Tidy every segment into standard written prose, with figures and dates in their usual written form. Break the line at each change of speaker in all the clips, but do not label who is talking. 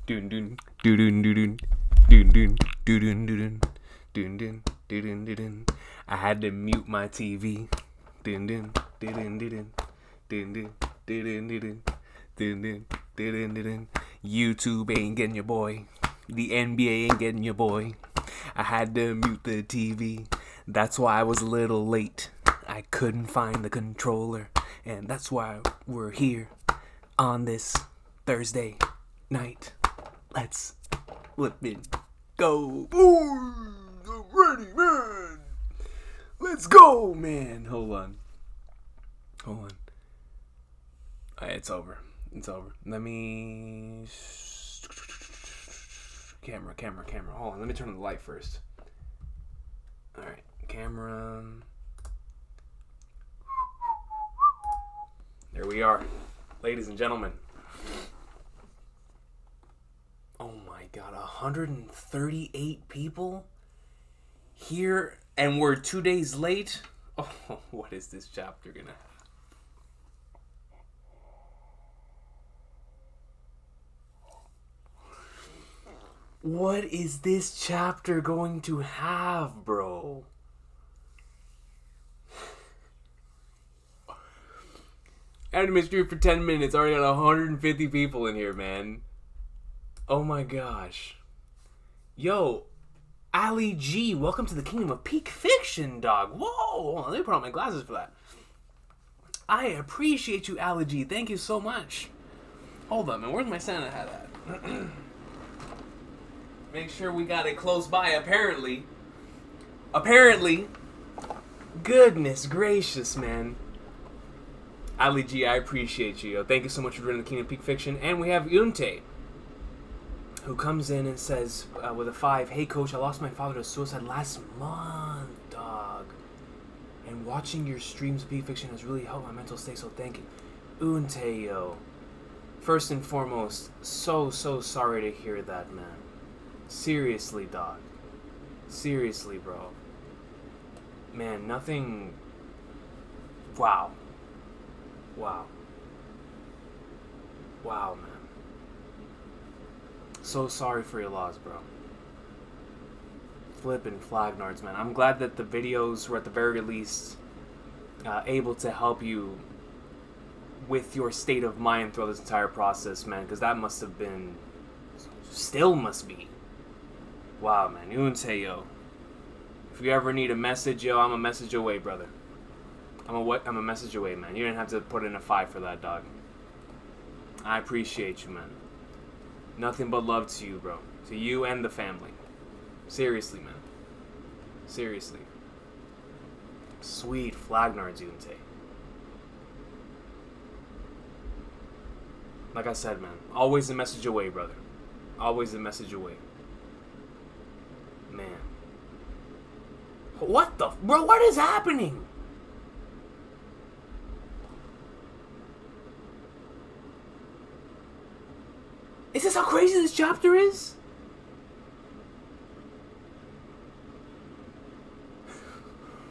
Dun dun dun dun dun dun dun dun dun dun dun dun dun dun. I had to mute my TV. Dun dun dun dun dun dun dun dun dun dun dun dun. YouTube ain't getting your boy. The NBA ain't getting your boy. I had to mute the TV. That's why I was a little late. I couldn't find the controller, and that's why we're here on this Thursday night. Let's flip it. Go. Boom! I'm ready, man. Let's go, man. Hold on. It's over. Let me... Camera. Hold on, let me turn on the light first. Alright, camera. There we are. Ladies and gentlemen. Oh my god, 138 people here, and we're 2 days late? Oh, what is this chapter gonna... What is this chapter going to have, bro? Anime stream for 10 minutes. Already got 150 people in here, man. Oh my gosh. Yo, Ali G, welcome to the kingdom of peak fiction, dog. Whoa, let me put on my glasses for that. I appreciate you, Ali G. Thank you so much. Hold on, man. Where's my Santa hat at? Make sure we got it close by, apparently. Goodness gracious, man. Ali G, I appreciate you. Thank you so much for joining the Kingdom of Peak Fiction. And we have Unte, who comes in and says, with a 5, "Hey coach, I lost my father to suicide last month, dog. And watching your streams of Peak Fiction has really helped my mental state, so thank you." Unte, yo. First and foremost, so sorry to hear that, man. Seriously, dog. Seriously, bro. Man, nothing... Wow, man. So sorry for your loss, bro. Flippin' flagnards, man. I'm glad that the videos were at the very least able to help you with your state of mind throughout this entire process, man. Because that must have been... Still must be. Wow, man. Unte, yo. If you ever need a message, yo, I'm a message away, brother. I'm a message away, man. You didn't have to put in a 5 for that, dog. I appreciate you, man. Nothing but love to you, bro. To you and the family. Seriously, man. Seriously. Sweet flagnards, Unte. Like I said, man. Always a message away, brother. Always a message away. Man. What the... Bro, what is happening? Is this how crazy this chapter is?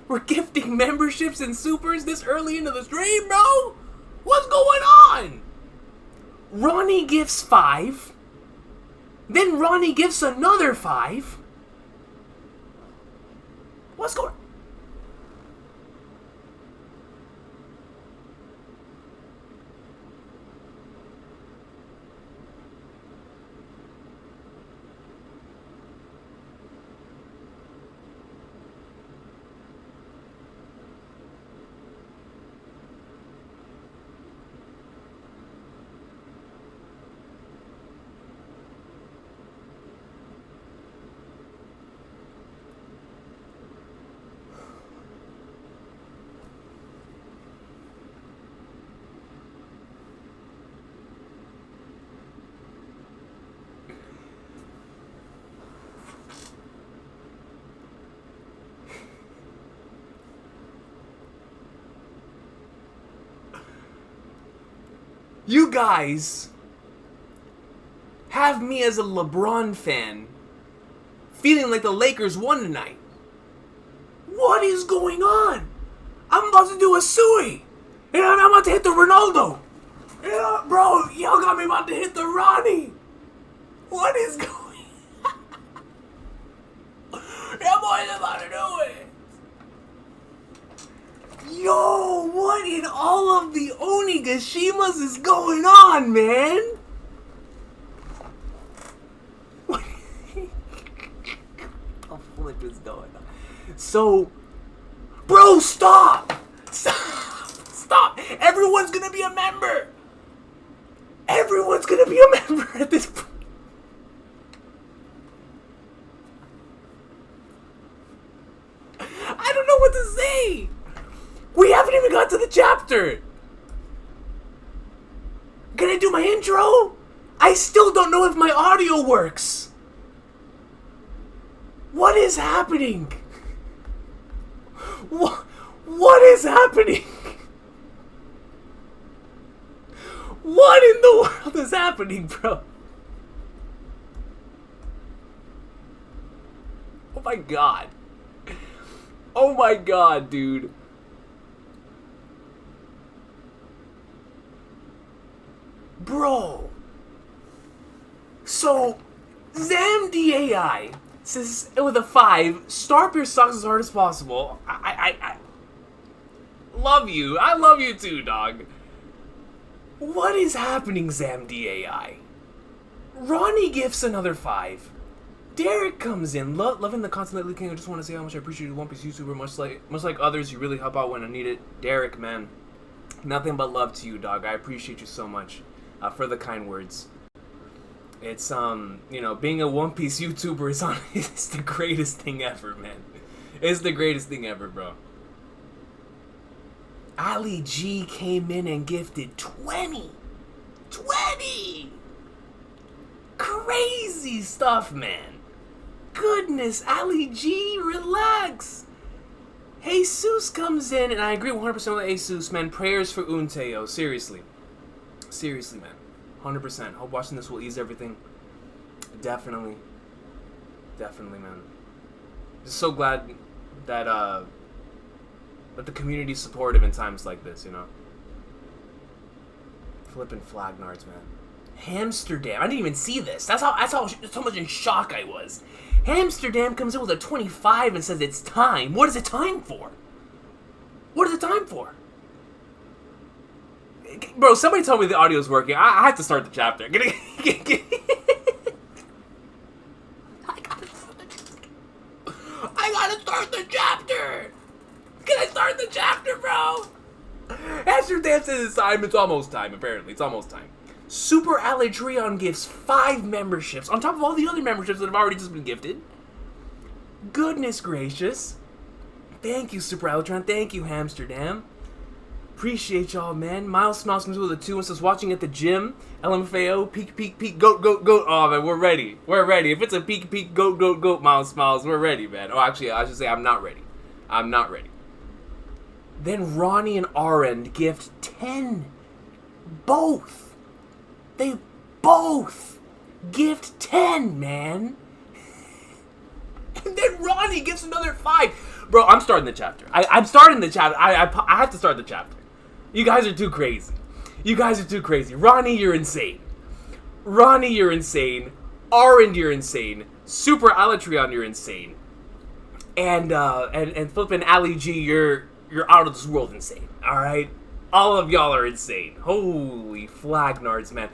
We're gifting memberships and supers this early into the stream, bro? What's going on? Ronnie gives 5. Then Ronnie gives another 5. What's going on? You guys have me as a LeBron fan feeling like the Lakers won tonight. What is going on? I'm about to do a Sui. And I'm about to hit the Ronaldo. And, bro, y'all got me about to hit the Ronnie. What is going on? That boy's about to do it. Yo, what in all of the Onigashimas is going on, man? What the flip is going on? So, bro, stop! Stop! Everyone's gonna be a member! Everyone's gonna be a member at this point. I don't know what to say! We haven't even got to the chapter! Can I do my intro? I still don't know if my audio works! What is happening? What is happening? What in the world is happening, bro? Oh my god. Oh my god, dude. Bro. So, ZamDAI says with a 5, start your socks as hard as possible. I love you. I love you too, dog. What is happening, ZamDAI? Ronnie gifts another 5. Derek comes in, loving the content lately, King. I just want to say how much I appreciate you, One Piece YouTuber. Much like others, you really help out when I need it. Derek, man, nothing but love to you, dog. I appreciate you so much for the kind words. It's you know, being a One Piece YouTuber is it's the greatest thing ever, man. It's the greatest thing ever, bro. Ali G came in and gifted 20. 20! Crazy stuff, man. Goodness, Ali G, relax. Jesus comes in, and I agree 100% with Jesus, man. Prayers for Unteo, seriously. Seriously, man. 100%. Hope watching this will ease everything. Definitely. Definitely, man. Just so glad that, but the community's supportive in times like this, you know. Flippin' Flagnards, man. Hamsterdam. I didn't even see this. That's how much in shock I was. Hamsterdam comes in with a 25 and says it's time. What is it time for? What is it time for? Bro, somebody tell me the audio's working. I have to start the chapter. I gotta start the chapter. Can I start the chapter, bro? Hamsterdam says it's time. It's almost time, apparently. It's almost time. Super Aladrion gives 5 memberships on top of all the other memberships that have already just been gifted. Goodness gracious. Thank you, Super Aladrion. Thank you, Hamsterdam. Appreciate y'all, man. Miles Smiles comes with a 2 and says, watching at the gym. LMFAO, peak, peak, peak, goat, goat, goat. Oh, man, we're ready. We're ready. If it's a peak, peak, goat, goat, goat, Miles Smiles, we're ready, man. Oh, actually, I should say I'm not ready. I'm not ready. Then Ronnie and Arend gift 10. Both. They both gift 10, man. And then Ronnie gives another 5. Bro, I'm starting the chapter. I'm starting the chapter. I have to start the chapter. You guys are too crazy. You guys are too crazy. Ronnie, you're insane. Ronnie, you're insane. Arend, you're insane. Super Alatrion, you're insane. And flippin' Ali G, you're out of this world insane. Alright? All of y'all are insane. Holy Flagnards, man.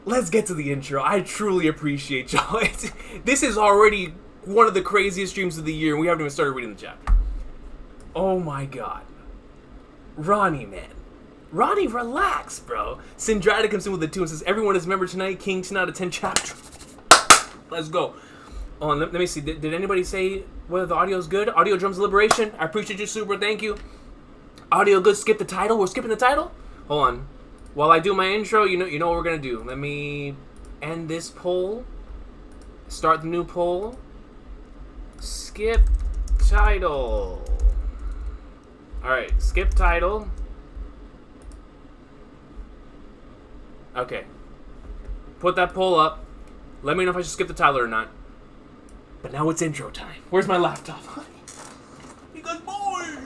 Let's get to the intro. I truly appreciate y'all. This is already one of the craziest streams of the year, and we haven't even started reading the chapter. Oh my god. Ronnie, man. Ronnie, relax, bro. Syndrada comes in with a 2 and says, everyone is member tonight, King 10 out of 10 chapter. Let's go. Oh, let me see. Did anybody say whether the audio's good? Audio Drums Liberation. I appreciate you, super. Thank you. Audio good. Skip the title. We're skipping the title? Hold on. While I do my intro, you know what we're going to do. Let me end this poll. Start the new poll. Skip title. Alright, skip title. Okay. Put that poll up. Let me know if I should skip the title or not. But now it's intro time. Where's my laptop? Because, boy,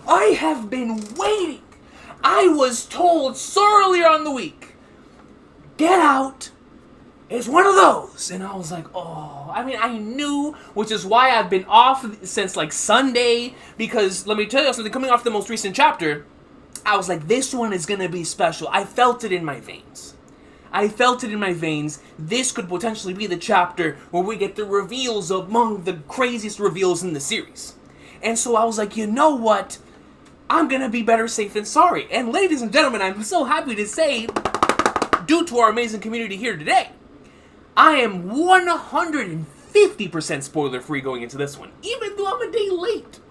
I have been waiting. I was told so earlier on the week, get out It's one of those. And I was like, oh. I mean, I knew, which is why I've been off since like Sunday. Because let me tell you something, coming off the most recent chapter, I was like, this one is going to be special. I felt it in my veins. This could potentially be the chapter where we get the reveals among the craziest reveals in the series. And so I was like, you know what? I'm going to be better safe than sorry. And ladies and gentlemen, I'm so happy to say, due to our amazing community here today, I am 150% spoiler free going into this one. Even though I'm a day late.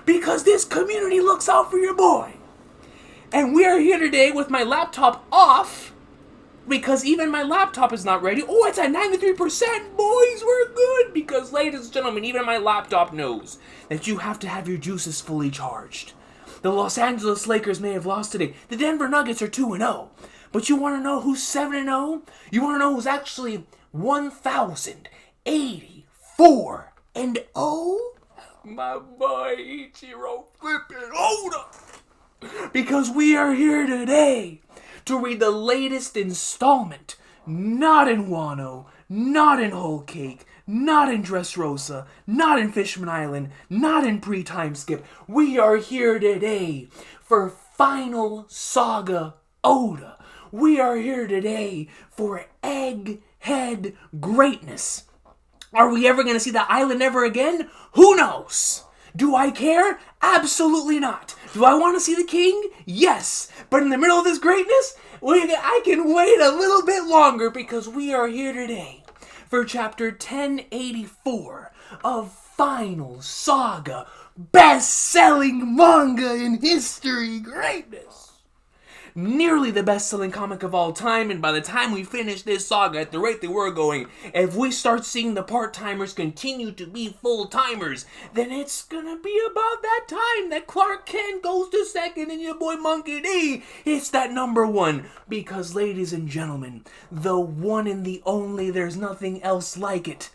Because this community looks out for your boy. And we are here today with my laptop off. Because even my laptop is not ready. Oh, it's at 93%. Boys, we're good. Because, ladies and gentlemen, even my laptop knows that you have to have your juices fully charged. The Los Angeles Lakers may have lost today. The Denver Nuggets are 2-0. But you want to know who's 7-0? You want to know who's actually 1,084-0? My boy Ichiro flipping Oda. Because we are here today to read the latest installment. Not in Wano, not in Whole Cake, not in Dressrosa, not in Fishman Island, not in Pre-Time Skip. We are here today for Final Saga Oda. We are here today for Egghead Greatness. Are we ever going to see that island ever again? Who knows? Do I care? Absolutely not. Do I want to see the king? Yes. But in the middle of this greatness, I can wait a little bit longer because we are here today for chapter 1084 of Final Saga, best-selling manga in history greatness. Nearly the best-selling comic of all time, and by the time we finish this saga at the rate that we're going, if we start seeing the part-timers continue to be full-timers, then it's gonna be about that time that Clark Kent goes to second and your boy Monkey D hits that number one. Because, ladies and gentlemen, the one and the only, there's nothing else like it.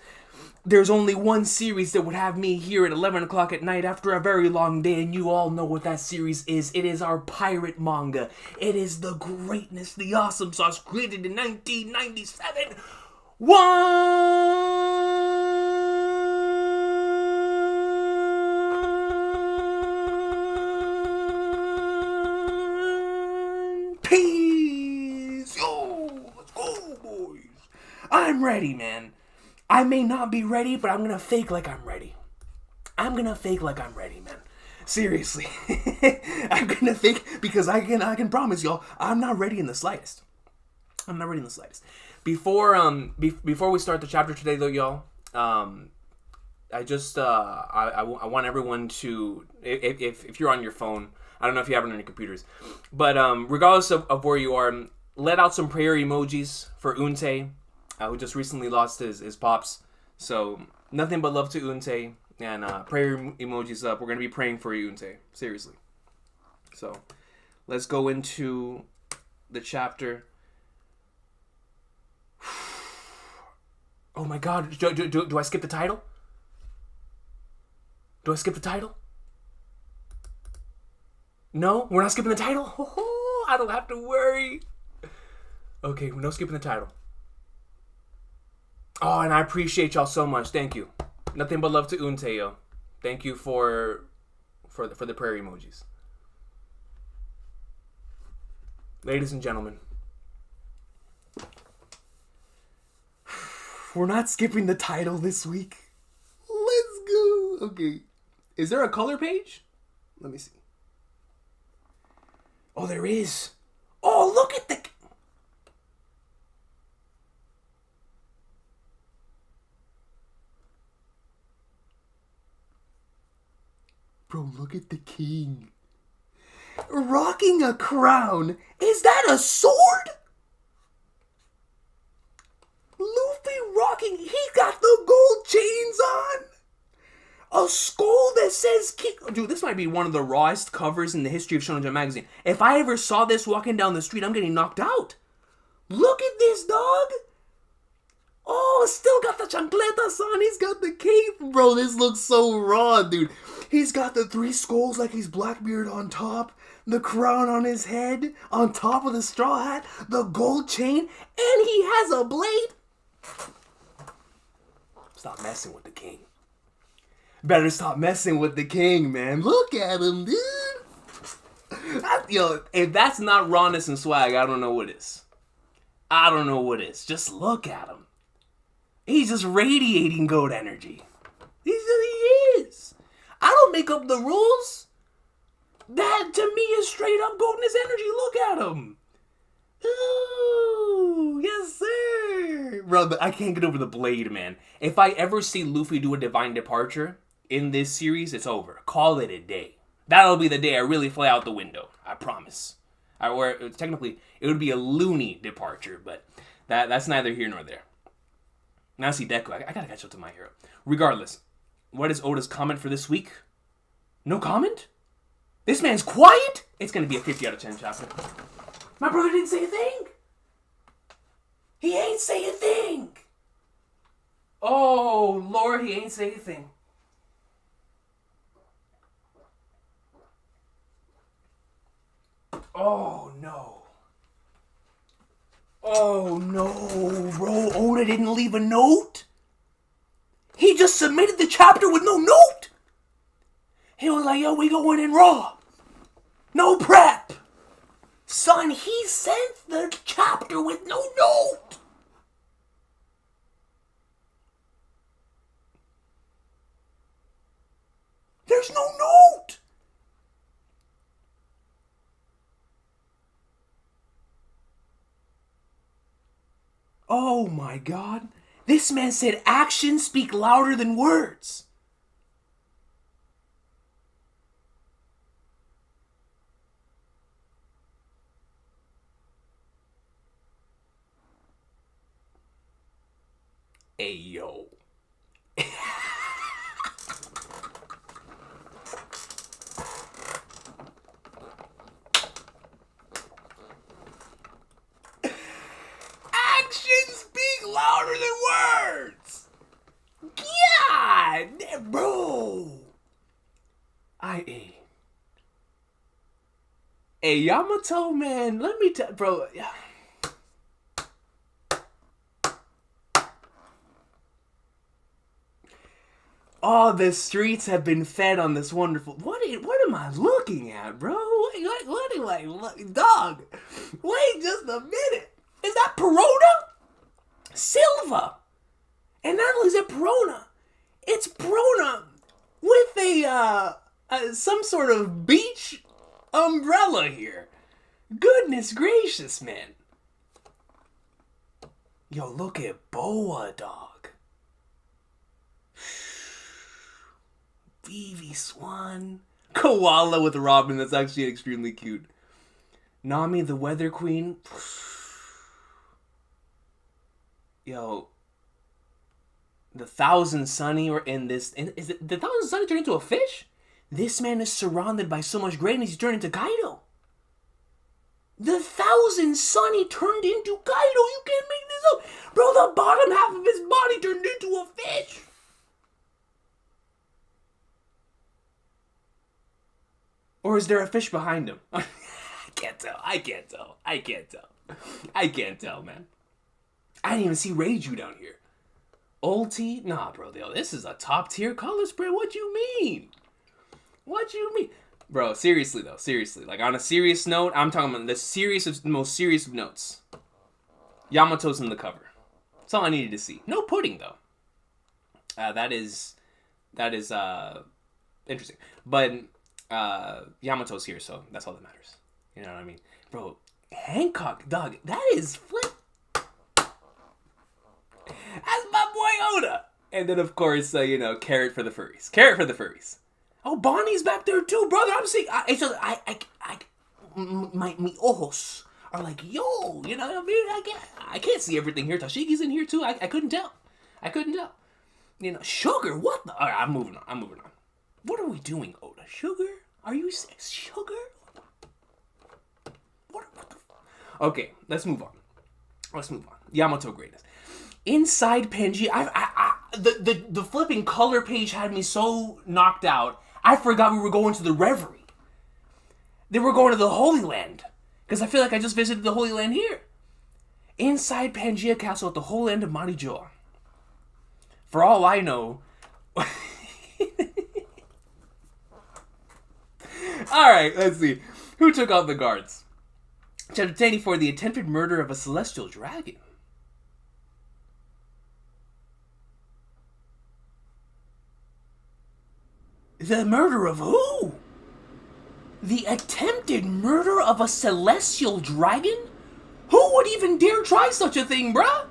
There's only one series that would have me here at 11 o'clock at night after a very long day, and you all know what that series is. It is our pirate manga. It is the greatness, the awesome sauce, created in 1997. One Piece! Yo, let's go, boys. I'm ready, man. I may not be ready, but I'm going to fake like I'm ready. Man. Seriously. I'm going to fake because I can promise y'all, I'm not ready in the slightest. Before we start the chapter today, though, y'all, I want everyone to, if you're on your phone, I don't know if you have it on your computers, but regardless of where you are, let out some prayer emojis for Unte, who just recently lost his pops. So, nothing but love to Unte, and prayer emojis up. We're going to be praying for you, Unte. Seriously. So, let's go into the chapter. Oh my god, do I skip the title? No? We're not skipping the title? Oh, I don't have to worry. Okay, we're no skipping the title. Oh, and I appreciate y'all so much. Thank you. Nothing but love to Unte, yo. Thank you for the prayer emojis. Ladies and gentlemen, we're not skipping the title this week. Let's go. Okay. Is there a color page? Let me see. Oh, there is. Oh, look at the... Bro, look at the king. Rocking a crown. Is that a sword? Luffy rocking. He got the gold chains on. A skull that says king. Dude, this might be one of the rawest covers in the history of Shonen Jump magazine. If I ever saw this walking down the street, I'm getting knocked out. Look at this, dog. Oh, still got the chancletas on. He's got the cape. Bro, this looks so raw, dude. He's got the 3 skulls like he's Blackbeard on top. the crown on his head, on top of the straw hat, the gold chain, and he has a blade. Stop messing with the king. Better stop messing with the king, man. Look at him, dude. Yo, if that's not rawness and swag, I don't know what is. I don't know what is. Just look at him. He's just radiating goat energy. He is. I don't make up the rules. That, to me, is straight up goatness energy. Look at him. Ooh, yes, sir. Bro, I can't get over the blade, man. If I ever see Luffy do a divine departure in this series, it's over. Call it a day. That'll be the day I really fly out the window. I promise. Or technically, it would be a loony departure, but that's neither here nor there. Now see Deku. I gotta catch up to My Hero. Regardless, what is Oda's comment for this week? No comment? This man's quiet? It's gonna be a 50 out of 10 chapter. My brother didn't say a thing. He ain't say a thing. Oh, Lord, he ain't say a thing. Oh, no. Oh, no, bro. Oda didn't leave a note? He just submitted the chapter with no note? He was like, yo, we going in raw. No prep. Son, he sent the chapter with no note. There's no note. Oh my God. This man said actions speak louder than words. Hey, yo. Actions speak louder than words. God, bro. Hey, Yamato, man, let me tell, bro. All the streets have been fed on this wonderful. What am I looking at, bro? What do I look? Dog, wait just a minute. Is that Perona? Silva. And not only is it Perona, it's Perona with a some sort of beach umbrella here. Goodness gracious, man. Yo, look at Boa, dog. Vivi Swan. Koala with Robin. That's actually extremely cute. Nami, the Weather Queen. Yo. The Thousand Sunny are in this. Is it the Thousand Sunny turned into a fish? This man is surrounded by so much greatness, he's turned into Kaido. The Thousand Sunny turned into Kaido. You can't make this up. Bro, the bottom half of his body turned into a fish. Or is there a fish behind him? I can't tell, man. I didn't even see Reiju down here. Ulti? Nah, bro, this is a top tier color spread. What you mean? Bro, seriously, like on a serious note, I'm talking about the most serious of notes. Yamato's in the cover. That's all I needed to see. No pudding, though. That is interesting. But Yamato's here, so that's all that matters. You know what I mean? Bro, Hancock, dog, that is flip. That's my boy Oda. And then, of course, carrot for the furries. Oh, Bonnie's back there too, brother. I'm seeing. My ojos are like, yo, you know what I mean? I can't see everything here. Tashiki's in here too. I couldn't tell. You know, Sugar. What the? All right, I'm moving on. What are we doing, Oda? Sugar? Are you serious? Sugar? What the? Okay, let's move on. Yamato greatness. Inside Penji, the flipping color page had me so knocked out, I forgot we were going to the Reverie. Then we're going to the Holy Land. Because I feel like I just visited the Holy Land here. Inside Pangea Castle at the Holy Land of Marijoa. For all I know... Alright, let's see. Who took out the guards? Chapter 24, the attempted murder of a celestial dragon. The murder of who? The attempted murder of a celestial dragon? Who would even dare try such a thing, bruh?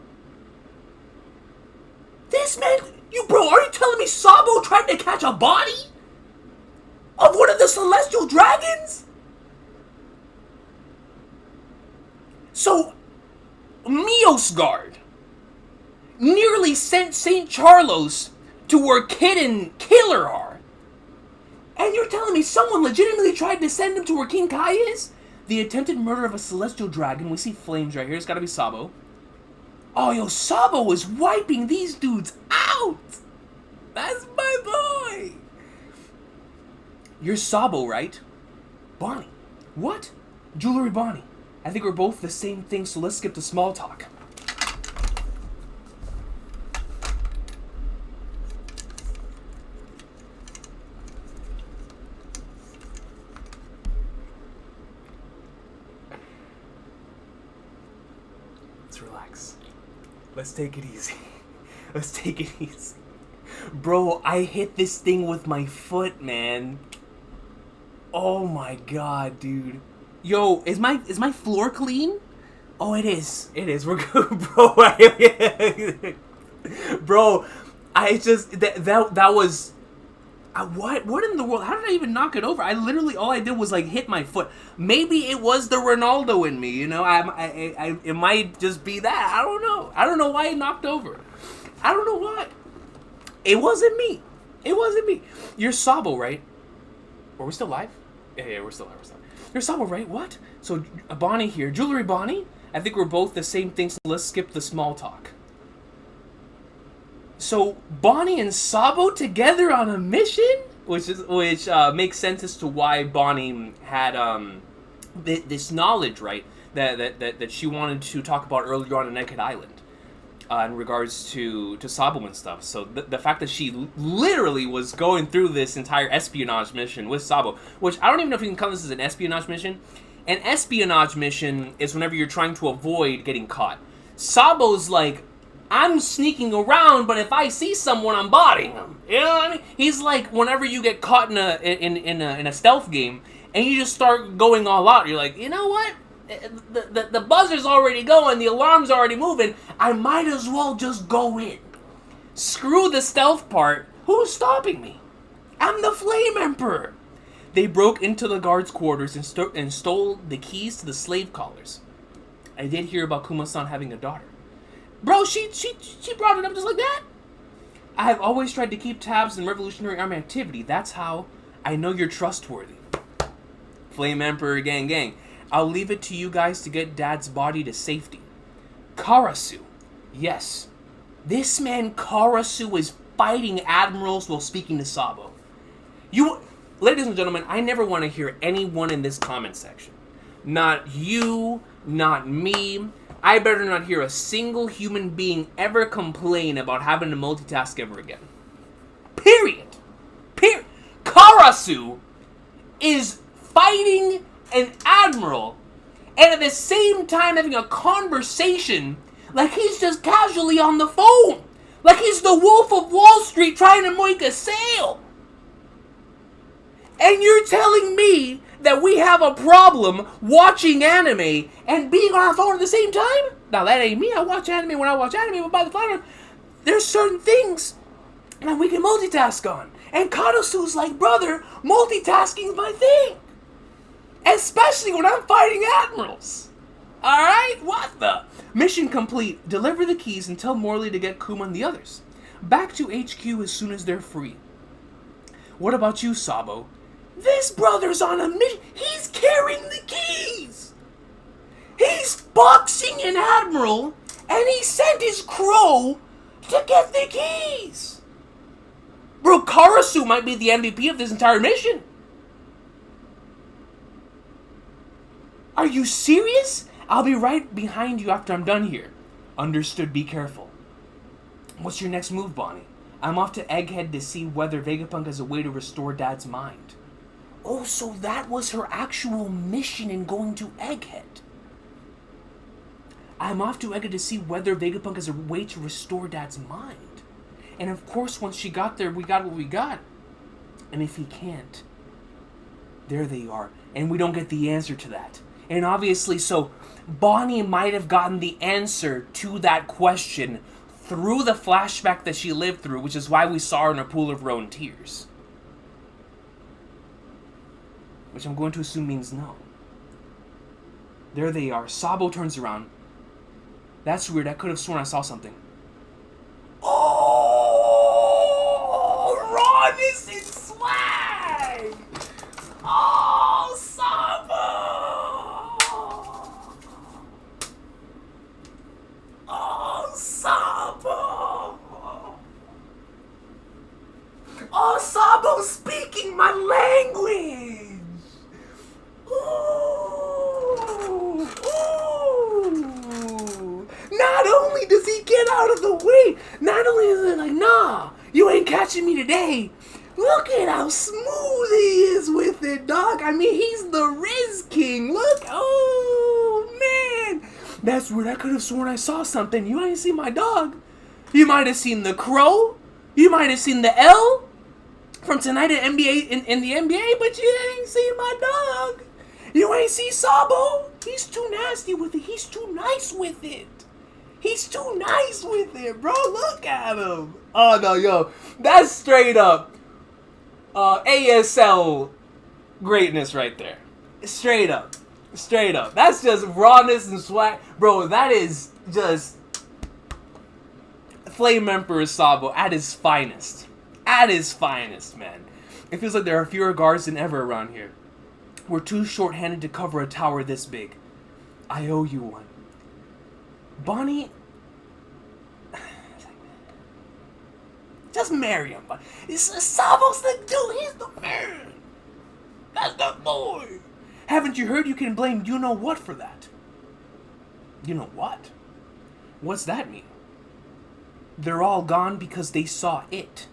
This man... Bro, are you telling me Sabo tried to catch a body? Of one of the celestial dragons? So, Miosgard nearly sent St. Charlos to where Kid and Killer are. And you're telling me someone legitimately tried to send him to where King Kai is? The attempted murder of a celestial dragon. We see flames right here. It's gotta be Sabo. Oh, yo, Sabo is wiping these dudes out. That's my boy. You're Sabo, right? Bonnie. What? Jewelry Bonnie. I think we're both the same thing, so let's skip the small talk. Let's relax. Let's take it easy. Let's take it easy. Bro, I hit this thing with my foot, man. Oh my god, dude. Yo, is my floor clean? Oh, it is. It is. We're good, bro. Bro, I just that was what in the world? How did I even knock it over? I literally all I did was like hit my foot. Maybe it was the Ronaldo in me, you know. I it might just be that. I don't know. I don't know why it knocked over. I don't know why. It wasn't me. It wasn't me. You're Sabo, right? Are we still live? Yeah, we're still live. You're Sabo, right? What? So, Bonnie here. Jewelry Bonnie? I think we're both the same thing, so let's skip the small talk. So, Bonnie and Sabo together on a mission? Which makes sense as to why Bonnie had this knowledge, right? That she wanted to talk about earlier on in Naked Island. In regards to Sabo and stuff. So the fact that she literally was going through this entire espionage mission with Sabo, which I don't even know if you can call this as an espionage mission. An espionage mission is whenever you're trying to avoid getting caught. Sabo's like, I'm sneaking around, but if I see someone, I'm bodying them. You know what I mean? He's like, whenever you get caught in a stealth game, and you just start going all out, you're like, you know what? The buzzer's already going, the alarm's already moving, I might as well just go in. Screw the stealth part, who's stopping me? I'm the Flame Emperor. They broke into the guards' quarters and stole the keys to the slave collars. I did hear about Kuma-san having a daughter. Bro, she brought it up just like that? I have always tried to keep tabs on Revolutionary Army activity. That's how I know you're trustworthy. Flame Emperor gang. I'll leave it to you guys to get Dad's body to safety. Karasu. Yes. This man Karasu is fighting admirals while speaking to Sabo. Ladies and gentlemen, I never want to hear anyone in this comment section. Not you, not me. I better not hear a single human being ever complain about having to multitask ever again. Period. Karasu is fighting an admiral, and at the same time having a conversation like he's just casually on the phone. Like he's the Wolf of Wall Street trying to make a sale. And you're telling me that we have a problem watching anime and being on our phone at the same time? Now that ain't me. I watch anime when I watch anime, but by the time there's certain things that we can multitask on. And Karasu's like, brother, multitasking's my thing. Especially when I'm fighting admirals. Alright? What the? Mission complete. Deliver the keys and tell Morley to get Kuma and the others. Back to HQ as soon as they're free. What about you, Sabo? This brother's on a mission. He's carrying the keys. He's boxing an admiral, and he sent his crow to get the keys. Bro, Karasu might be the MVP of this entire mission. Are you serious? I'll be right behind you after I'm done here. Understood, be careful. What's your next move, Bonnie? I'm off to Egghead to see whether Vegapunk has a way to restore Dad's mind. Oh, so that was her actual mission in going to Egghead. I'm off to Egghead to see whether Vegapunk has a way to restore Dad's mind. And of course, once she got there, we got what we got. And if he can't, there they are. And we don't get the answer to that. And obviously, so Bonnie might have gotten the answer to that question through the flashback that she lived through, which is why we saw her in a pool of her own tears. Which I'm going to assume means no. There they are. Sabo turns around. That's weird. I could have sworn I saw something. Oh! Rawness and swag! Oh, Sabo! Oh, Sabo! Oh, Sabo speaking my language! Ooh! Ooh! Not only does he get out of the way, not only is it like, nah, you ain't catching me today. Look at how smooth he is with it, dog. I mean, he's the Riz King. Look, oh, man. That's weird. I could have sworn I saw something. You ain't seen my dog. You might have seen the crow. You might have seen the L from tonight at NBA in the NBA, but you ain't seen my dog. You ain't see Sabo. He's too nasty with it. He's too nice with it. He's too nice with it, bro. Look at him. Oh, no, yo. That's straight up ASL greatness right there. Straight up. Straight up. That's just rawness and swag. Bro, that is just Flame Emperor Sabo at his finest. At his finest, man. It feels like there are fewer guards than ever around here. We're too short-handed to cover a tower this big. I owe you one. Bonnie... Just marry him. Sabo's the dude. He's the man. That's the boy. Haven't you heard you can blame you-know-what for that? You-know-what? What's that mean? They're all gone because they saw it.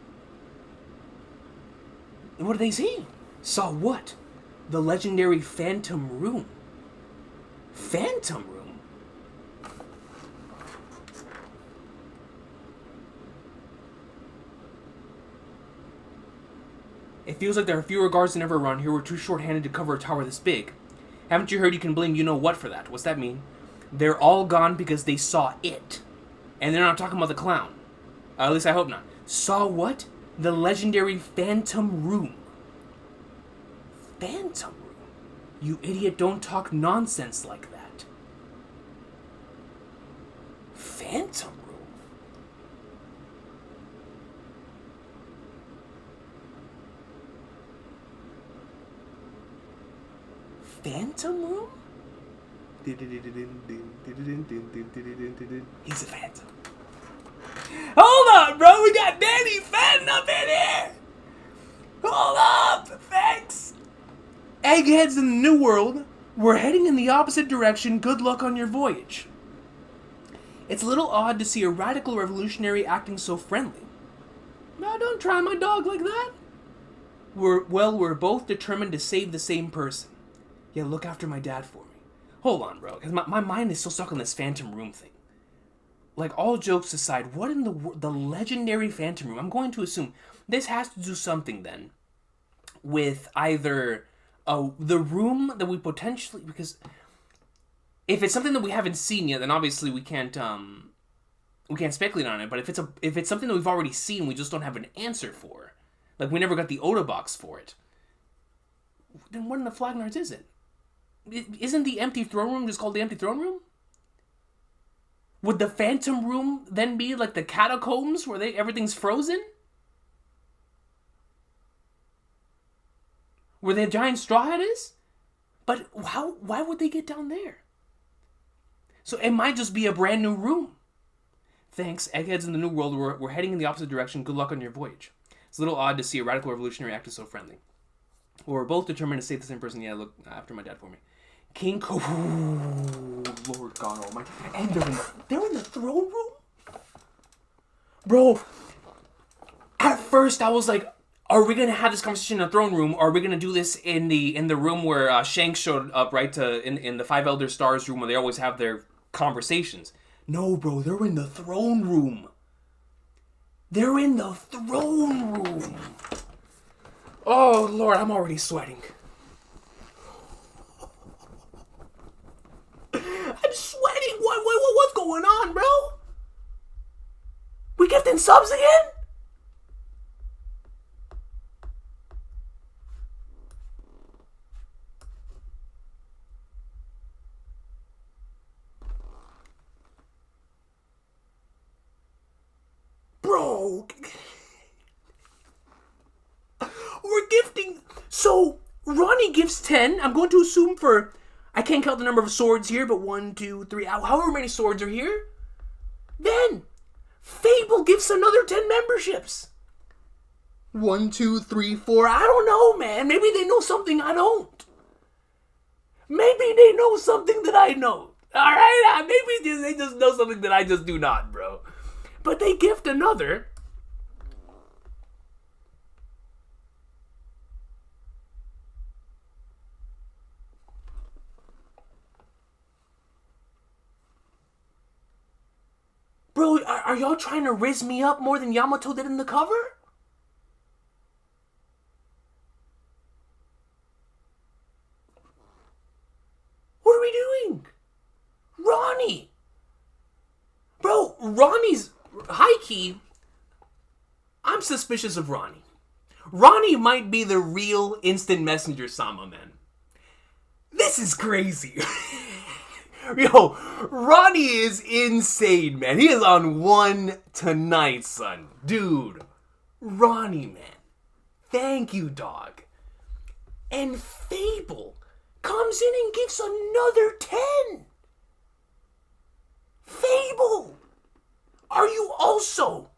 What did they see? Saw what? The legendary Phantom Room. Phantom Room? It feels like there are fewer guards than ever around here. We're too short-handed to cover a tower this big. Haven't you heard you can blame you-know-what for that? What's that mean? They're all gone because they saw it. And they're not talking about the clown. At least I hope not. Saw what? The legendary Phantom Room. Phantom Room? You idiot, don't talk nonsense like that. Phantom Room? Phantom Room? He's a phantom. Hold on, bro. We got Danny Phantom up in here. Hold up. Thanks. Eggheads in the New World. We're heading in the opposite direction. Good luck on your voyage. It's a little odd to see a radical revolutionary acting so friendly. No, don't try my dog like that. We're both determined to save the same person. Yeah, look after my dad for me. Hold on, bro, because my mind is still stuck on this Phantom Room thing. Like, all jokes aside, what in the legendary Phantom Room? I'm going to assume this has to do something, then, with either the room that we potentially... Because if it's something that we haven't seen yet, then obviously we can't speculate on it. But if it's something that we've already seen, we just don't have an answer for. Like, we never got the Oda box for it. Then what in the Flagnards is it? Isn't the empty throne room just called the empty throne room? Would the Phantom Room then be like the catacombs where everything's frozen? Where the giant straw hat is? But why would they get down there? So it might just be a brand new room. Thanks, Eggheads in the New World, we're heading in the opposite direction. Good luck on your voyage. It's a little odd to see a radical revolutionary acting so friendly. Well, we're both determined to save the same person. Yeah, look after my dad for me. King Cobra. Lord God Almighty. And they're in the throne room? Bro, at first I was like, are we gonna have this conversation in the throne room, or are we gonna do this in the room where Shanks showed up, right? In the Five Elder Stars room where they always have their conversations. No, bro, they're in the throne room. They're in the throne room. Oh Lord, I'm already sweating. I'm sweating. What's going on, bro? We gifting subs again? Bro, we're gifting. So Ronnie gifts 10. I'm going to assume for, I can't count the number of swords here, but 1, 2, 3, however many swords are here. Then Fable gives another 10 memberships. 1, 2, 3, 4. I don't know, man. Maybe they know something I don't. Maybe they know something that I know. All right, maybe they just know something that I just do not, bro. But they gift another. Bro, are y'all trying to riz me up more than Yamato did in the cover? What are we doing? Ronnie! Bro, Ronnie's... High key, I'm suspicious of Ronnie. Ronnie might be the real instant messenger Sama, man. This is crazy. Yo, Ronnie is insane, man. He is on one tonight, son. Dude, Ronnie, man. Thank you, dog. And Fable comes in and gives another 10. Fable! Are you also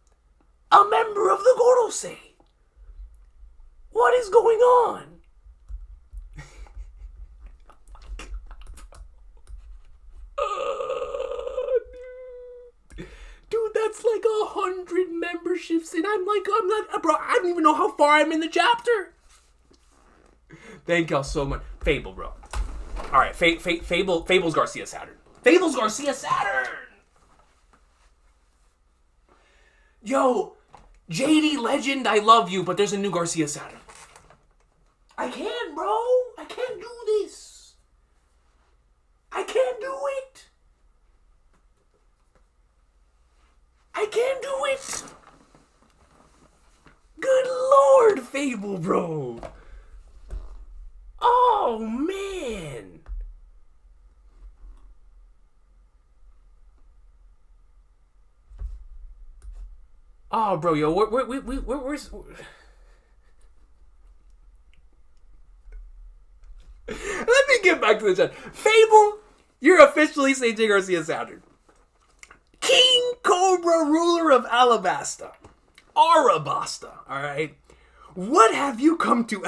a member of the Gorosei? What is going on? Dude, that's like 100 memberships, and I'm not, bro, I don't even know how far I'm in the chapter. Thank y'all so much. Fable, bro. All right, Fable's Garcia Saturn. Fable's Garcia Saturn! Yo, JD Legend, I love you, but there's a new Garcia Saturn. I can't, bro. I can't do this. I can't do it. I can't do it. Good Lord, Fable, bro. Oh, man. Oh, bro, yo, where's... Let me get back to the chat. Fable, you're officially J. Garcia Saturn. King Cobra, ruler of Alabasta. Arabasta, alright? What have you come to...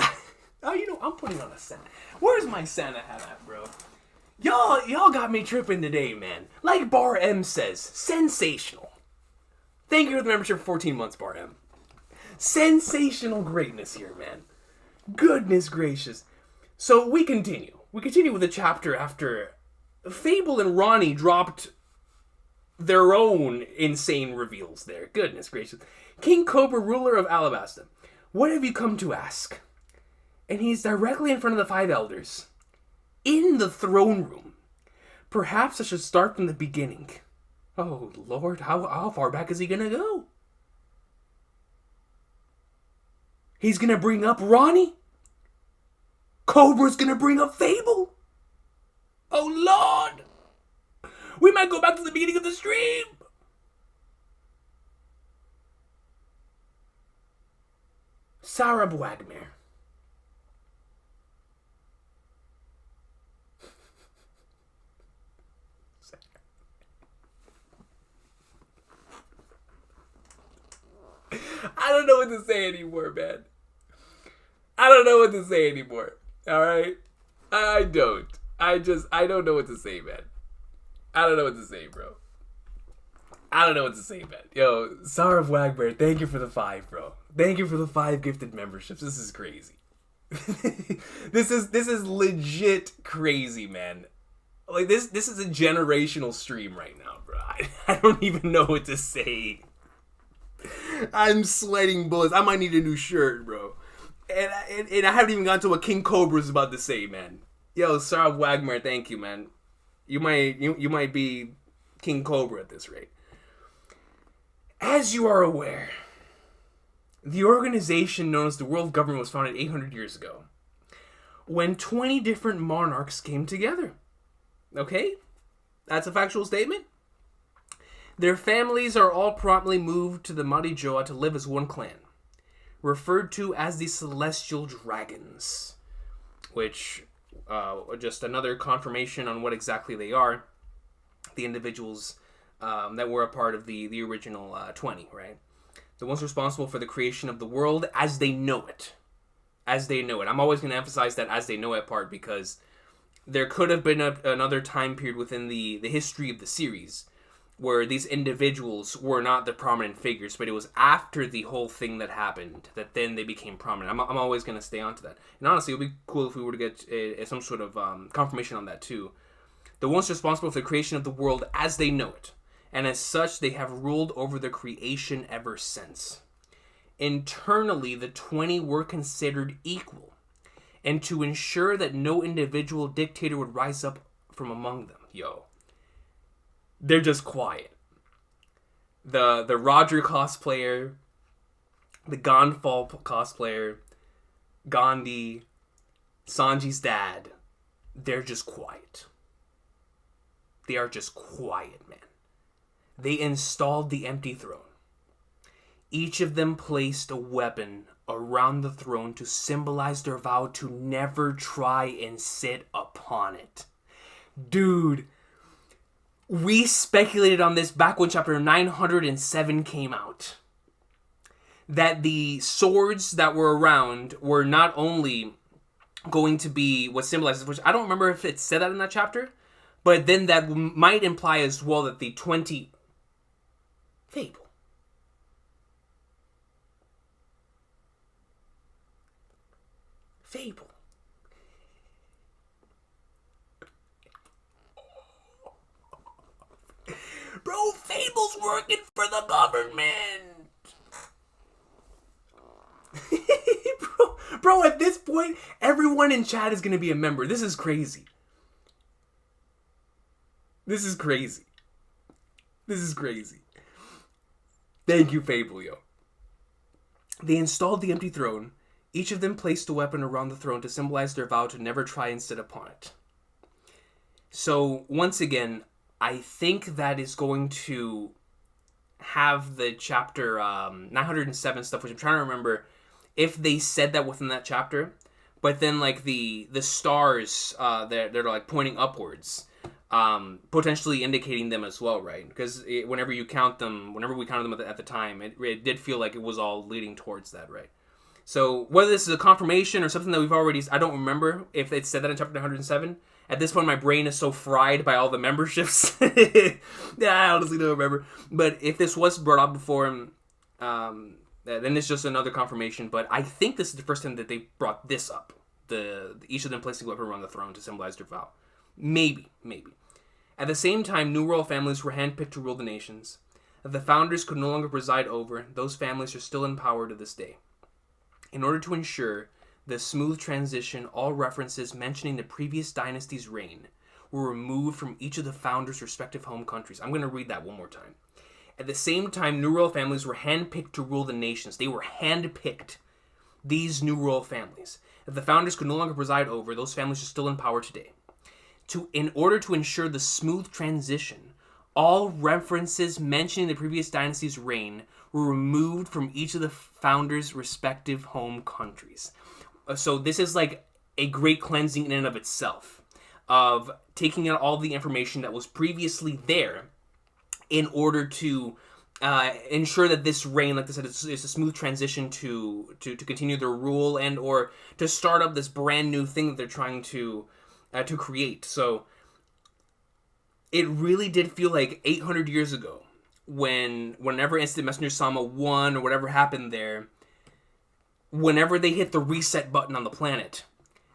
Oh, you know, I'm putting on a Santa. Where's my Santa hat at, bro? Y'all got me tripping today, man. Like Bar M says, sensational. Thank you for the membership for 14 months, Bar M. Sensational greatness here, man. Goodness gracious. So we continue. We continue with the chapter after Fable and Ronnie dropped their own insane reveals there. Goodness gracious. King Cobra, ruler of Alabasta. What have you come to ask? And he's directly in front of the Five Elders. In the throne room. Perhaps I should start from the beginning. Oh, Lord, how far back is he gonna go? He's gonna bring up Ronnie? Cobra's gonna bring up Fable? Oh, Lord! We might go back to the beginning of the stream! Sarah Wagner. I don't know what to say anymore, man. I don't know what to say anymore. Alright? I don't. I don't know what to say, man. I don't know what to say, bro. I don't know what to say, man. Yo, Sarv Wagbear, thank you for the 5, bro. Thank you for the 5 gifted memberships. This is crazy. This is legit crazy, man. Like, this is a generational stream right now, bro. I don't even know what to say. I'm sweating bullets. I might need a new shirt, bro. And I haven't even gotten to what King Cobra's about to say, man. Yo, Sarah Wagner, thank you, man. You might be King Cobra at this rate. As you are aware, the organization known as the World Government was founded 800 years ago, when 20 different monarchs came together. Okay? That's a factual statement. Their families are all promptly moved to the Marijoa to live as one clan, referred to as the Celestial Dragons, which, just another confirmation on what exactly they are. The individuals that were a part of the original 20, right? The ones responsible for the creation of the world as they know it. As they know it. I'm always going to emphasize that as they know it part, because there could have been another time period within the history of the series where these individuals were not the prominent figures, but it was after the whole thing that happened that then they became prominent. I'm always going to stay onto that. And honestly, it would be cool if we were to get some sort of confirmation on that too. The ones responsible for the creation of the world as they know it. And as such, they have ruled over the creation ever since. Internally, the 20 were considered equal, and to ensure that no individual dictator would rise up from among them. Yo. They're just quiet. The Roger cosplayer, the Gonfall cosplayer, Gandhi, Sanji's dad, they're just quiet. They are just quiet, man. They installed the empty throne. Each of them placed a weapon around the throne to symbolize their vow to never try and sit upon it. Dude, we speculated on this back when chapter 907 came out. That the swords that were around were not only going to be what symbolizes, which I don't remember if it said that in that chapter, but then that might imply as well that the 20... Fable. Bro, Fable's working for the government. bro, at this point, everyone in chat is going to be a member. This is crazy. This is crazy. Thank you, Fable, yo. They installed the empty throne. Each of them placed a weapon around the throne to symbolize their vow to never try and sit upon it. So, once again, I think that is going to have the chapter 907 stuff, which I'm trying to remember if they said that within that chapter. But then, like, the stars that are, like, pointing upwards, potentially indicating them as well, right? Because whenever we counted them at the time, it did feel like it was all leading towards that, right? So, whether this is a confirmation or something that we've already... I don't remember if it said that in chapter 107. At this point, my brain is so fried by all the memberships. Yeah, I honestly don't remember. But if this was brought up before, then it's just another confirmation. But I think this is the first time that they brought this up. Each of them placing a weapon around the throne to symbolize their vow. Maybe. At the same time, new royal families were handpicked to rule the nations. That the founders could no longer preside over, those families are still in power to this day. In order to ensure the smooth transition, all references mentioning the previous dynasty's reign were removed from each of the founders' respective home countries. I'm going to read that one more time. At the same time, new royal families were handpicked to rule the nations. They were handpicked, these new royal families. That the founders could no longer preside over, those families are still in power today. In order to ensure the smooth transition, all references mentioning the previous dynasty's reign were removed from each of the founders' respective home countries. So this is like a great cleansing in and of itself, of taking out all the information that was previously there in order to ensure that this reign, like I said, is a smooth transition to continue their rule and or to start up this brand new thing that they're trying to to create. So it really did feel like 800 years ago whenever Instant Messenger Sama won or whatever happened there, whenever they hit the reset button on the planet,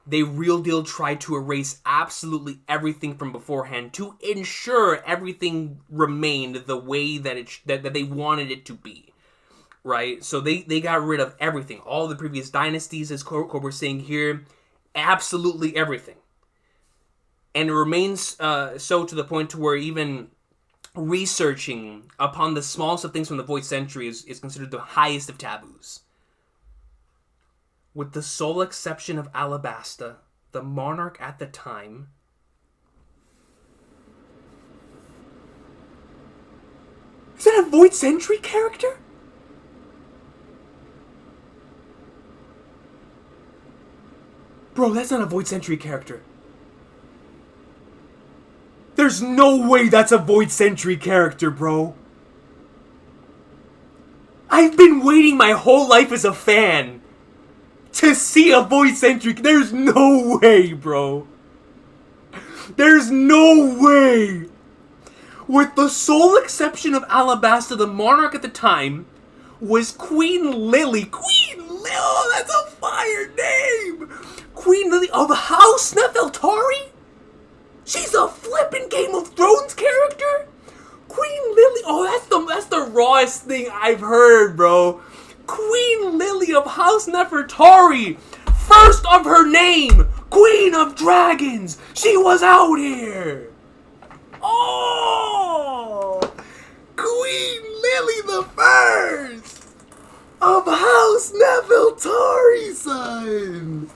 they real deal tried to erase absolutely everything from beforehand to ensure everything remained the way that that they wanted it to be. Right? So they got rid of everything. All the previous dynasties, as Cobra's saying here, absolutely everything. And it remains so to the point to where even researching upon the smallest of things from the Void Century is considered the highest of taboos. With the sole exception of Alabasta, the monarch at the time. Is that a Void Century character? Bro, that's not a Void Century character. There's no way that's a Void Century character, bro. I've been waiting my whole life as a fan to see a Void Century. There's no way, bro. There's no way. With the sole exception of Alabasta, the monarch at the time was Queen Lily. Queen Lily, oh, that's a fire name. Queen Lily of House Nefeltari? She's a flippin' Game of Thrones character? Queen Lily, oh, that's the rawest thing I've heard, bro. Queen Lily of House Nefertari, first of her name, Queen of Dragons. She was out here. Oh, Queen Lily the First of House Nefeltari, son.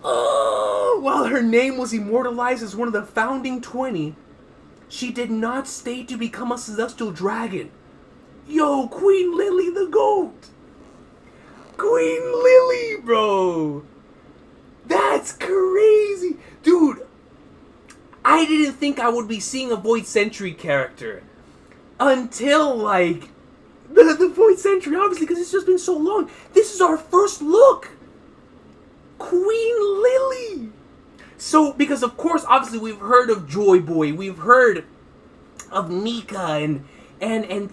Oh, while her name was immortalized as one of the founding 20, she did not stay to become a celestial dragon. Yo, Queen Lily the GOAT. Queen Lily, bro. That's crazy. Dude, I didn't think I would be seeing a Void Century character until, like, the Void Century, obviously, because it's just been so long. This is our first look. Queen Lily. So, because of course, obviously, we've heard of Joy Boy. We've heard of Nika and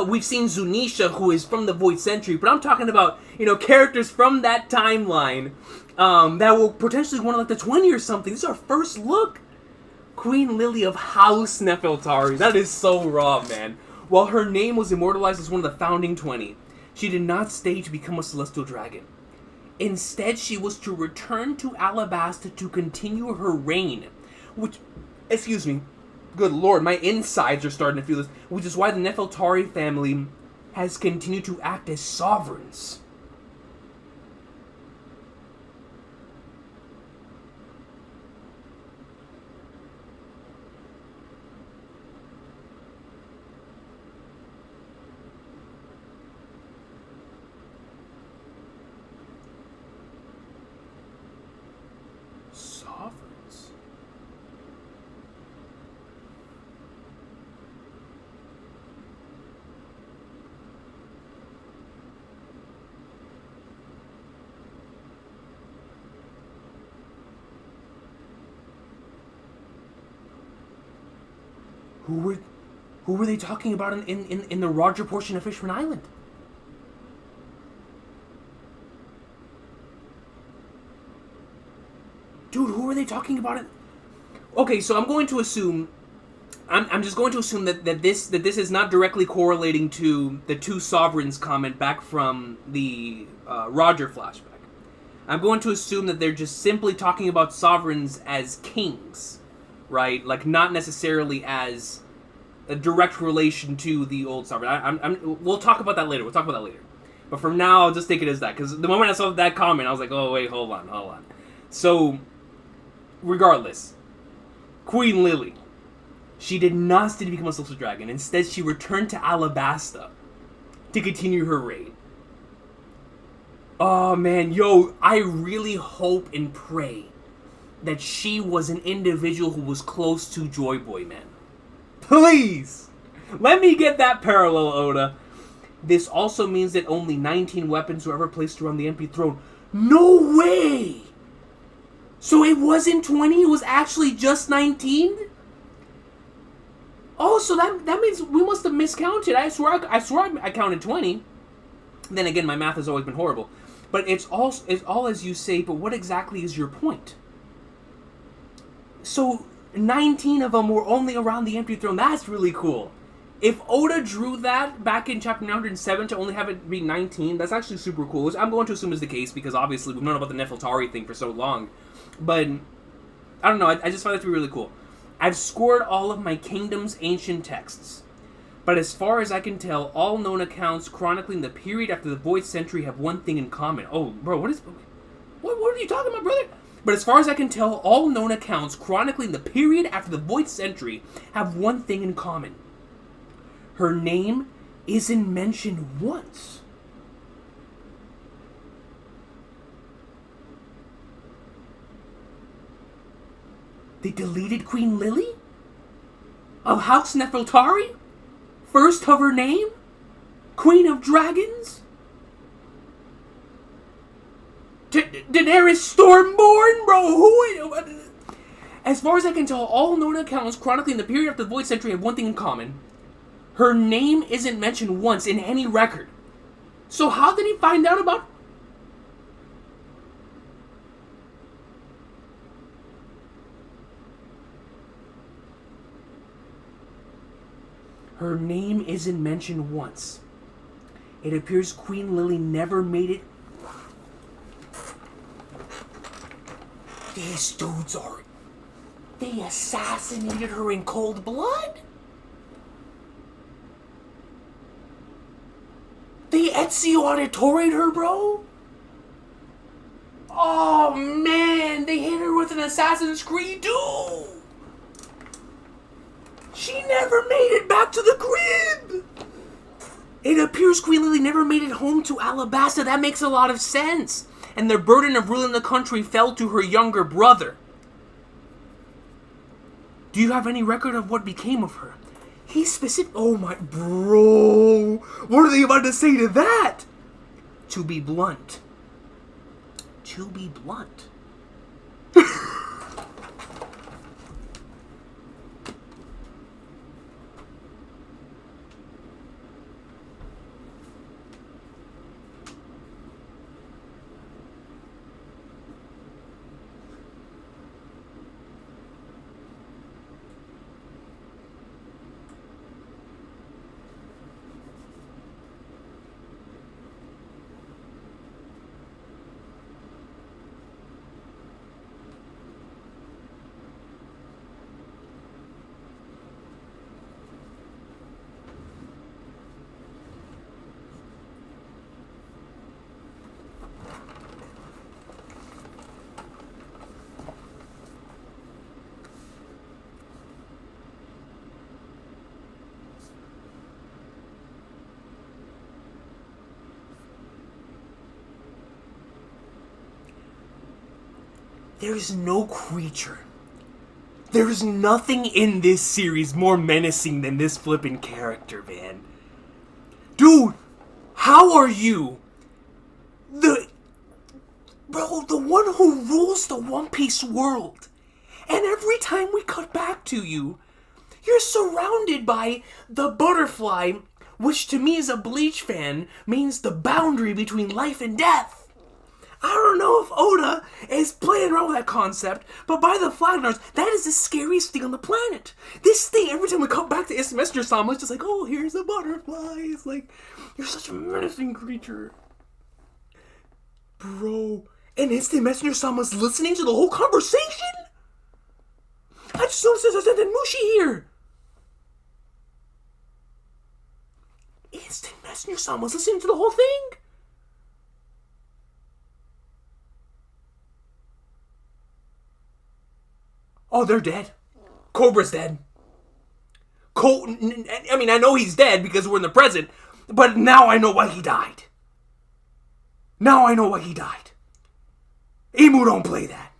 we've seen Zunisha, who is from the Void Century, but I'm talking about, characters from that timeline that were potentially one of like the 20 or something. This is our first look. Queen Lily of House Nefeltari. That is so raw, man. While her name was immortalized as one of the founding 20, she did not stay to become a celestial dragon. Instead, she was to return to Alabasta to continue her reign, which, excuse me, good lord, my insides are starting to feel this, which is why the Nefeltari family has continued to act as sovereigns. Sovereigns? Who were they talking about in the Roger portion of Fishman Island? Dude, who were they talking about it? Okay, so I'm going to assume, I'm just going to assume that this is not directly correlating to the two sovereigns comment back from the Roger flashback. I'm going to assume that they're just simply talking about sovereigns as kings, right? Like, not necessarily as a direct relation to the old sovereign. We'll talk about that later. But for now, I'll just take it as that. Because the moment I saw that comment, I was like, oh, wait, hold on. So, regardless, Queen Lily, she did not stay to become a celestial dragon. Instead, she returned to Alabasta to continue her reign. Oh, man, I really hope and pray that she was an individual who was close to Joy Boy, man. Please! Let me get that parallel, Oda. This also means that only 19 weapons were ever placed around the empty throne. No way! So it wasn't 20, it was actually just 19? Oh, so that means we must have miscounted. I swear I counted 20. Then again, my math has always been horrible. But it's all as you say, but what exactly is your point? So 19 of them were only around the empty throne. That's really cool. If Oda drew that back in chapter 907 to only have it be 19, that's actually super cool. I'm going to assume is the case because obviously we've known about the Nefeltari thing for so long. But I don't know, I just find that to be really cool. I've scored all of my kingdom's ancient texts. But as far as I can tell, all known accounts chronicling the period after the Void Century have one thing in common. Oh, bro, what are you talking about, brother? But as far as I can tell, all known accounts chronicling the period after the Void Century have one thing in common. Her name isn't mentioned once. They deleted Queen Lily? Of House Nefeltari? First of her name? Queen of Dragons? Daenerys Stormborn? Bro, who? As far as I can tell, all known accounts chronicling the period after the Void Century have one thing in common. Her name isn't mentioned once in any record. So how did he find out about... Her name isn't mentioned once. It appears Queen Lily never made it... These dudes are... They assassinated her in cold blood? They Ezio Auditoried her, bro? Oh, man. They hit her with an Assassin's Creed 2. She never made it back to the crib. It appears Queen Lily never made it home to Alabasta. That makes a lot of sense. And the burden of ruling the country fell to her younger brother. Do you have any record of what became of her? He's specific. Oh my, bro. What are they about to say to that? To be blunt. To be blunt. There's no creature. There's nothing in this series more menacing than this flippin' character, man. Dude, how are you? The one who rules the One Piece world. And every time we cut back to you, you're surrounded by the butterfly, which to me as a Bleach fan means the boundary between life and death. I don't know if Oda is playing around with that concept, but by the Flagnars, that is the scariest thing on the planet. This thing, every time we come back to Issa Messenger-sama, it's just like, oh, here's a butterfly. It's like, you're such a menacing creature. Bro, and Instant Messenger-sama's listening to the whole conversation? I just noticed there's a Mushi here. Instant Messenger-sama's listening to the whole thing? Oh, they're dead. Cobra's dead. I mean, I know he's dead because we're in the present, but now I know why he died. Now I know why he died. Emu don't play that.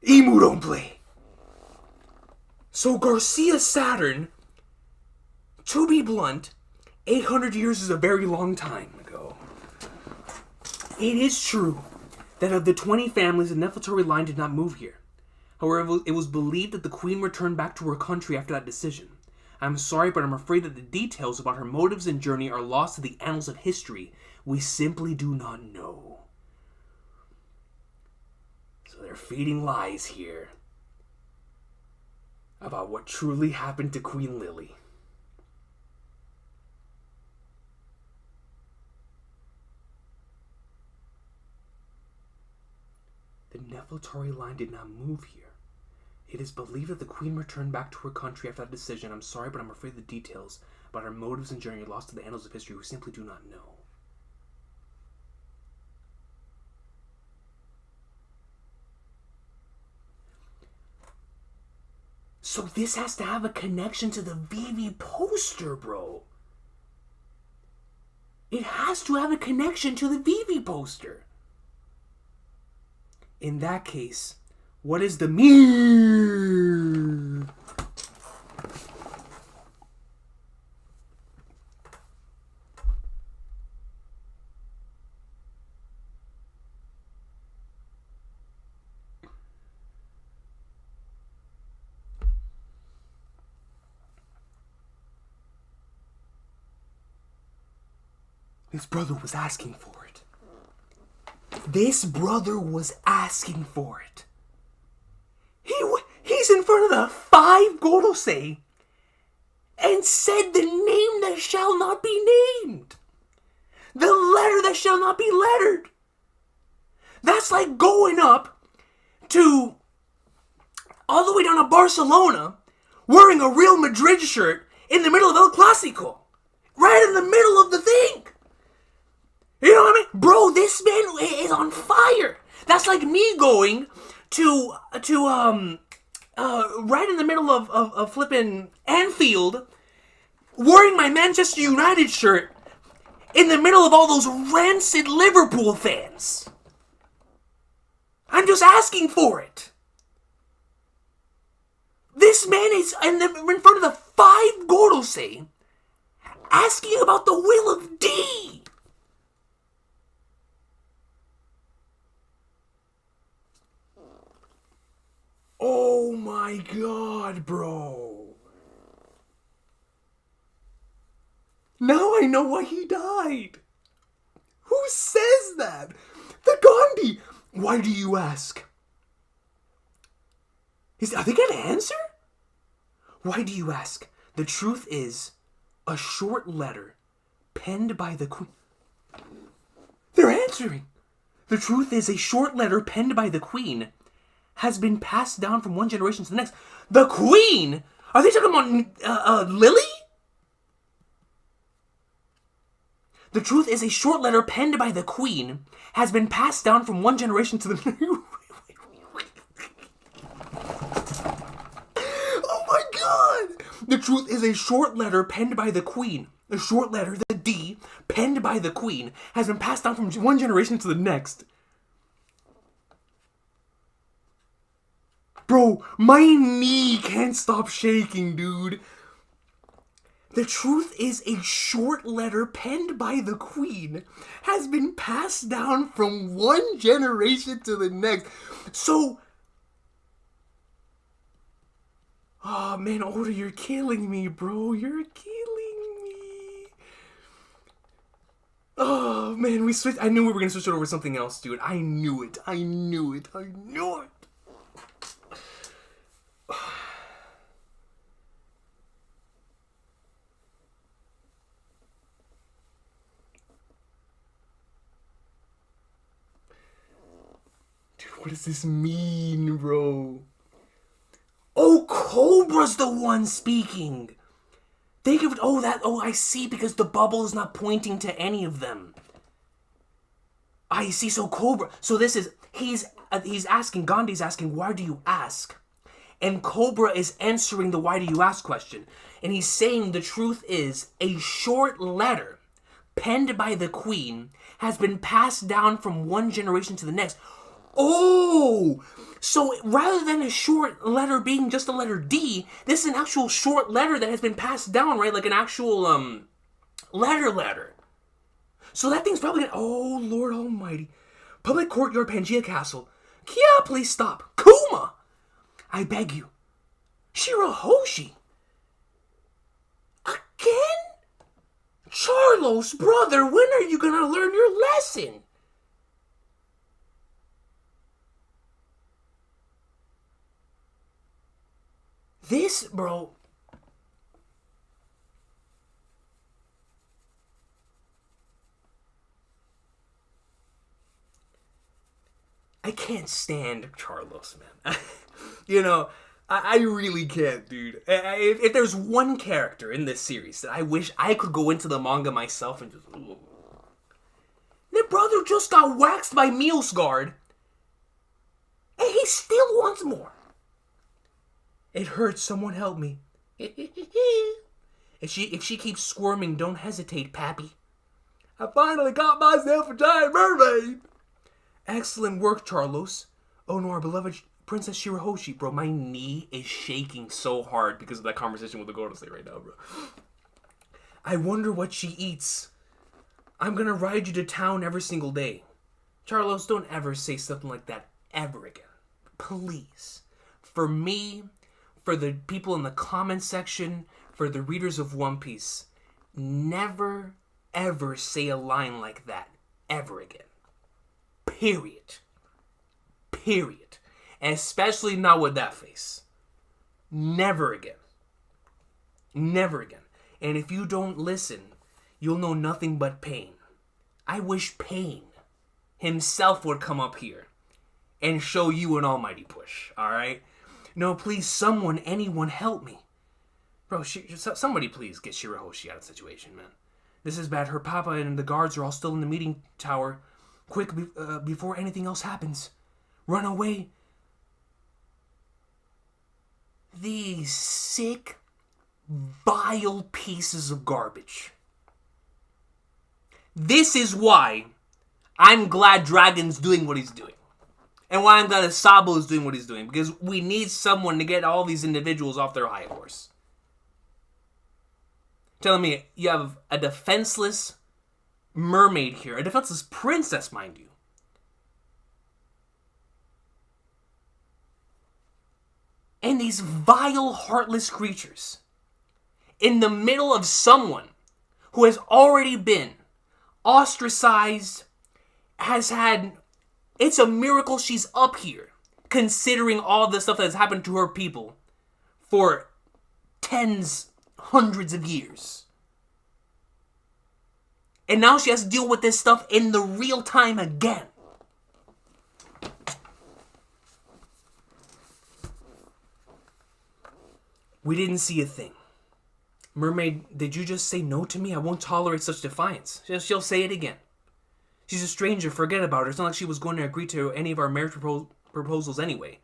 Emu don't play. So Garcia Saturn, to be blunt, 800 years is a very long time ago. It is true that of the 20 families, the Nefeltari line did not move here. However, it was believed that the queen returned back to her country after that decision. I'm sorry, but I'm afraid that the details about her motives and journey are lost to the annals of history. We simply do not know. So they're feeding lies here about what truly happened to Queen Lily. The Nefeltari line did not move here. It is believed that the queen returned back to her country after that decision. I'm sorry, but I'm afraid the details about her motives and journey are lost to the annals of history. We simply do not know. So this has to have a connection to the VV poster, bro. It has to have a connection to the VV poster. In that case, what is the mirror? His brother was asking for it. This brother was asking for it. He's in front of the 5 Gorosei and said the name that shall not be named. The letter that shall not be lettered. That's like going up to all the way down to Barcelona wearing a Real Madrid shirt in the middle of El Clásico. Right in the middle of the thing. You know what I mean? Bro, this man is on fire. That's like me going to right in the middle of flipping Anfield, wearing my Manchester United shirt in the middle of all those rancid Liverpool fans. I'm just asking for it. This man is in front of the 5 Gorosei asking about the will of D. Oh my god, bro. Now I know why he died. Who says that? The Gandhi. Why do you ask? Are they gonna answer? Why do you ask? The truth is, a short letter penned by the queen. They're answering. The truth is, a short letter penned by the queen has been passed down from one generation to the next. The queen? Are they talking about Lily? The truth is, a short letter penned by the queen has been passed down from one generation to the next. Oh my god! The truth is, a short letter penned by the queen. A short letter, the D, penned by the queen, has been passed down from one generation to the next. Bro, my knee can't stop shaking, dude. The truth is, a short letter penned by the queen has been passed down from one generation to the next. So, oh man, Oda, you're killing me, bro. You're killing me. Oh man, we switched. I knew we were gonna switch it over to something else, dude. I knew it. I knew it. I knew it. What does this mean, bro? Oh, Cobra's the one speaking. Think of it. Oh, I see, because the bubble is not pointing to any of them. I see. So Cobra. So this is he's asking. Gandhi's asking, why do you ask? And Cobra is answering the why do you ask question. And he's saying the truth is, a short letter penned by the queen has been passed down from one generation to the next. Oh, so rather than a short letter being just a letter D, this is an actual short letter that has been passed down, right? Like an actual letter. So that thing's probably gonna, oh Lord Almighty, Public Courtyard Pangea Castle. Kia, please stop. Kuma! I beg you. Shira Hoshi. Again? Charlos, brother, when are you gonna learn your lesson? This, bro... I can't stand Charlos, man. You know, I really can't, dude. If there's one character in this series that I wish I could go into the manga myself and just... Their brother just got waxed by Milsgard, and he still wants more. It hurts, someone help me. If she keeps squirming, don't hesitate, Pappy. I finally got myself a giant mermaid. Excellent work, Charlos. Oh no, our beloved Princess Shirahoshi, bro. My knee is shaking so hard because of that conversation with the Gorosei right now, bro. I wonder what she eats. I'm gonna ride you to town every single day. Charlos, don't ever say something like that ever again. Please. For me, for the people in the comment section, for the readers of One Piece, never, ever say a line like that ever again. Period. Period. Especially not with that face. Never again. Never again. And if you don't listen, you'll know nothing but pain. I wish Pain himself would come up here and show you an almighty push, alright? No, please, someone, anyone, help me. Bro, somebody please get Shirahoshi out of the situation, man. This is bad. Her papa and the guards are all still in the meeting tower. Quick, before anything else happens. Run away. These sick, vile pieces of garbage. This is why I'm glad Dragon's doing what he's doing. And why I'm glad Sabo is doing what he's doing. Because we need someone to get all these individuals off their high horse. Telling me you have a defenseless mermaid here. A defenseless princess, mind you. And these vile, heartless creatures. In the middle of someone who has already been ostracized, has had... It's a miracle she's up here, considering all the stuff that has happened to her people for tens, hundreds of years. And now she has to deal with this stuff in the real time again. We didn't see a thing. Mermaid, did you just say no to me? I won't tolerate such defiance. She'll say it again. She's a stranger, forget about her. It's not like she was going to agree to any of our marriage proposals anyway.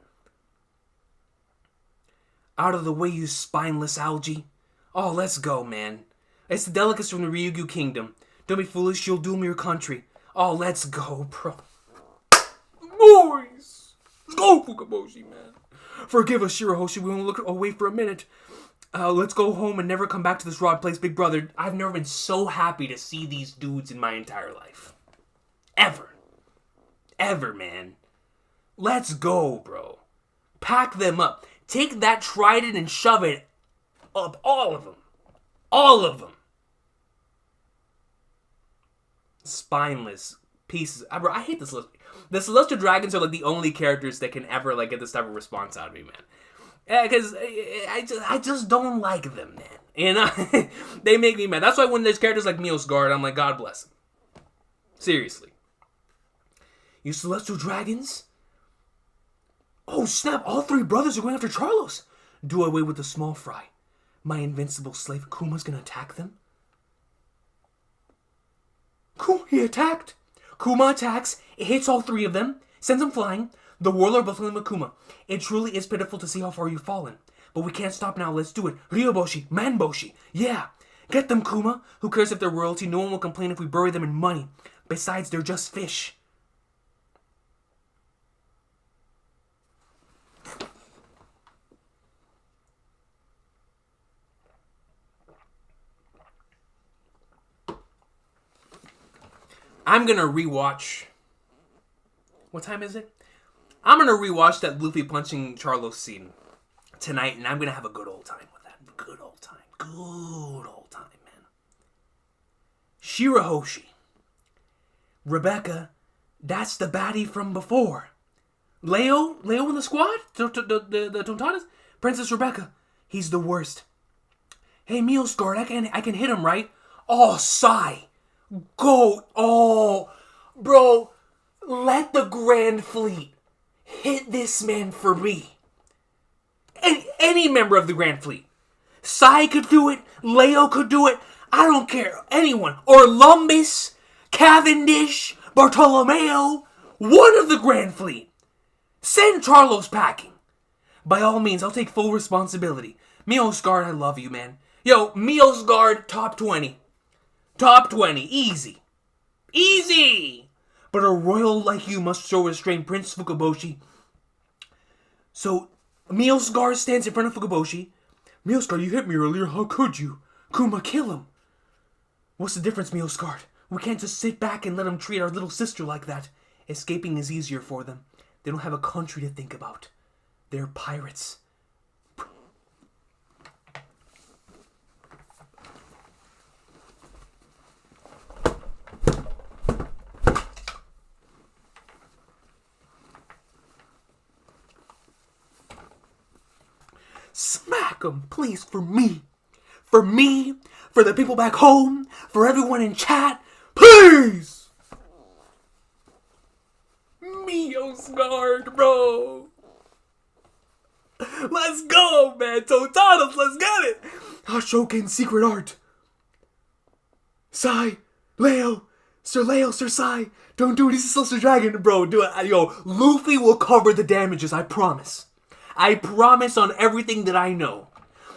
Out of the way, you spineless algae. Oh, let's go, man. It's the delicates from the Ryukyu Kingdom. Don't be foolish, you'll doom your country. Oh, let's go, bro. Boys! Let's go, Fukaboshi, man. Forgive us, Shirahoshi, we won't look away for a minute. Let's go home and never come back to this rod place, big brother. I've never been so happy to see these dudes in my entire life. Ever. Ever, man. Let's go, bro. Pack them up. Take that trident and shove it up. All of them. All of them. Spineless pieces. Bro, I hate this list. The Celestial Dragons are like the only characters that can ever like get this type of response out of me, man. Because I just don't like them, man. You know? They make me mad. That's why when there's characters like Milsgard, I'm like, God bless them. Seriously. You Celestial Dragons? Oh, snap. All three brothers are going after Charlos. Do away with the small fry. My invincible slave Kuma's gonna attack them? He attacked. Kuma attacks. It hits all three of them. Sends them flying. The warlord battling with Kuma. It truly is pitiful to see how far you've fallen. But we can't stop now. Let's do it. Ryoboshi. Manboshi. Yeah. Get them, Kuma. Who cares if they're royalty? No one will complain if we bury them in money. Besides, they're just fish. I'm gonna rewatch What time is it? I'm gonna rewatch that Luffy punching Charlos scene tonight, and I'm gonna have a good old time with that. Good old time. Good old time, man. Shira Hoshi. Rebecca, that's the baddie from before. Leo in the squad? The Tontanas? Princess Rebecca, he's the worst. Hey, Meals Guard, I can hit him, right? Oh, Sai. Go. Oh, bro, let the Grand Fleet hit this man for me. And any member of the Grand Fleet. Sai could do it. Leo could do it. I don't care. Anyone. Orlumbus, Cavendish, Bartolomeo. One of the Grand Fleet. Send Charlos packing. By all means, I'll take full responsibility. Mealsguard, I love you, man. Yo, Mealsguard, top 20. Top 20. Easy. Easy! But a royal like you must show restraint, Prince Fukaboshi. So, Mealsguard stands in front of Fukaboshi. Mealsguard, you hit me earlier. How could you? Kuma, kill him. What's the difference, Mealsguard? We can't just sit back and let him treat our little sister like that. Escaping is easier for them. They don't have a country to think about. They're pirates. Smack 'em, please, for me. For me, for the people back home, for everyone in chat. Please! Mealsguard, bro. Let's go, man. Totanos, let's get it. Hashokin secret art. Sai, Leo, Sir Sai. Don't do it. He's a Sister Dragon, bro. Do it. Yo, Luffy will cover the damages, I promise. I promise on everything that I know.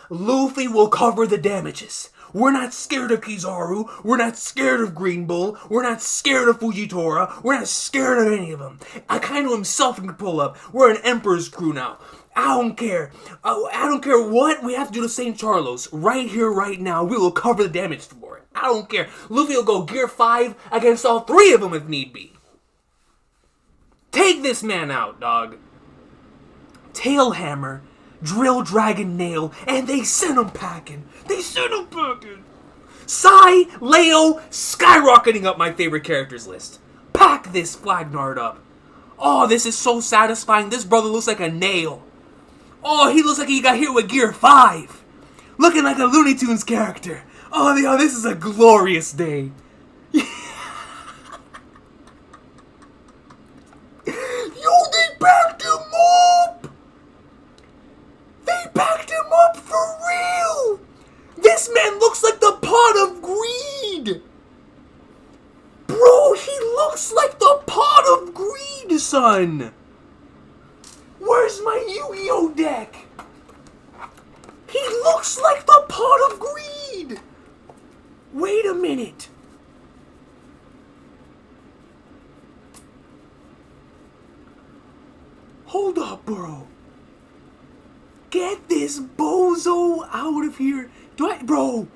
Luffy will cover the damages. We're not scared of Kizaru. We're not scared of Green Bull. We're not scared of Fujitora. We're not scared of any of them. Akainu himself can pull up. We're an Emperor's crew now. I don't care. I don't care what we have to do to St. Charlos. Right here, right now, we will cover the damage for it. I don't care. Luffy will go Gear 5 against all three of them if need be. Take this man out, dog. Tailhammer, Drill Dragon Nail, and they sent him packing. Sai, Leo, skyrocketing up my favorite characters list. Pack this Flagnard up. Oh, this is so satisfying. This brother looks like a nail. Oh, he looks like he got hit with Gear 5. Looking like a Looney Tunes character. Oh, this is a glorious day. Yo, they backed him up! They backed him up for real! This man looks like the pot of greed! Bro, he looks like the pot of greed, son! Where's my Yu-Gi-Oh deck? He looks like the pot of greed! Wait a minute. Hold up, bro. Get this bozo out of here. Bro.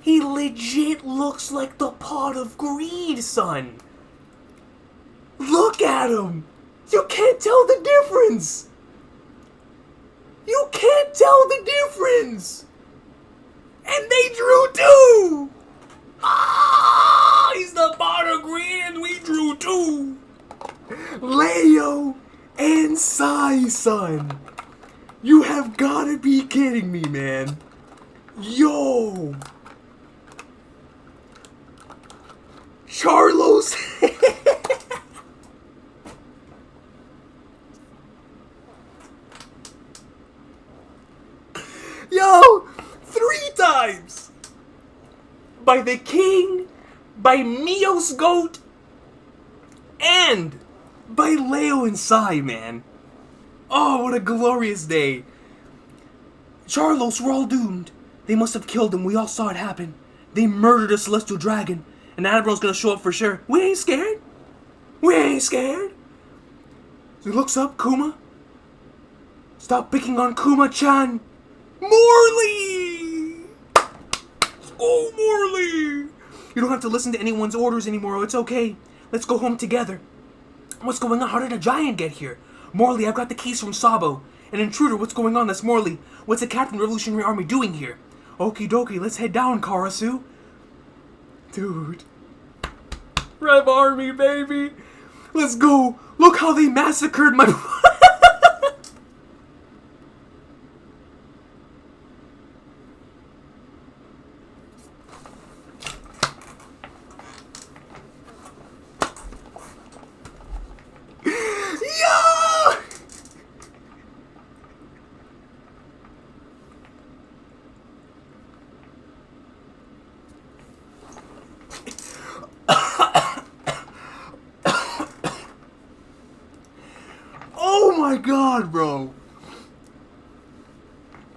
He legit looks like the pot of greed, son. Look at him. You can't tell the difference. You can't tell the difference. And they drew two. Ah, he's the pot of greed and we drew two. Leo and Sai, son. You have gotta be kidding me, man. Yo. Charlos. Yo, 3 times. By the king, by Mio's goat, and by Leo and Sai, man. Oh, what a glorious day. Charlos, we're all doomed. They must have killed him. We all saw it happen. They murdered a celestial dragon. And Admiral's gonna show up for sure. We ain't scared. We ain't scared. So he looks up, Kuma. Stop picking on Kuma-chan. Morley! Oh, Morley! You don't have to listen to anyone's orders anymore. It's okay. Let's go home together.
What's going on? How did a giant get here? Morley, I've got the keys from Sabo. An intruder, what's going on? That's Morley. What's the Captain Revolutionary Army doing here? Okie dokie, let's head down, Karasu. Dude. Rev Army, baby. Let's go. Look how they massacred my... Oh my god, bro.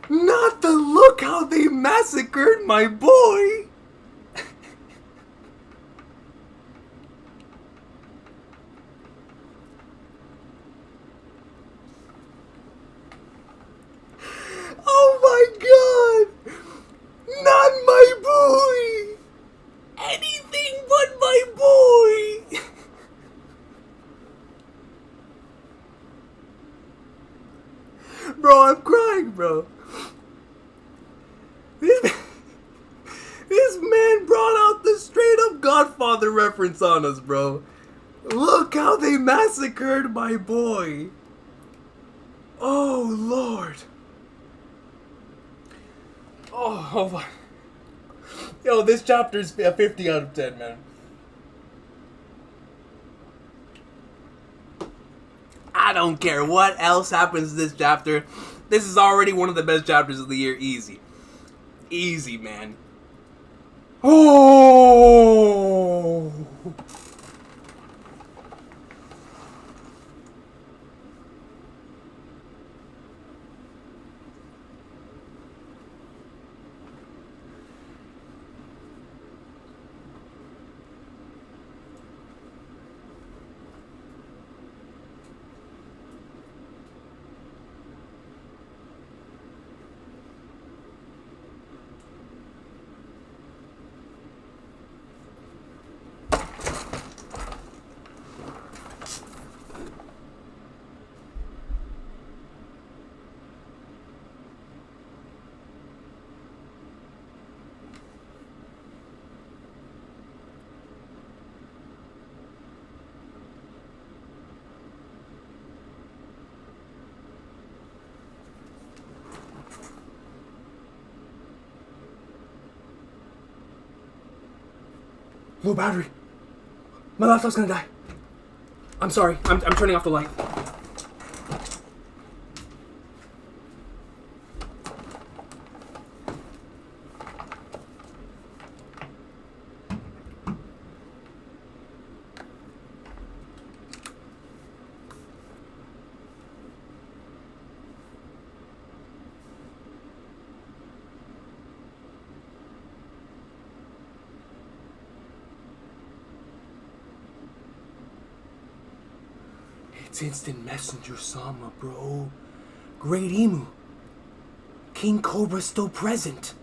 Not the look how they massacred my boy. Oh my god. Not my boy. Anything but my boy. Bro, I'm crying, bro. This man brought out the straight up Godfather reference on us, bro. Look how they massacred my boy. Oh, Lord. Oh my. Yo, this chapter's a 50 out of 10, man. I don't care what else happens in this chapter. This is already one of the best chapters of the year. Easy. Easy, man. Oh! Low battery. My laptop's gonna die. I'm sorry. I'm turning off the light. It's Instant Messenger Sama, bro. Great Emu. King Cobra's still present.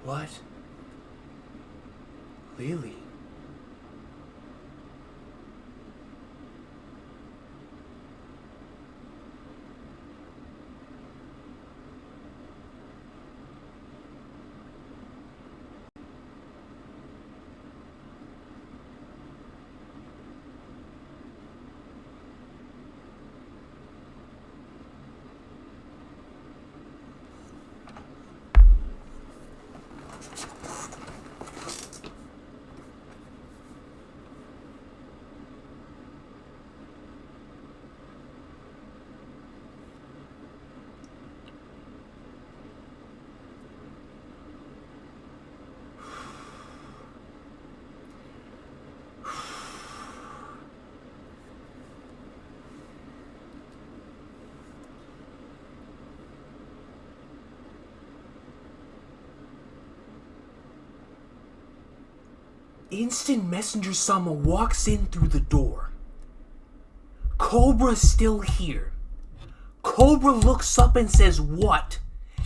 What? Lily? Instant Messenger Sama walks in through the door. Cobra's still here. Cobra looks up and says, "What?"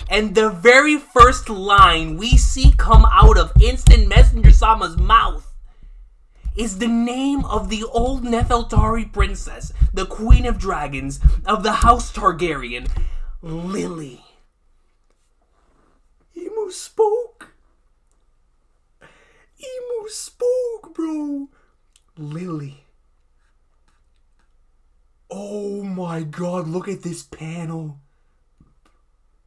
And the very first line we see come out of Instant Messenger Sama's mouth is the name of the old Nefeltari princess, the Queen of Dragons of the House Targaryen, Lily. Emu spoke. Emu spoke, bro. Lily. Oh my god, look at this panel.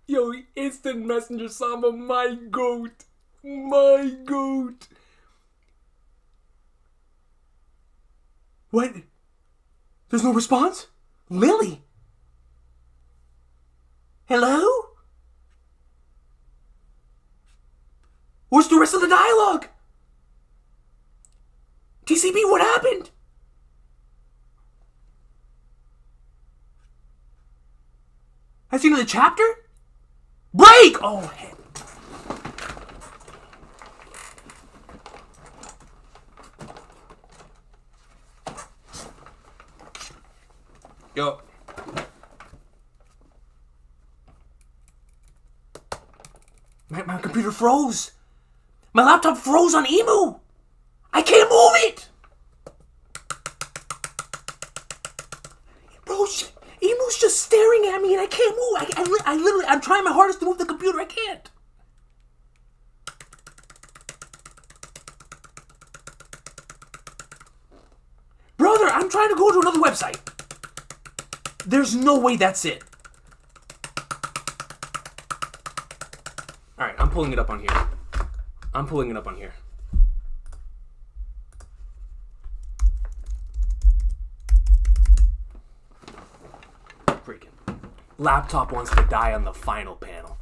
Yo, instant messenger Sama, my goat. My goat. What? There's no response? Lily? Hello? Where's the rest of the dialogue? TCB, what happened? Has he another chapter? Break! Oh, heck. Yo. My computer froze. My laptop froze on Emu. I can't move it. Bro, Emu's just staring at me and I can't move. I literally, I'm trying my hardest to move the computer. I can't. Brother, I'm trying to go to another website. There's no way that's it. Alright, I'm pulling it up on here. Freaking. Laptop wants to die on the final panel.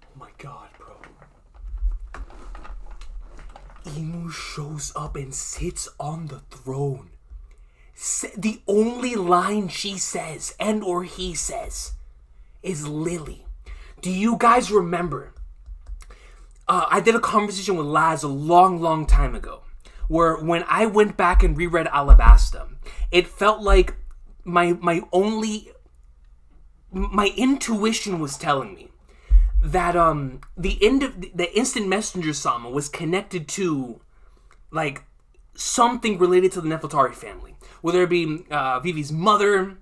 Oh my god, bro. Emu shows up and sits on the throne. The only line she says, and or he says, is Lily. Do you guys remember? I did a conversation with Laz a long time ago, where when I went back and reread Alabasta, it felt like my intuition was telling me that the end of the instant messenger Sama was connected to like something related to the Nefeltari family, whether it be Vivi's mother,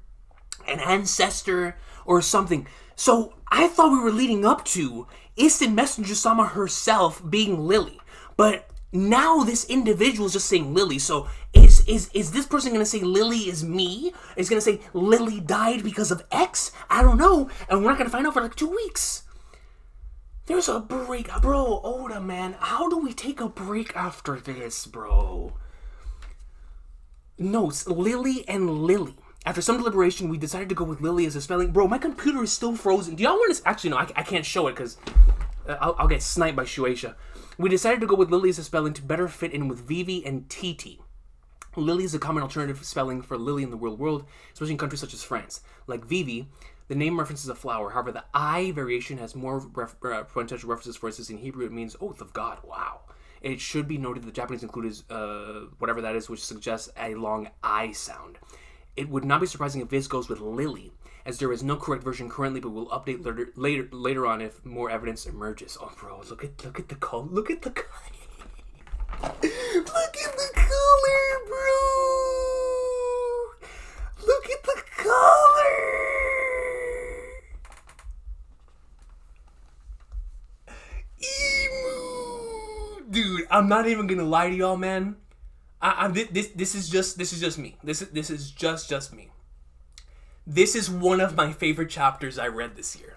an ancestor, or something. So I thought we were leading up to instant messenger Sama herself being Lily, but now this individual is just saying Lily. So is this person gonna say Lily is me? Is gonna say Lily died because of X? I don't know, and we're not gonna find out for like 2 weeks. There's a break. Bro, Oda, man. How do we take a break after this, bro? No, it's Lily and Lily. After some deliberation, we decided to go with Lily as a spelling. Bro, my computer is still frozen. Do y'all want to... Actually, no, I can't show it because I'll get sniped by Shueisha. We decided to go with Lily as a spelling to better fit in with Vivi and Titi. Lily is a common alternative spelling for Lily in the real world, especially in countries such as France. Like Vivi, the name references a flower. However, the I variation has more potential references. For instance, in Hebrew, it means oath of God. Wow. It should be noted that the Japanese included whatever that is, which suggests a long I sound. It would not be surprising if this goes with Lily, as there is no correct version currently, but we'll update later on if more evidence emerges. Oh, bro, look at the color. Look at the color. Look at the color, bro. Look at the color. Emu. Dude, I'm not even gonna lie to y'all, man. This is just me. This is just me. This is one of my favorite chapters I read this year.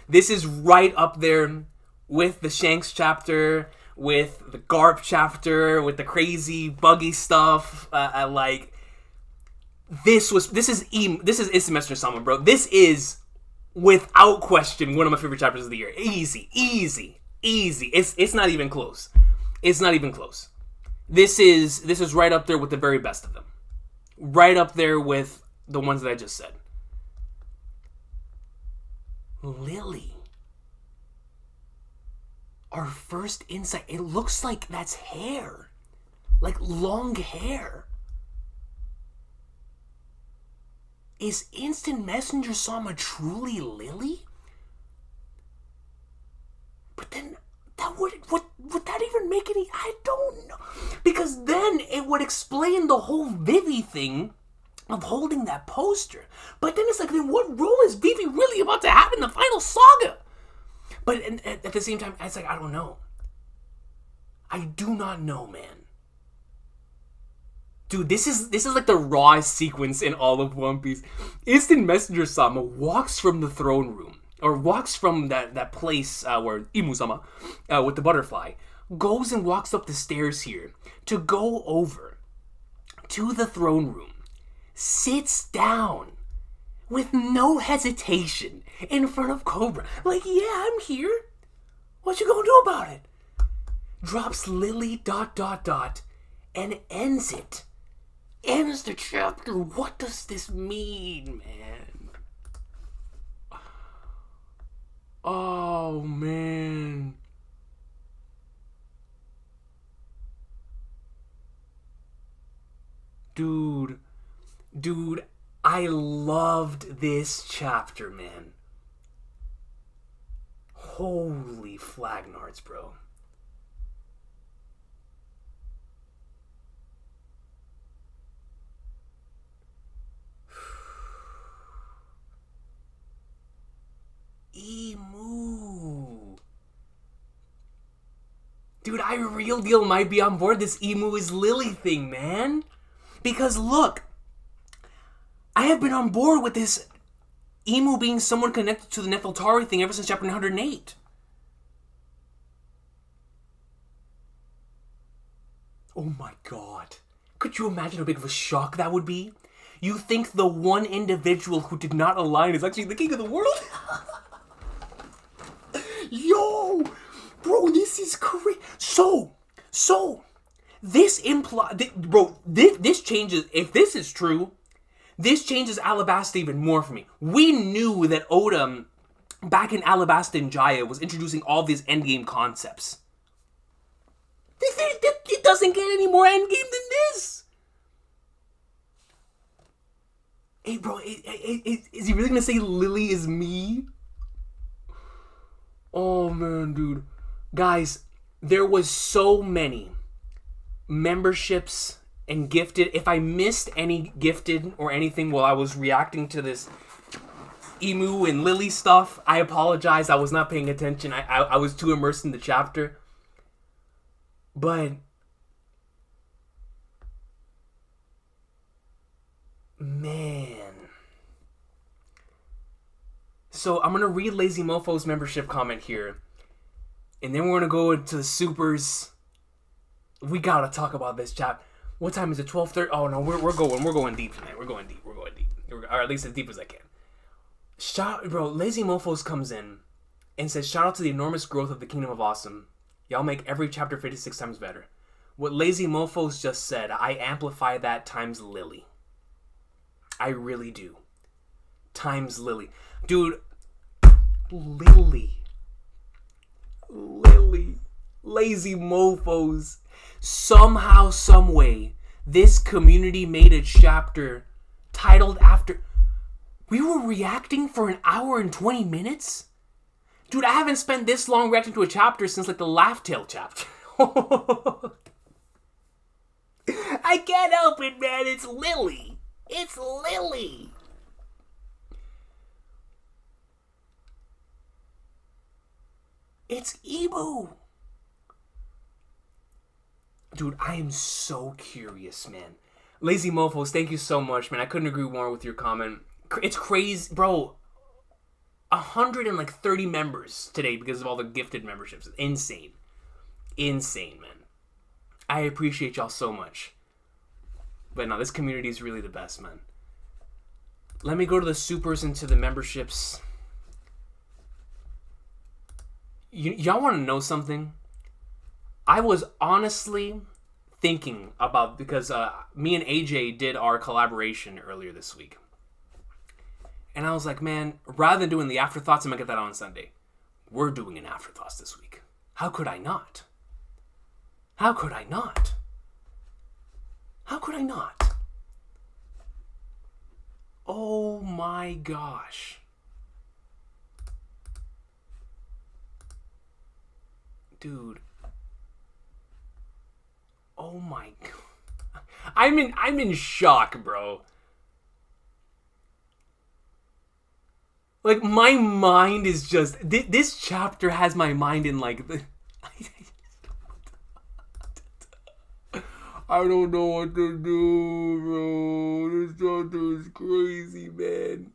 This is right up there with the Shanks chapter, with the Garp chapter, with the crazy buggy stuff. This is Instant Messenger Sama, bro. This is without question one of my favorite chapters of the year. Easy. It's not even close. It's not even close. This is right up there with the very best of them. Right up there with the ones that I just said. Lily. Our first insight. It looks like that's hair. Like long hair. Is Instant Messenger Sama truly Lily? But then, would that even make any... I don't know. Because then it would explain the whole Vivi thing of holding that poster. But then it's like, then what role is Vivi really about to have in the final saga? But at the same time, it's like, I don't know. I do not know, man. Dude, this is like the rawest sequence in all of One Piece. Instant Messenger Sama walks from the throne room, or walks from that place where Imu-sama, with the butterfly, goes and walks up the stairs here to go over to the throne room, sits down with no hesitation in front of Cobra. Like, yeah, I'm here. What you gonna do about it? Drops Lily ... and ends it. Ends the chapter. What does this mean, man? Oh, man. Dude, I loved this chapter, man. Holy flagnards, bro. Emu. Dude, I real deal might be on board this Emu is Lily thing, man. Because look, I have been on board with this Emu being someone connected to the Nefeltari thing ever since chapter 108. Oh my god. Could you imagine how big of a shock that would be? You think the one individual who did not align is actually the king of the world? Yo! Bro, this is crazy. So, this implies... Bro, this changes... If this is true, this changes Alabasta even more for me. We knew that Oda, back in Alabasta and Jaya, was introducing all these endgame concepts. It doesn't get any more endgame than this. Hey, bro, is he really gonna say Lily is me? Oh, man, dude. Guys, there was so many memberships and gifted. If I missed any gifted or anything while I was reacting to this Emu and Lily stuff, I apologize. I was not paying attention. I was too immersed in the chapter. But... man... So, I'm going to read Lazy Mofo's membership comment here. And then we're going to go into the supers. We got to talk about this chat. What time is it? 12:30? Oh, no, we're going deep tonight. We're going deep. Or at least as deep as I can. Bro, Lazy Mofos comes in and says, shout out to the enormous growth of the Kingdom of Awesome. Y'all make every chapter 56 times better. What Lazy Mofos just said, I amplify that times Lily. I really do. Times Lily. Dude, Lily. Lazy Mofos. Somehow, someway, this community made a chapter titled after... We were reacting for an hour and 20 minutes? Dude, I haven't spent this long reacting to a chapter since, like, the Laugh Tale chapter. I can't help it, man. It's Lily. It's Lily. It's Emu. Dude, I am so curious, man. Lazy Mofos, thank you so much, man. I couldn't agree more with your comment. It's crazy, bro. 130 members today because of all the gifted memberships. Insane. Insane, man. I appreciate y'all so much. But no, this community is really the best, man. Let me go to the supers and to the memberships. Y'all want to know something? I was honestly thinking about, because me and AJ did our collaboration earlier this week. And I was like, man, rather than doing the afterthoughts, I'm going to get that on Sunday. We're doing an afterthoughts this week. How could I not? How could I not? How could I not? Oh my gosh. Dude. Oh my god. I'm in shock, bro. Like, my mind is just... This chapter has my mind in, like... I don't know what to do, bro. This chapter is crazy, man.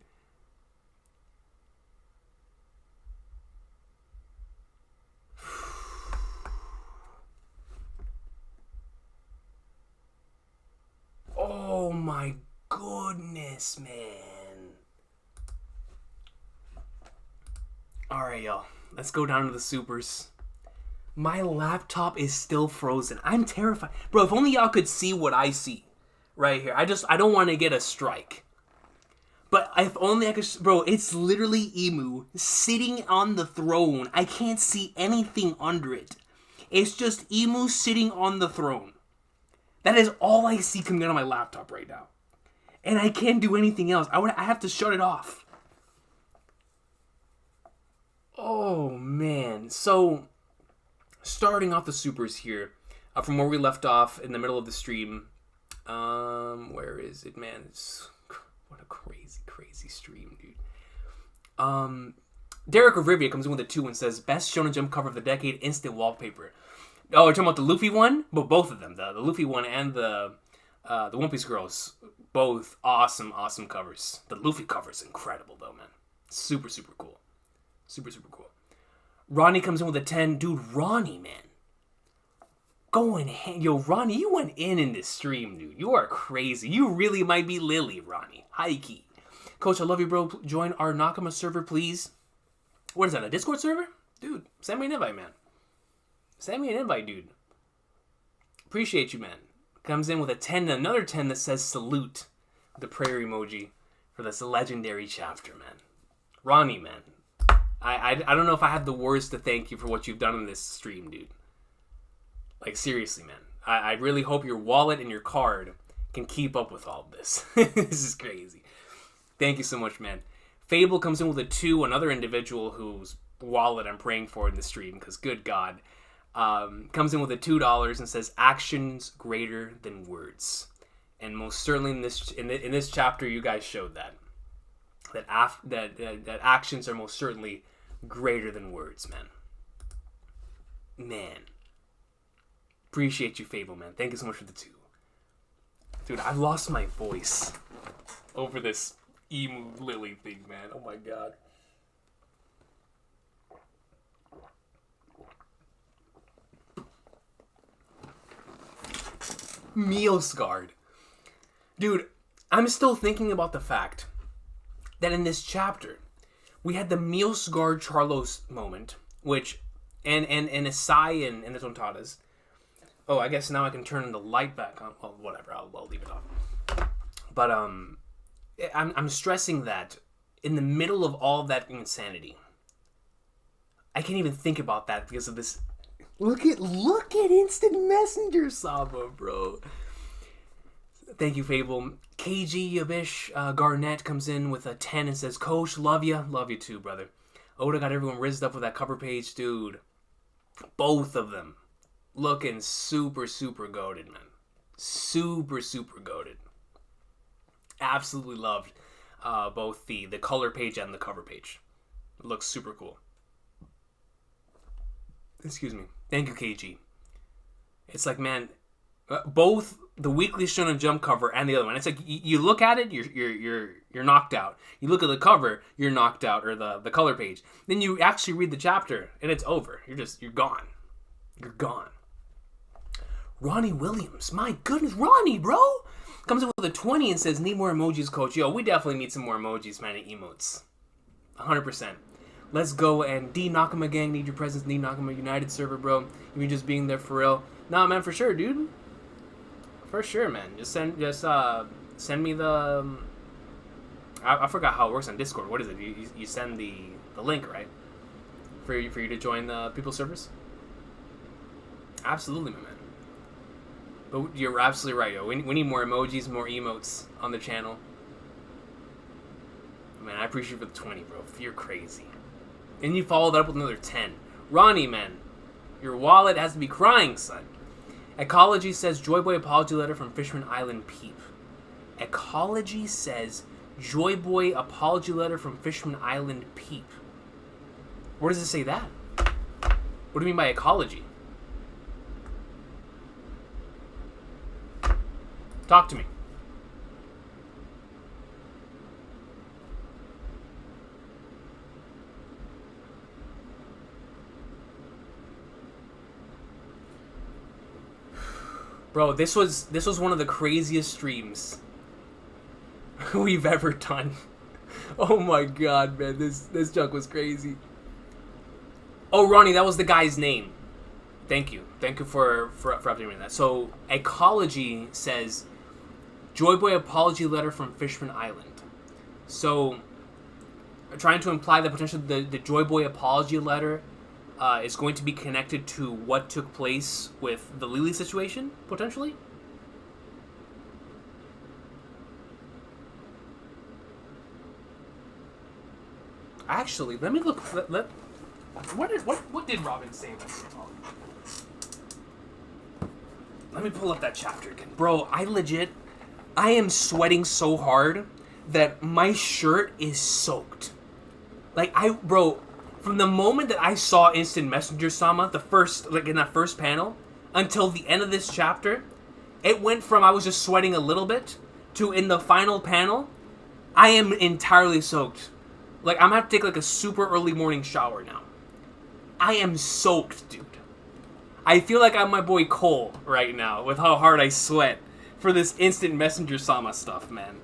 Oh my goodness, man. Alright, y'all. Let's go down to the supers. My laptop is still frozen. I'm terrified. Bro, if only y'all could see what I see right here. I don't want to get a strike. But if only I could... Bro, it's literally Emu sitting on the throne. I can't see anything under it. It's just Emu sitting on the throne. That is all I see coming out of my laptop right now. And I can't do anything else. I have to shut it off. Oh, man. So, starting off the supers here, from where we left off in the middle of the stream. Where is it, man? What a crazy stream, dude. Derek of Rivia comes in with a 2 and says, best Shonen Jump cover of the decade, instant wallpaper. Oh, you're talking about the Luffy one? But both of them. The Luffy one and the One Piece Girls. Both awesome covers. The Luffy cover is incredible, though, man. Super cool. Super cool. Ronnie comes in with a 10. Dude, Ronnie, man. Yo, Ronnie, you went in this stream, dude. You are crazy. You really might be Lily, Ronnie. High key. Coach, I love you, bro. Join our Nakama server, please. What is that, a Discord server? Dude, send me an invite, man. Send me an invite, dude. Appreciate you, man. Comes in with a 10 and another 10 that says salute. The prayer emoji for this legendary chapter, man. Ronnie, man. I don't know if I have the words to thank you for what you've done in this stream, dude. Like, seriously, man. I really hope your wallet and your card can keep up with all of this. This is crazy. Thank you so much, man. Fable comes in with a 2, another individual whose wallet I'm praying for in the stream, because good God. Comes in with a $2 and says, actions greater than words. And most certainly in this chapter, you guys showed that. That actions are most certainly greater than words, man. Man. Appreciate you, Fable, man. Thank you so much for the 2. Dude, I've lost my voice over this Emu Lily thing, man. Oh my God. Mealsguard. Dude, I'm still thinking about the fact that in this chapter, we had the Mealsguard Charlos moment, which, and Asai and the Tontadas. Oh, I guess now I can turn the light back on. Well, whatever, I'll leave it off. But, I'm stressing that in the middle of all that insanity, I can't even think about that because of this. Look at Instant Messenger, Saba, bro. Thank you, Fable. KG Yabish Garnett comes in with a 10 and says, Coach, love you. Love you too, brother. Oda got everyone rizzed up with that cover page, dude. Both of them looking super goated, man. Super goated. Absolutely loved both the color page and the cover page. It looks super cool. Excuse me. Thank you, KG. It's like, man, both the Weekly Shonen Jump cover and the other one. It's like you look at it, you're knocked out. You look at the cover, you're knocked out, or the color page. Then you actually read the chapter, and it's over. You're gone. You're gone. Ronnie Williams, my goodness, Ronnie, bro, comes in with a 20 and says, "Need more emojis, Coach." Yo, we definitely need some more emojis, man, and emotes. 100%. Let's go, and D Nakama gang, need your presence. D Nakama United server, bro. You just being there for real. Nah, man, for sure, dude. For sure, man. Just send me the. I forgot how it works on Discord. What is it? You send the link, right? For you to join the people servers. Absolutely, my man. But you're absolutely right, yo. We need more emojis, more emotes on the channel.
Man, I appreciate you for the 20, bro. You're crazy. And you followed that up with another 10. Ronnie, man. Your wallet has to be crying, son. Ecology says, Joy Boy apology letter from Fisherman Island Peep. Ecology says, Joy Boy apology letter from Fisherman Island Peep. Where does it say that? What do you mean by ecology? Talk to me. Bro, this was one of the craziest streams we've ever done. Oh my god, man, this junk was crazy. Oh, Ronnie, that was the guy's name. Thank you for updating me on that. So, Ecology says, Joy Boy apology letter from Fishman Island. So, trying to imply that potentially the Joy Boy apology letter is going to be connected to what took place with the Lily situation, potentially? Actually, let me look. What did Robin say about this? Let me pull up that chapter again. Bro, I am sweating so hard that my shirt is soaked. Bro, from the moment that I saw Instant Messenger Sama, in that first panel, until the end of this chapter, it went from I was just sweating a little bit to in the final panel, I am entirely soaked. I'm gonna have to take a super early morning shower now. I am soaked, dude. I feel like I'm my boy Cole right now with how hard I sweat for this Instant Messenger Sama stuff, man.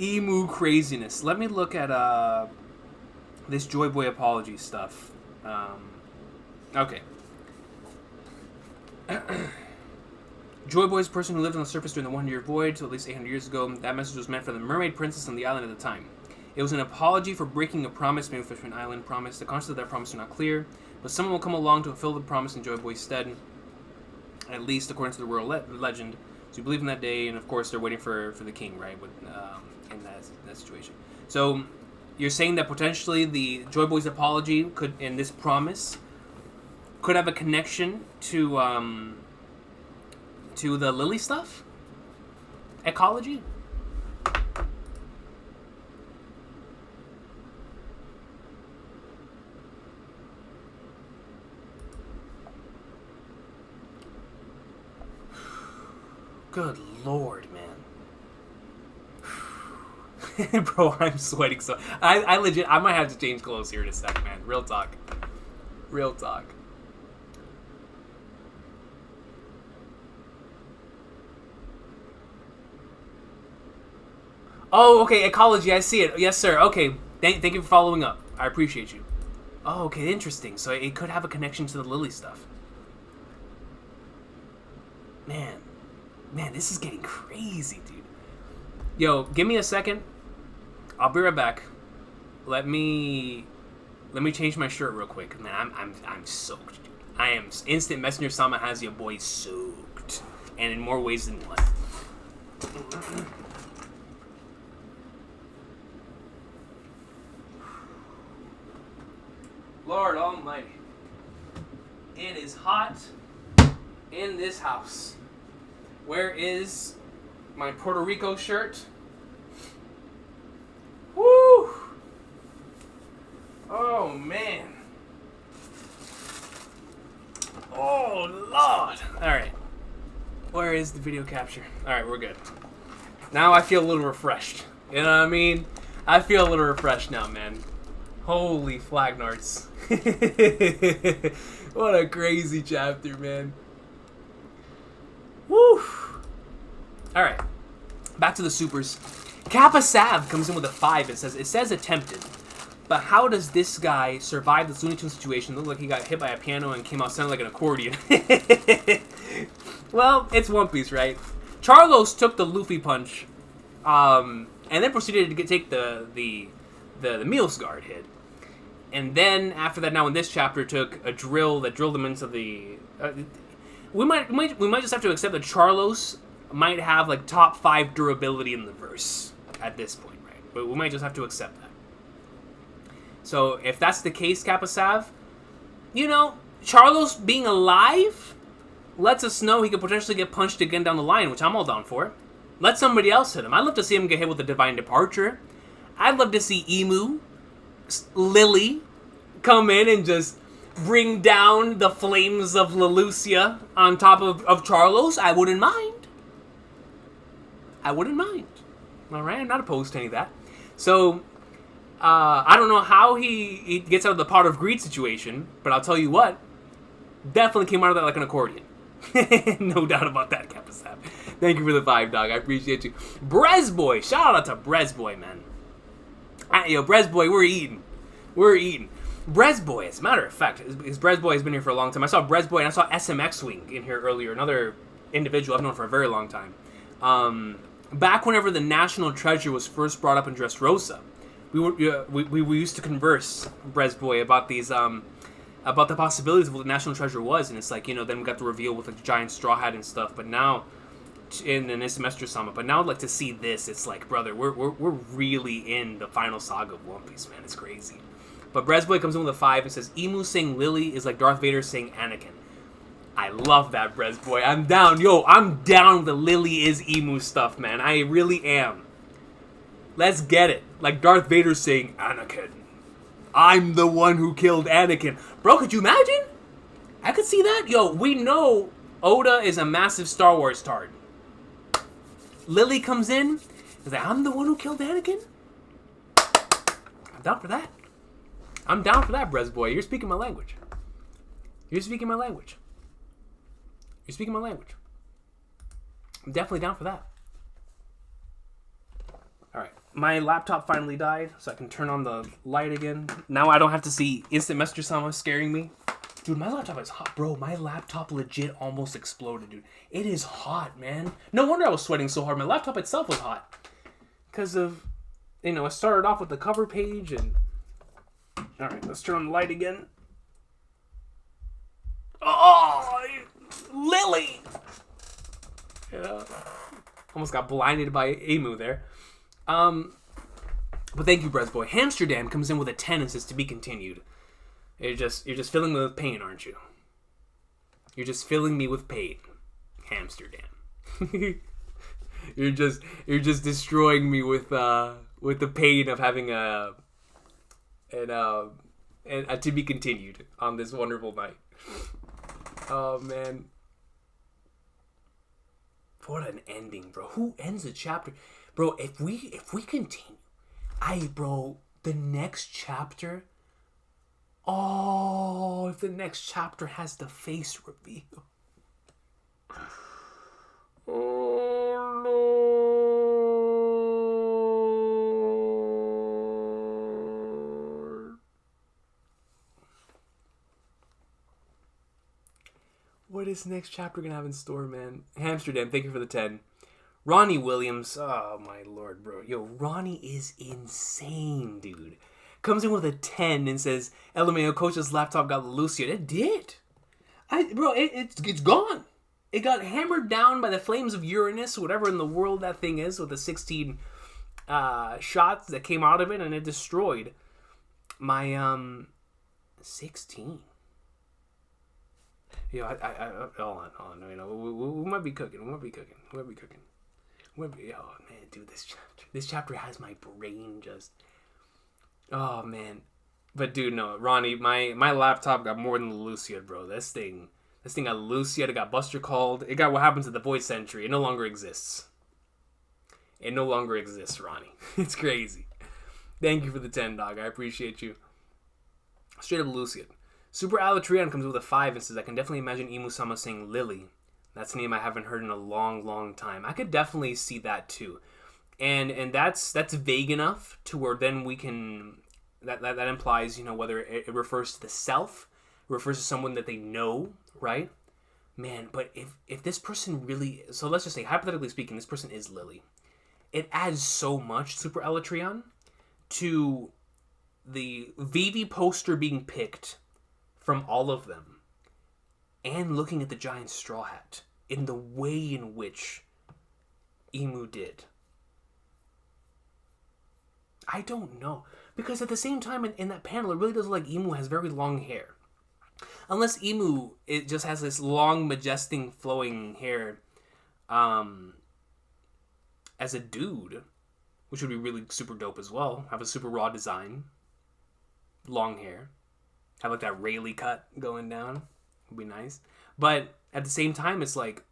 Emu craziness. Let me look at this Joy Boy apology stuff. Okay. Joy Boy is a person who lived on the surface during the 100-year void till at least 800 years ago. That message was meant for the mermaid princess on the island at the time. It was an apology for breaking a promise made with Fishman Island promise. The concept of that promise are not clear, but someone will come along to fulfill the promise in Joy Boy's stead, at least according to the royal legend. So you believe in that day, and of course they're waiting for the king, right, in that situation. So you're saying that potentially the Joy Boy's apology could, in this promise, could have a connection to the Lily stuff? Ecology? Good lord, man. Bro, I'm sweating so... I might have to change clothes here in a sec, man. Real talk. Real talk. Oh, okay, ecology, I see it. Yes, sir. Okay, thank you for following up. I appreciate you. Oh, okay, interesting. So it could have a connection to the Lily stuff. Man, this is getting crazy, dude. Yo, give me a second. I'll be right back. Let me change my shirt real quick. Man, I'm soaked, dude. I am. Instant Messenger Sama has your boy soaked, and in more ways than one. Lord Almighty, it is hot in this house. Where is my Puerto Rico shirt? Woo! Oh, man. Oh, Lord. Alright. Where is the video capture? Alright, we're good. Now I feel a little refreshed. You know what I mean? I feel a little refreshed now, man. Holy flagnards. What a crazy chapter, man. Woo! Alright. Back to the supers. Kappa Sav comes in with a 5. It says attempted. But how does this guy survive this Looney Tunes situation? Looked like he got hit by a piano and came out sounding like an accordion. Well, it's One Piece, right? Charlos took the Luffy punch, and then proceeded to take the Meals Guard hit. And then, after that, now in this chapter, took a drill that drilled him into the... We might just have to accept that Charlos might have, top 5 durability in the verse at this point, right?
But we might just have to accept that. So if that's the case, Kappa Sav, you know, Charlos being alive lets us know he could potentially get punched again down the line, which I'm all down for. Let somebody else hit him. I'd love to see him get hit with a Divine Departure. I'd love to see Emu, Lily, come in and just bring down the flames of Lelucia on top of Charlos. I wouldn't mind. Alright, I'm not opposed to any of that. So, I don't know how he gets out of the pot of greed situation, but I'll tell you what, definitely came out of that like an accordion. No doubt about that, Kappa Sap. Thank you for the 5, dog. I appreciate you. Brezboy, shout out to Brezboy, man. Yo, Brezboy, we're eating. Brezboy, as a matter of fact, his Brezboy has been here for a long time. I saw Brezboy and I saw SMX Wing in here earlier, another individual I've known for a very long time. Back whenever the National Treasure was first brought up in Dressrosa, we used to converse, Brezboy, about these about the possibilities of what the National Treasure was, and it's like, you know, then we got the reveal with the giant straw hat and stuff. But now, in this semester summit, but now like to see this, it's like, brother, we're really in the final saga of One Piece, man. It's crazy. But Brezboy comes in with a 5 and says, Emu saying Lily is like Darth Vader saying Anakin. I love that, Brezboy. I'm down. Yo, I'm down with the Lily is Emu stuff, man. I really am. Let's get it. Like Darth Vader saying Anakin. I'm the one who killed Anakin. Bro, could you imagine? I could see that. Yo, we know Oda is a massive Star Wars tard. Lily comes in. Is like, I'm the one who killed Anakin? I'm down for that. I'm down for that, Brezboy. You're speaking my language. I'm definitely down for that. Alright. My laptop finally died, so I can turn on the light again. Now I don't have to see Instant Messenger Sama scaring me. Dude, my laptop is hot, bro. My laptop legit almost exploded, dude. It is hot, man. No wonder I was sweating so hard. My laptop itself was hot. Because of, you know, I started off with the cover page and... Alright, let's turn on the light again. Oh, Lily! Yeah. Almost got blinded by Emu there. But thank you, Brezboy. Hamsterdam comes in with a 10 and says to be continued. You're just filling me with pain, aren't you? You're just filling me with pain, Hamsterdam. You're just destroying me with the pain of having a to be continued on this wonderful night. Oh man, what an ending, bro! Who ends the chapter, bro? If we continue, the next chapter. Oh, if the next chapter has the face reveal. Oh Lord. What is next chapter gonna have in store, man? Hamsterdam, thank you for the 10. Ronnie Williams, oh my lord, bro. Yo, Ronnie is insane, dude. Comes in with a 10 and says, LMAO coach's laptop got Lucia. It did. It's gone. It got hammered down by the flames of Uranus, whatever in the world that thing is, with the 16 shots that came out of it, and it destroyed my 16. Yo, hold on. You know, we might be cooking. Oh man, dude, this chapter has my brain just. Oh man, but dude, no, Ronnie, my laptop got more than the Lucia, bro. This thing got Lucia. It got Buster called. It got what happens to the Void Sentry. It no longer exists. Ronnie. It's crazy. Thank you for the 10, dog. I appreciate you. Straight up Lucia. Super Alatrion comes with a 5 and says, I can definitely imagine Imu-sama saying Lily. That's a name I haven't heard in a long, long time. I could definitely see that too. And that's vague enough to where then we can... That implies, you know, whether it refers to the self, refers to someone that they know, right? Man, but if this person really... So let's just say, hypothetically speaking, this person is Lily. It adds so much, Super Elatrion, to the Vivi poster being picked from all of them, and looking at the giant straw hat in the way in which Emu did. I don't know. Because at the same time, in that panel, it really does look like Emu has very long hair. Unless Emu, it just has this long, majestic, flowing hair as a dude, which would be really super dope as well. Have a super raw design. Long hair. Have like that Rayleigh cut going down. Would be nice. But at the same time, it's like...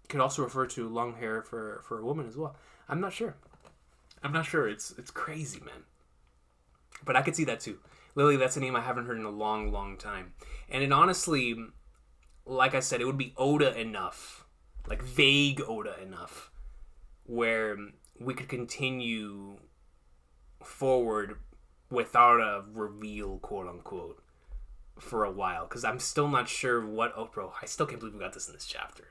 could also refer to long hair for a woman as well. I'm not sure. It's crazy, man. But I could see that too. Lily, that's a name I haven't heard in a long, long time. And it honestly, like I said, it would be Oda enough. Like vague Oda enough. Where we could continue forward without a reveal, quote unquote, for a while. Because I'm still not sure what... oh, bro, I still can't believe we got this in this chapter.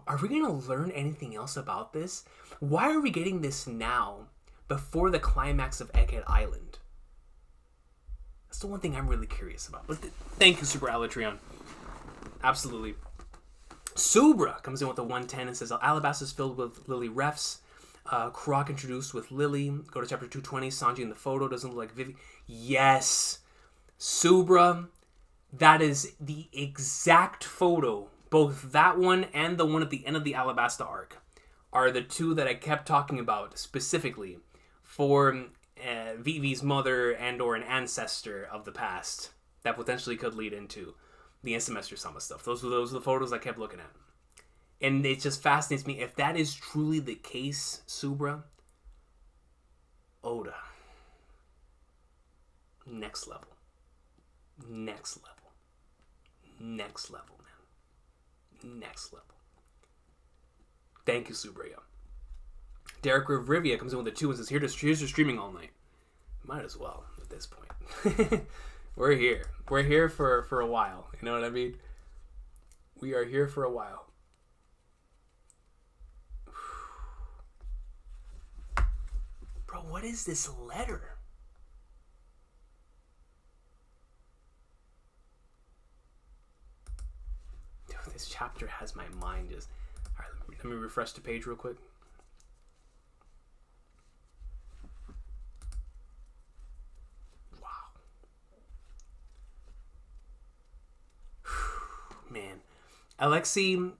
Are we going to learn anything else about this? Why are we getting this now, before the climax of Egghead Island? That's the one thing I'm really curious about. But thank you, Super Alatrion. Absolutely. Subra comes in with a 110 and says, Alabasta is filled with Lily refs. Croc introduced with Lily. Go to chapter 220. Sanji in the photo doesn't look like Vivi. Yes. Subra. That is the exact photo. Both that one and the one at the end of the Alabasta arc are the two that I kept talking about specifically for Vivi's mother and or an ancestor of the past that potentially could lead into the Semester Sama stuff. Those were the photos I kept looking at. And it just fascinates me. If that is truly the case, Subra, Oda. Next level. Next level. Next level, man. Next level. Thank you, Subra. Derek Rivia comes in with a 2 and says, here's to streaming all night. Might as well at this point. We're here. We're here for a while. You know what I mean? We are here for a while. Bro, what is this letter? Dude, this chapter has my mind just... Alright, let me refresh the page real quick. Man. Alexi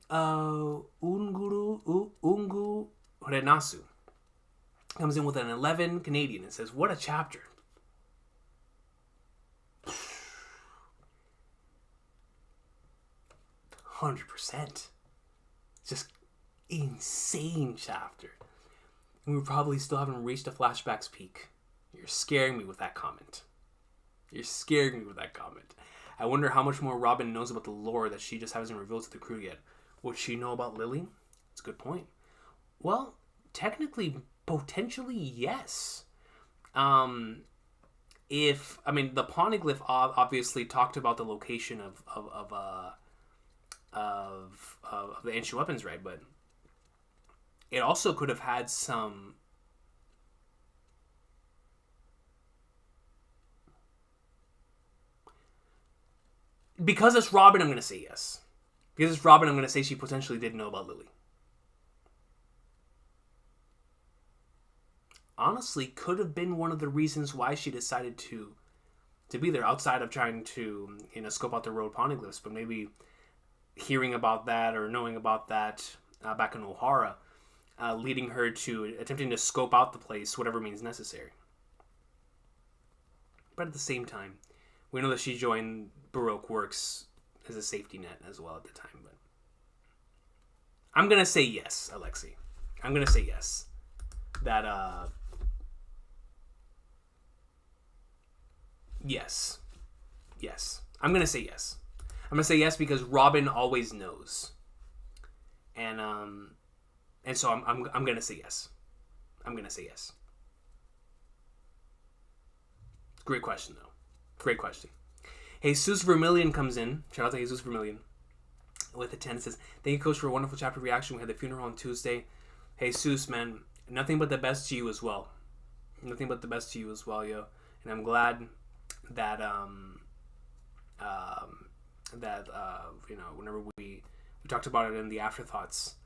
Ungu Renasu comes in with an 11 Canadian and says, what a chapter. %. Just insane chapter. And we probably still haven't reached a flashback's peak. You're scaring me with that comment. I wonder how much more Robin knows about the lore that she just hasn't revealed to the crew yet. Would she know about Lily? That's a good point. Well, technically, potentially, yes. The Poneglyph obviously talked about the location of the ancient weapons, right? But it also could have had some... Because it's Robin, I'm going to say yes. Because it's Robin, I'm going to say she potentially did know about Lily. Honestly, could have been one of the reasons why she decided to be there, outside of trying to, scope out the road poneglyphs, but maybe hearing about that or knowing about that back in Ohara, leading her to attempting to scope out the place, whatever means necessary. But at the same time, we know that she joined Baroque Works as a safety net as well at the time. But I'm going to say yes, Alexi. I'm going to say yes. That, yes. Yes. I'm going to say yes. I'm going to say yes because Robin always knows. And so I'm going to say yes. I'm going to say yes. Great question, though. Great question. Jesus Vermilion comes in. Shout out to Jesus Vermilion. With a 10. It says, thank you, Coach, for a wonderful chapter reaction. We had the funeral on Tuesday. Jesus, man. Nothing but the best to you as well. Nothing but the best to you as well, yo. And I'm glad that, whenever we talked about it in the afterthoughts,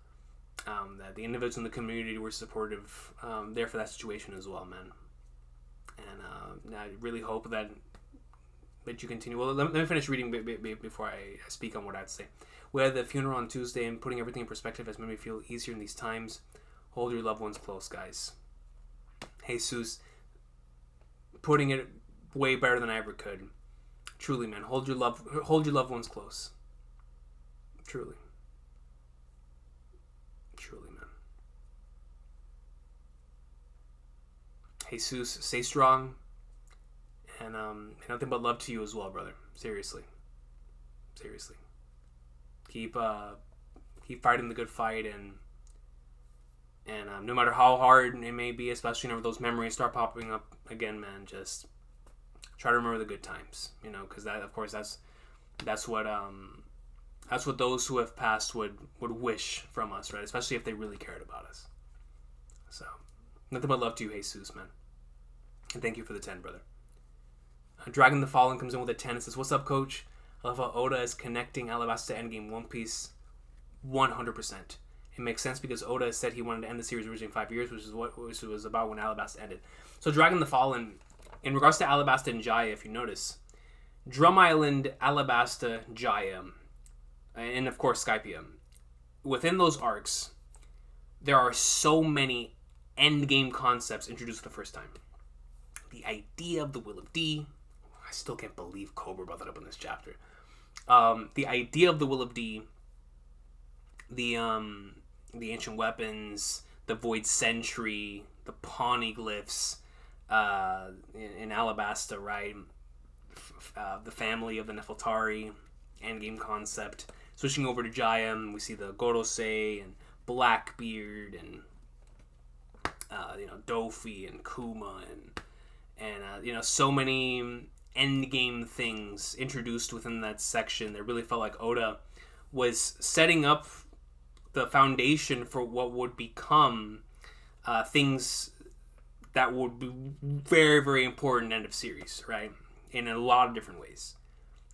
That the individuals in the community were supportive there for that situation as well, man. And I really hope that you continue. Well, let me finish reading before I speak on what I have to say. We had the funeral on Tuesday, and putting everything in perspective has made me feel easier in these times. Hold your loved ones close, guys. Jesus, putting it way better than I ever could. Truly, man, hold your loved ones close. Truly, man. Jesus, stay strong, and nothing but love to you as well, brother. Seriously. Keep fighting the good fight, and no matter how hard it may be, especially whenever those memories start popping up again, man, just try to remember the good times, because that, of course, that's what those who have passed would wish from us, right? Especially if they really cared about us. So, nothing but love to you, Jesus, man. And thank you for the 10, brother. Dragon the Fallen comes in with a 10 and says, "What's up, coach? I love how Oda is connecting Alabasta to Endgame One Piece 100%. It makes sense because Oda said he wanted to end the series originally in 5 years, which was about when Alabasta ended." So Dragon the Fallen, in regards to Alabasta and Jaya, if you notice, Drum Island, Alabasta, Jaya, and of course Skypiea, within those arcs, there are so many endgame concepts introduced for the first time. The idea of the Will of D. I still can't believe Cobra brought that up in this chapter. The idea of the Will of D, the ancient weapons, the Void Sentry, the Poneglyphs in Alabasta, right? The family of the Nefeltari, endgame concept. Switching over to Jaya, we see the Gorosei and Blackbeard and Dofi and Kuma and so many endgame things introduced within that section. That really felt like Oda was setting up the foundation for what would become things that would be very, very important end of series, right? In a lot of different ways.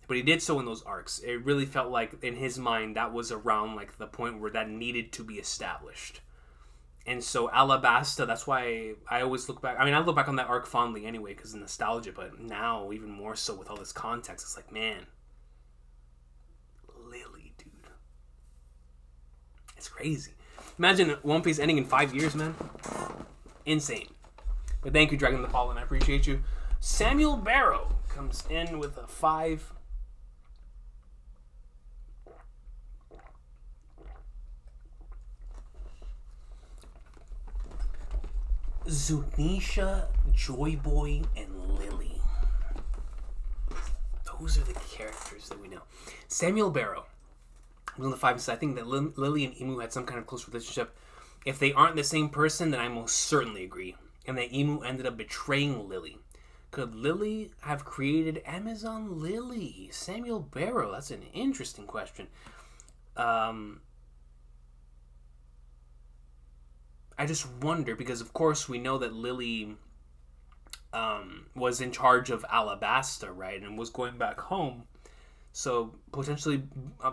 But he did so in those arcs. It really felt like, in his mind, that was around like the point where that needed to be established. And so Alabasta, that's why I always look back. I mean, I look back on that arc fondly anyway because of nostalgia, but now even more so with all this context, it's like, man, Lily, dude. It's crazy. Imagine One Piece ending in 5 years, man. Insane. But thank you, Dragon the Fallen. I appreciate you. Samuel Barrow comes in with a 5. Zunisha, Joy Boy, and Lily. Those are the characters that we know. Samuel Barrow was on the 5 and said, "I think that Lily and Imu had some kind of close relationship. If they aren't the same person, then I most certainly agree. And that Imu ended up betraying Lily. Could Lily have created Amazon Lily?" Samuel Barrow, that's an interesting question. I just wonder, because of course we know that Lily was in charge of Alabasta, right? And was going back home. So potentially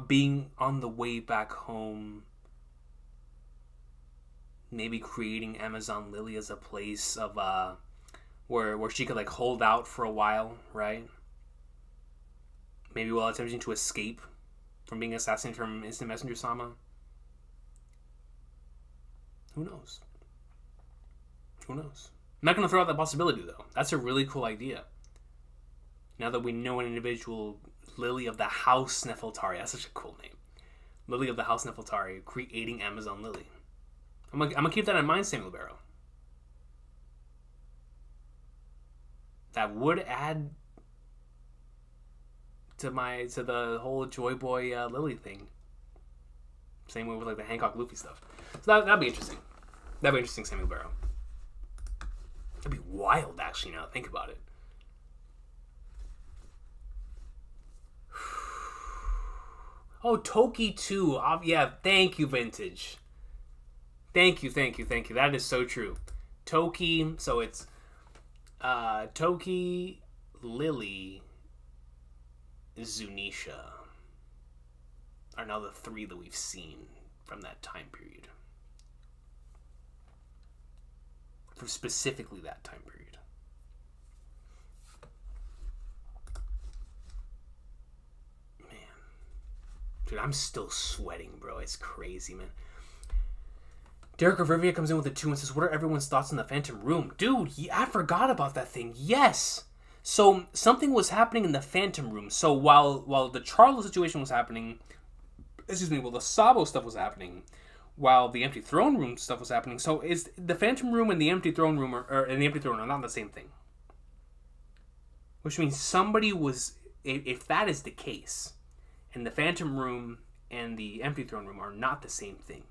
being on the way back home, maybe creating Amazon Lily as a place of where she could like hold out for a while, right? Maybe while attempting to escape from being assassinated from Instant Messenger Sama. Who knows? Who knows? I'm not going to throw out that possibility, though. That's a really cool idea. Now that we know an individual, Lily of the House Nefeltari. That's such a cool name. Lily of the House Nefeltari, creating Amazon Lily. I'm gonna keep that in mind, Samuel Barrow. That would add to the whole Joy Boy Lily thing. Same way with like the Hancock Luffy stuff. So that'd be interesting. That'd be interesting, Samuel Barrow. That'd be wild, actually, now that I think about it. Oh, Toki too. Yeah, thank you, Vintage. Thank you. That is so true. Toki, so it's Toki, Lily, Zunisha are now the 3 that we've seen from that time period.
for specifically that time period. Man. Dude, I'm still sweating, bro. It's crazy, man. Derek of Rivia comes in with a 2 and says, what are everyone's thoughts on the Phantom Room? Dude, I forgot about that thing. Yes! So, something was happening in the Phantom Room. So, while the Charlo situation was happening, while the Sabo stuff was happening, while the Empty Throne Room stuff was happening, so is the Phantom Room and the Empty Throne Room and the Empty Throne are not the same thing. Which means somebody was, if that is the case, and the Phantom Room and the Empty Throne Room are not the same thing,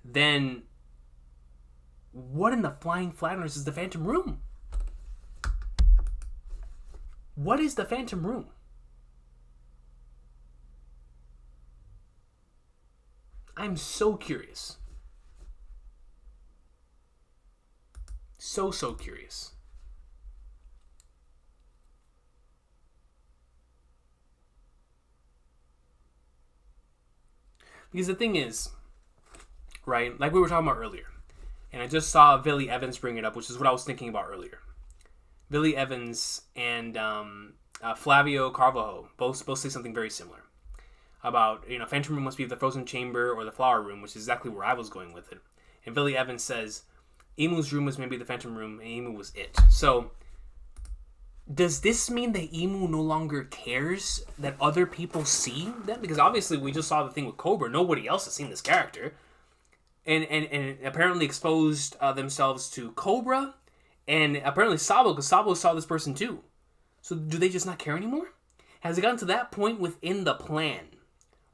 then what in the flying flatters is the Phantom Room? What is the Phantom Room? I'm so curious. So curious. Because the thing is, right, like we were talking about earlier, and I just saw Billy Evans bring it up, which is what I was thinking about earlier. Billy Evans and Flavio Carvalho both say something very similar about, Phantom Room must be the Frozen Chamber or the Flower Room, which is exactly where I was going with it. And Billy Evans says Emu's room was maybe the Phantom Room, and Emu was it. So, does this mean that Emu no longer cares that other people see them? Because obviously we just saw the thing with Cobra. Nobody else has seen this character. And apparently exposed themselves to Cobra, and apparently Sabo, because Sabo saw this person too. So do they just not care anymore? Has it gotten to that point within the plan,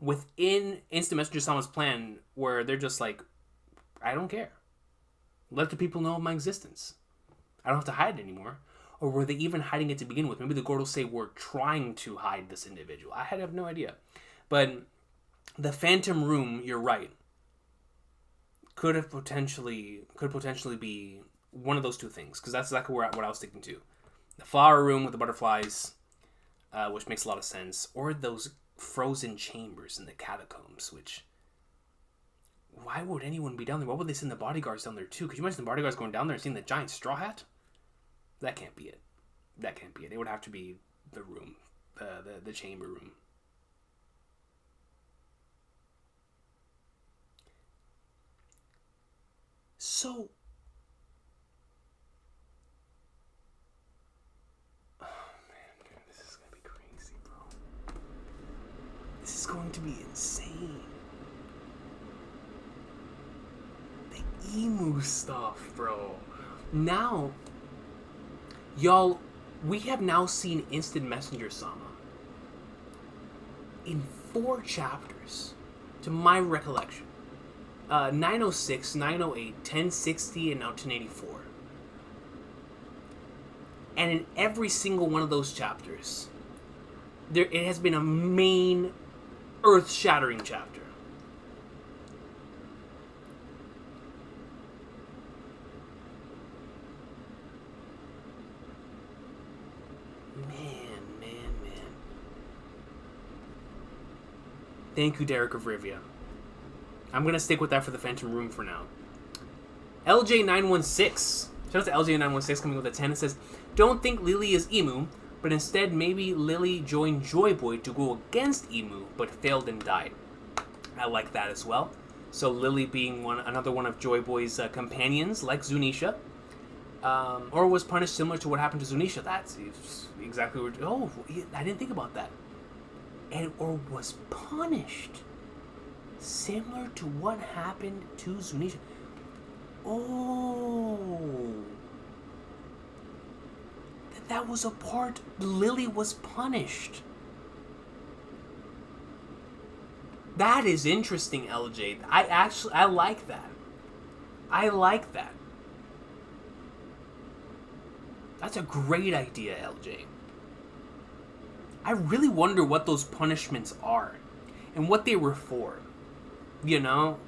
within Instant Messenger Sama's plan, where they're just like, I don't care. Let the people know of my existence. I don't have to hide it anymore. Or were they even hiding it to begin with? Maybe the Gordos say we're trying to hide this individual. I have no idea. But the Phantom Room, you're right, could potentially be one of those two things, because that's exactly what I was sticking to. The Flower Room with the butterflies, which makes a lot of sense, or those frozen chambers in the catacombs, which, why would anyone be down there? Why would they send the bodyguards down there too? Could you imagine the bodyguards going down there and seeing the giant straw hat? That can't be it. That can't be it. It would have to be the room, the chamber room. So, oh man, dude, this is gonna be crazy, bro. This is going to be insane. The emu stuff, bro. Now, y'all, we have now seen Instant Messenger Sama in 4 chapters, to my recollection. 906, 908, 1060, and now 1084. And in every single one of those chapters, it has been a main earth-shattering chapter. Man. Thank you, Derek of Rivia. I'm going to stick with that for the Phantom Room for now. LJ916. Shout out to LJ916 coming with a 10. It says, don't think Lily is Emu, but instead maybe Lily joined Joy Boy to go against Emu, but failed and died. I like that as well. So Lily being another one of Joy Boy's companions, like Zunisha. Or was punished similar to what happened to Zunisha. That's exactly what... Oh, I didn't think about that. Or was punished similar to what happened to Zunisha. Oh. That was a part... Lily was punished. That is interesting, LJ. I like that. I like that. That's a great idea, LJ. I really wonder what those punishments are and what they were for. You know?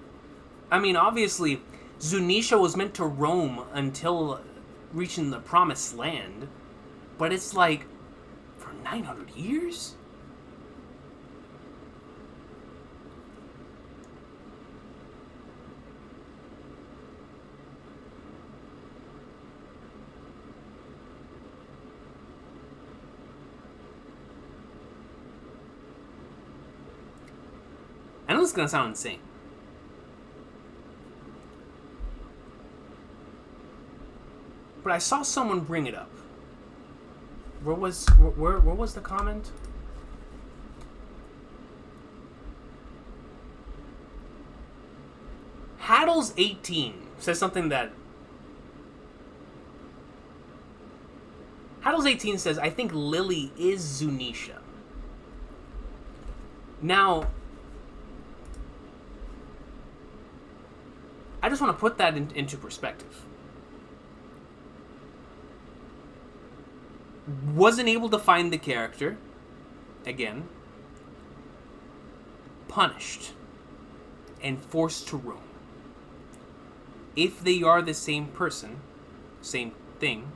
I mean, obviously, Zunisha was meant to roam until reaching the promised land, but it's like, for 900 years? I know this is gonna sound insane. But I saw someone bring it up. Where was the comment? Haddles18 says something that... Haddles18 says, I think Lily is Zunisha. Now, I just want to put that into perspective. Wasn't able to find the character. Again. Punished. And forced to roam. If they are the same person, same thing,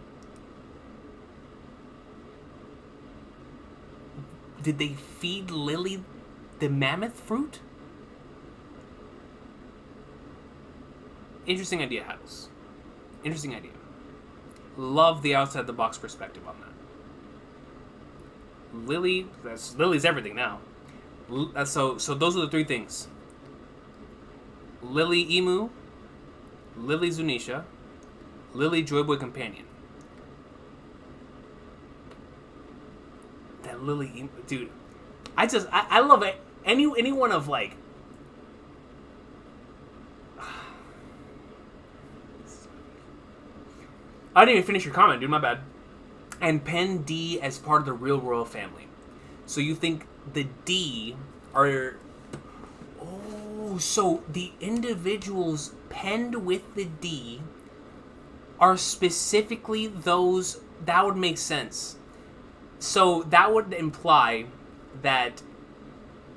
did they feed Lily the mammoth fruit? Interesting idea, Haddles. Interesting idea. Love the outside the box perspective on that. Lily's everything now. So those are the three things. Lily Emu, Lily Zunisha, Lily Joyboy Companion. That Lily Emu, dude. I love it. Anyone of like. I didn't even finish your comment, dude. My bad. And Pen D as part of the real royal family. So you think the D are... Oh, so the individuals penned with the D are specifically those... That would make sense. So that would imply that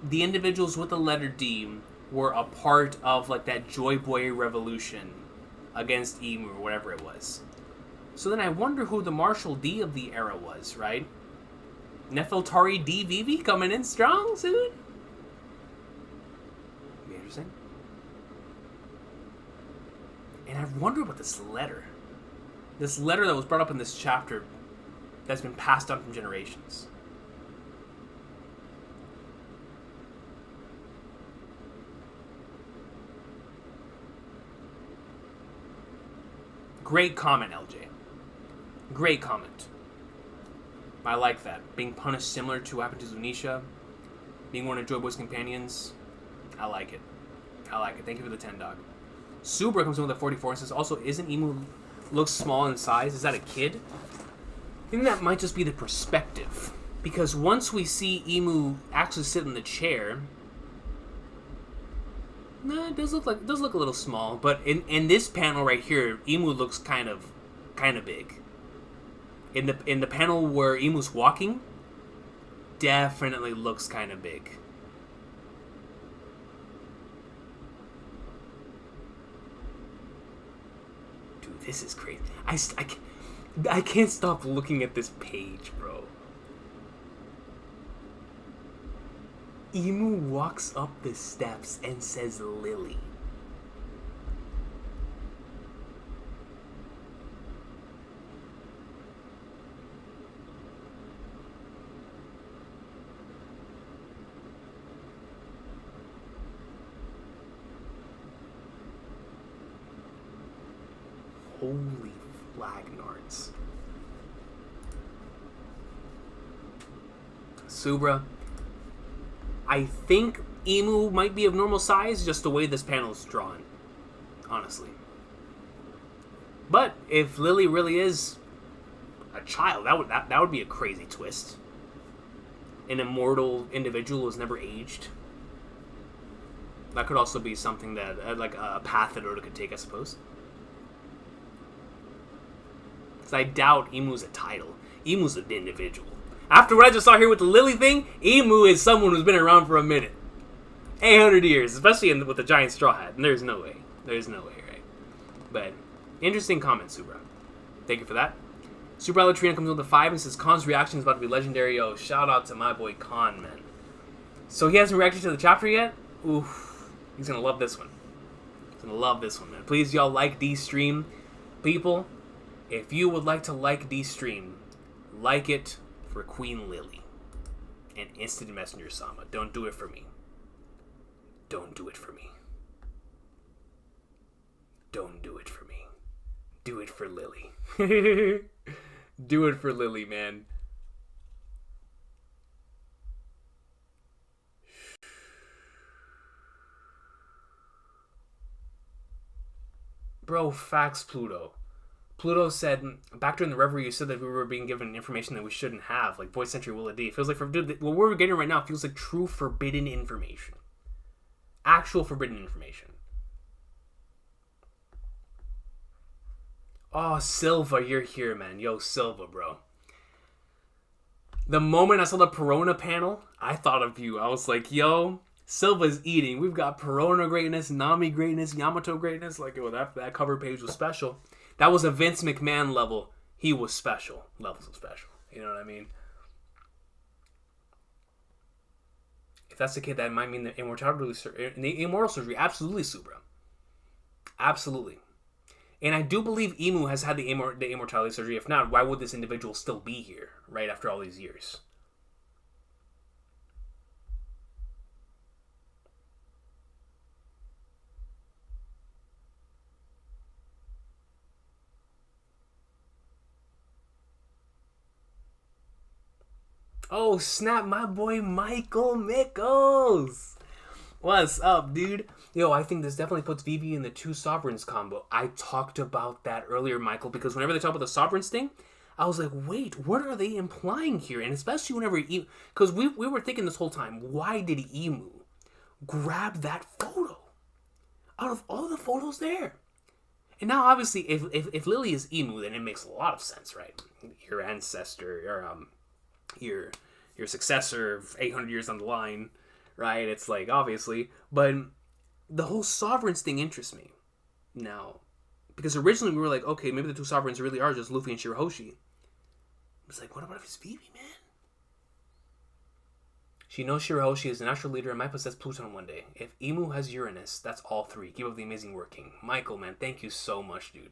the individuals with the letter D were a part of like that Joy Boy revolution against Emu or whatever it was. So then I wonder who the Marshall D of the era was, right? Nefeltari D Vivi coming in strong soon? Be interesting. And I wonder about this letter. This letter that was brought up in this chapter that's been passed on from generations. Great comment, LJ. Great comment. I like that. Being punished similar to what happened to Zunisha. Being one of Joy Boy's companions. I like it. I like it. Thank you for the 10, dog. Subra comes in with a 44 and says, also, isn't Emu looks small in size? Is that a kid? I think that might just be the perspective. Because once we see Emu actually sit in the chair... Nah, it does look a little small. But in this panel right here, Emu looks kind of big. In the panel where Emu's walking, definitely looks kind of big. Dude, this is crazy. I can't stop looking at this page, bro. Emu walks up the steps and says Lily. Holy flagnards. Subra. I think Emu might be of normal size, just the way this panel is drawn. Honestly. But if Lily really is a child, that would be a crazy twist. An immortal individual who's never aged. That could also be something that, like a path that Oda could take, I suppose. Because I doubt Emu's a title. Emu's an individual. After what I just saw here with the Lily thing, Emu is someone who's been around for a minute. 800 years, especially with the giant straw hat. And there's no way. There's no way, right? But, interesting comment, Subra. Thank you for that. Super Latrina comes in with a 5 and says, Khan's reaction is about to be legendary. Oh, shout out to my boy Khan, man. So he hasn't reacted to the chapter yet? Oof. He's going to love this one. He's going to love this one, man. Please, y'all, like D's stream. People, if you would like to like D's stream, like it for Queen Lily and Instant Messenger Sama. Don't do it for me.
Don't do it for me. Don't do it for me. Do it for Lily. Do it for Lily, man. Bro, facts, Pluto. Pluto said, back during the reverie, you said that we were being given information that we shouldn't have, like Voice Century Willa D. It feels like, dude, what we're getting right now feels like true forbidden information. Actual forbidden information. Oh, Silva, you're here, man. Yo, Silva, bro. The moment I saw the Perona panel, I thought of you. I was like, yo, Silva's eating. We've got Perona greatness, Nami greatness, Yamato greatness. Like, yo, that cover page was special. That was a Vince McMahon level. He was special. Levels of special. You know what I mean? If that's the case, that might mean the immortal surgery. Absolutely, Subra. Absolutely. And I do believe Emu has had the immortality surgery. If not, why would this individual still be here, right, after all these years? Oh, snap, my boy Michael Mickles. What's up, dude? Yo, I think this definitely puts Vivi in the two Sovereigns combo. I talked about that earlier, Michael, because whenever they talk about the Sovereigns thing, I was like, wait, what are they implying here? And especially whenever because we were thinking this whole time, why did Emu grab that photo out of all the photos there? And now, obviously, if Lily is Emu, then it makes a lot of sense, right? Your ancestor, your successor 800 years on the line, right? It's like, obviously, but the whole Sovereigns thing interests me now, because originally we were like, okay, maybe the two Sovereigns really are just Luffy and Shira Hoshi. It's like, what about if it's Vivi, man? She knows Shira Hoshi is the natural leader and might possess Pluton one day. If Emu has Uranus, that's all three. Keep up the amazing working. Michael, man, thank you so much, dude.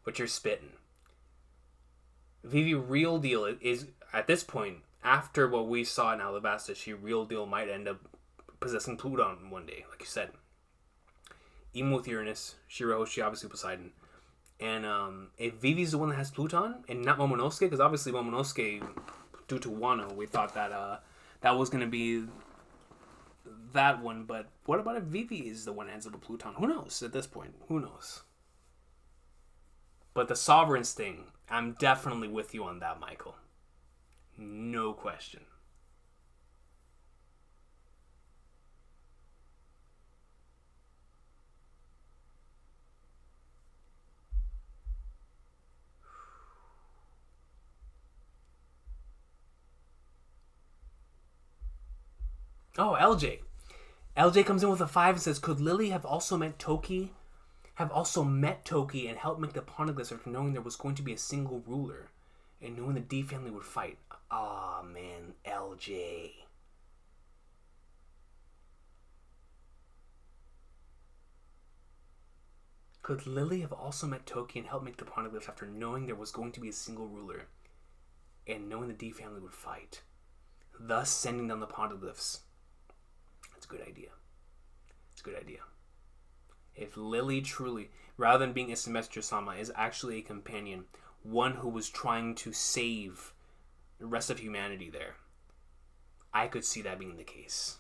But you're spitting. Vivi real deal is, at this point, after what we saw in Alabasta, she real deal might end up possessing Pluton one day, like you said. Emu with Uranus, Shira Hoshi, obviously Poseidon. And if Vivi's the one that has Pluton, and not Momonosuke, because obviously Momonosuke, due to Wano, we thought that that was going to be that one. But what about if Vivi is the one that ends up with Pluton? Who knows at this point? Who knows? But the Sovereigns thing, I'm definitely with you on that, Michael. No question. Oh, LJ. LJ comes in with a 5 and says, could Lily have also met Toki and helped make the Poneglyphs after knowing there was going to be a single ruler and knowing the D family would fight? Aw, man, LJ. Could Lily have also met Toki and helped make the Poneglyphs after knowing there was going to be a single ruler and knowing the D family would fight, thus sending down the Poneglyphs? That's a good idea. It's a good idea. If Lily truly, rather than being a Semester-sama, is actually a companion, one who was trying to save the rest of humanity there, I could see that being the case.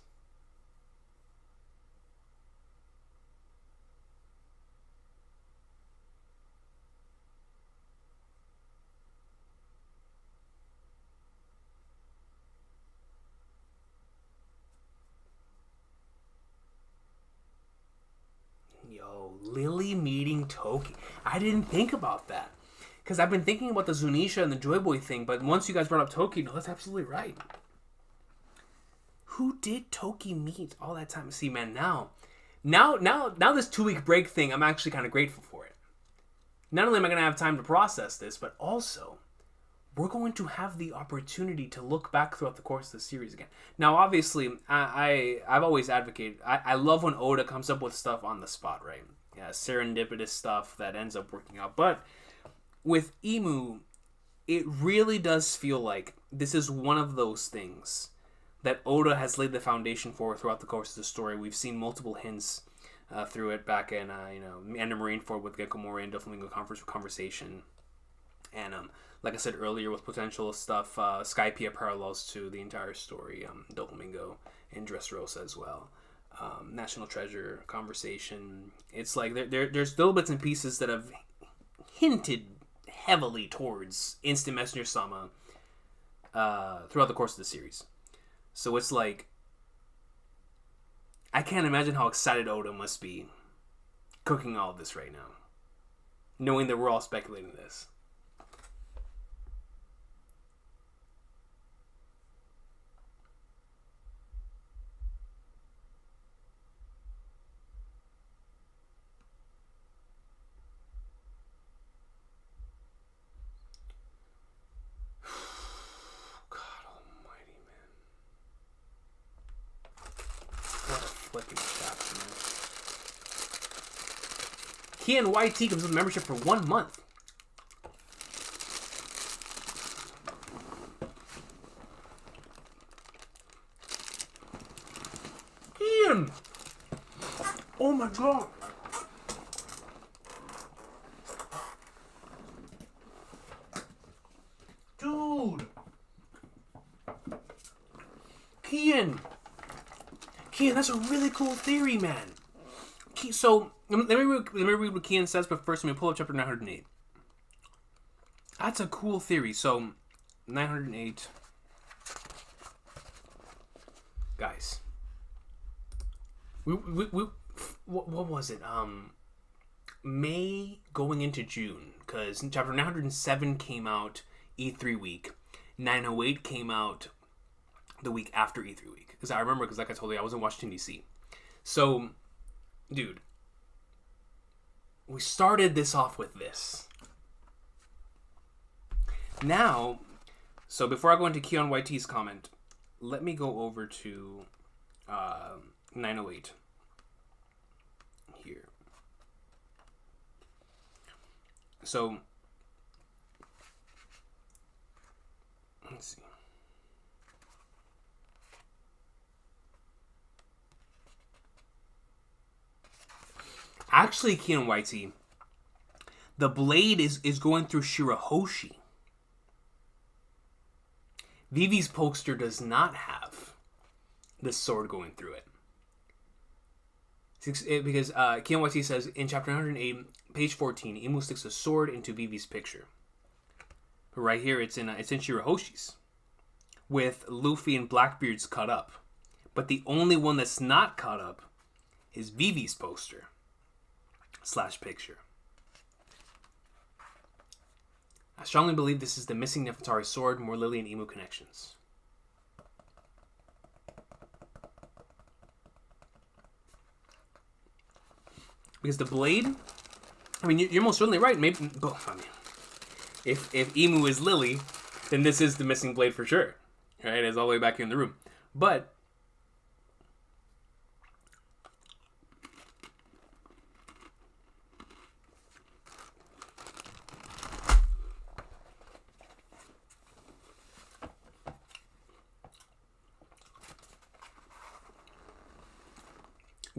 Yo, Lily meeting Toki. I didn't think about that. Because I've been thinking about the Zunisha and the Joy Boy thing, but once you guys brought up Toki, no, that's absolutely right. Who did Toki meet all that time? See, man, now this 2-week break thing, I'm actually kind of grateful for it. Not only am I going to have time to process this, but also, we're going to have the opportunity to look back throughout the course of the series again. Now, obviously, I've always advocated, I love when Oda comes up with stuff on the spot, right? Yeah, serendipitous stuff that ends up working out. But with Emu, it really does feel like this is one of those things
that Oda has laid the foundation for throughout the course of the story. We've seen multiple hints through it back in, End of Marineford with Gecko Moria and Doflamingo Conversation. And like I said earlier, with potential stuff, Skypiea parallels to the entire story, Doflamingo and Dressrosa as well. National Treasure, Conversation. It's like there's little bits and pieces that have hinted heavily towards Instant Messenger Sama throughout the course of the series. So it's like, I can't imagine how excited Oda must be cooking all of this right now, knowing that we're all speculating this. Kian YT comes with membership for 1 month. Kian! Oh my god. Dude. Kian, that's a really cool theory, man. So, let me read what Kian says, but first let me pull up chapter 908. That's a cool theory. So, 908. Guys. What was it? May going into June, because chapter 907 came out E3 week. 908 came out the week after E3 week. Because I remember, because like I told you, I was in Washington, D.C. So, dude, we started this off with this. Now, so before I go into Kion YT's comment, let me go over to 908 here. So, let's see. Actually, Kian YT, the blade is going through Shira Hoshi. Vivi's poster does not have the sword going through it. Because Kian YT says, in chapter 108, page 14, Imu sticks a sword into Vivi's picture. But right here, it's in Shira Hoshi's, with Luffy and Blackbeard's cut up. But the only one that's not cut up is Vivi's poster / picture. I strongly believe this is the missing Nefertari sword, more Lily and Imu connections. Because the blade, I mean, you're most certainly right. Maybe, I mean, if Imu is Lily, then this is the missing blade for sure. Right? It's all the way back here in the room. But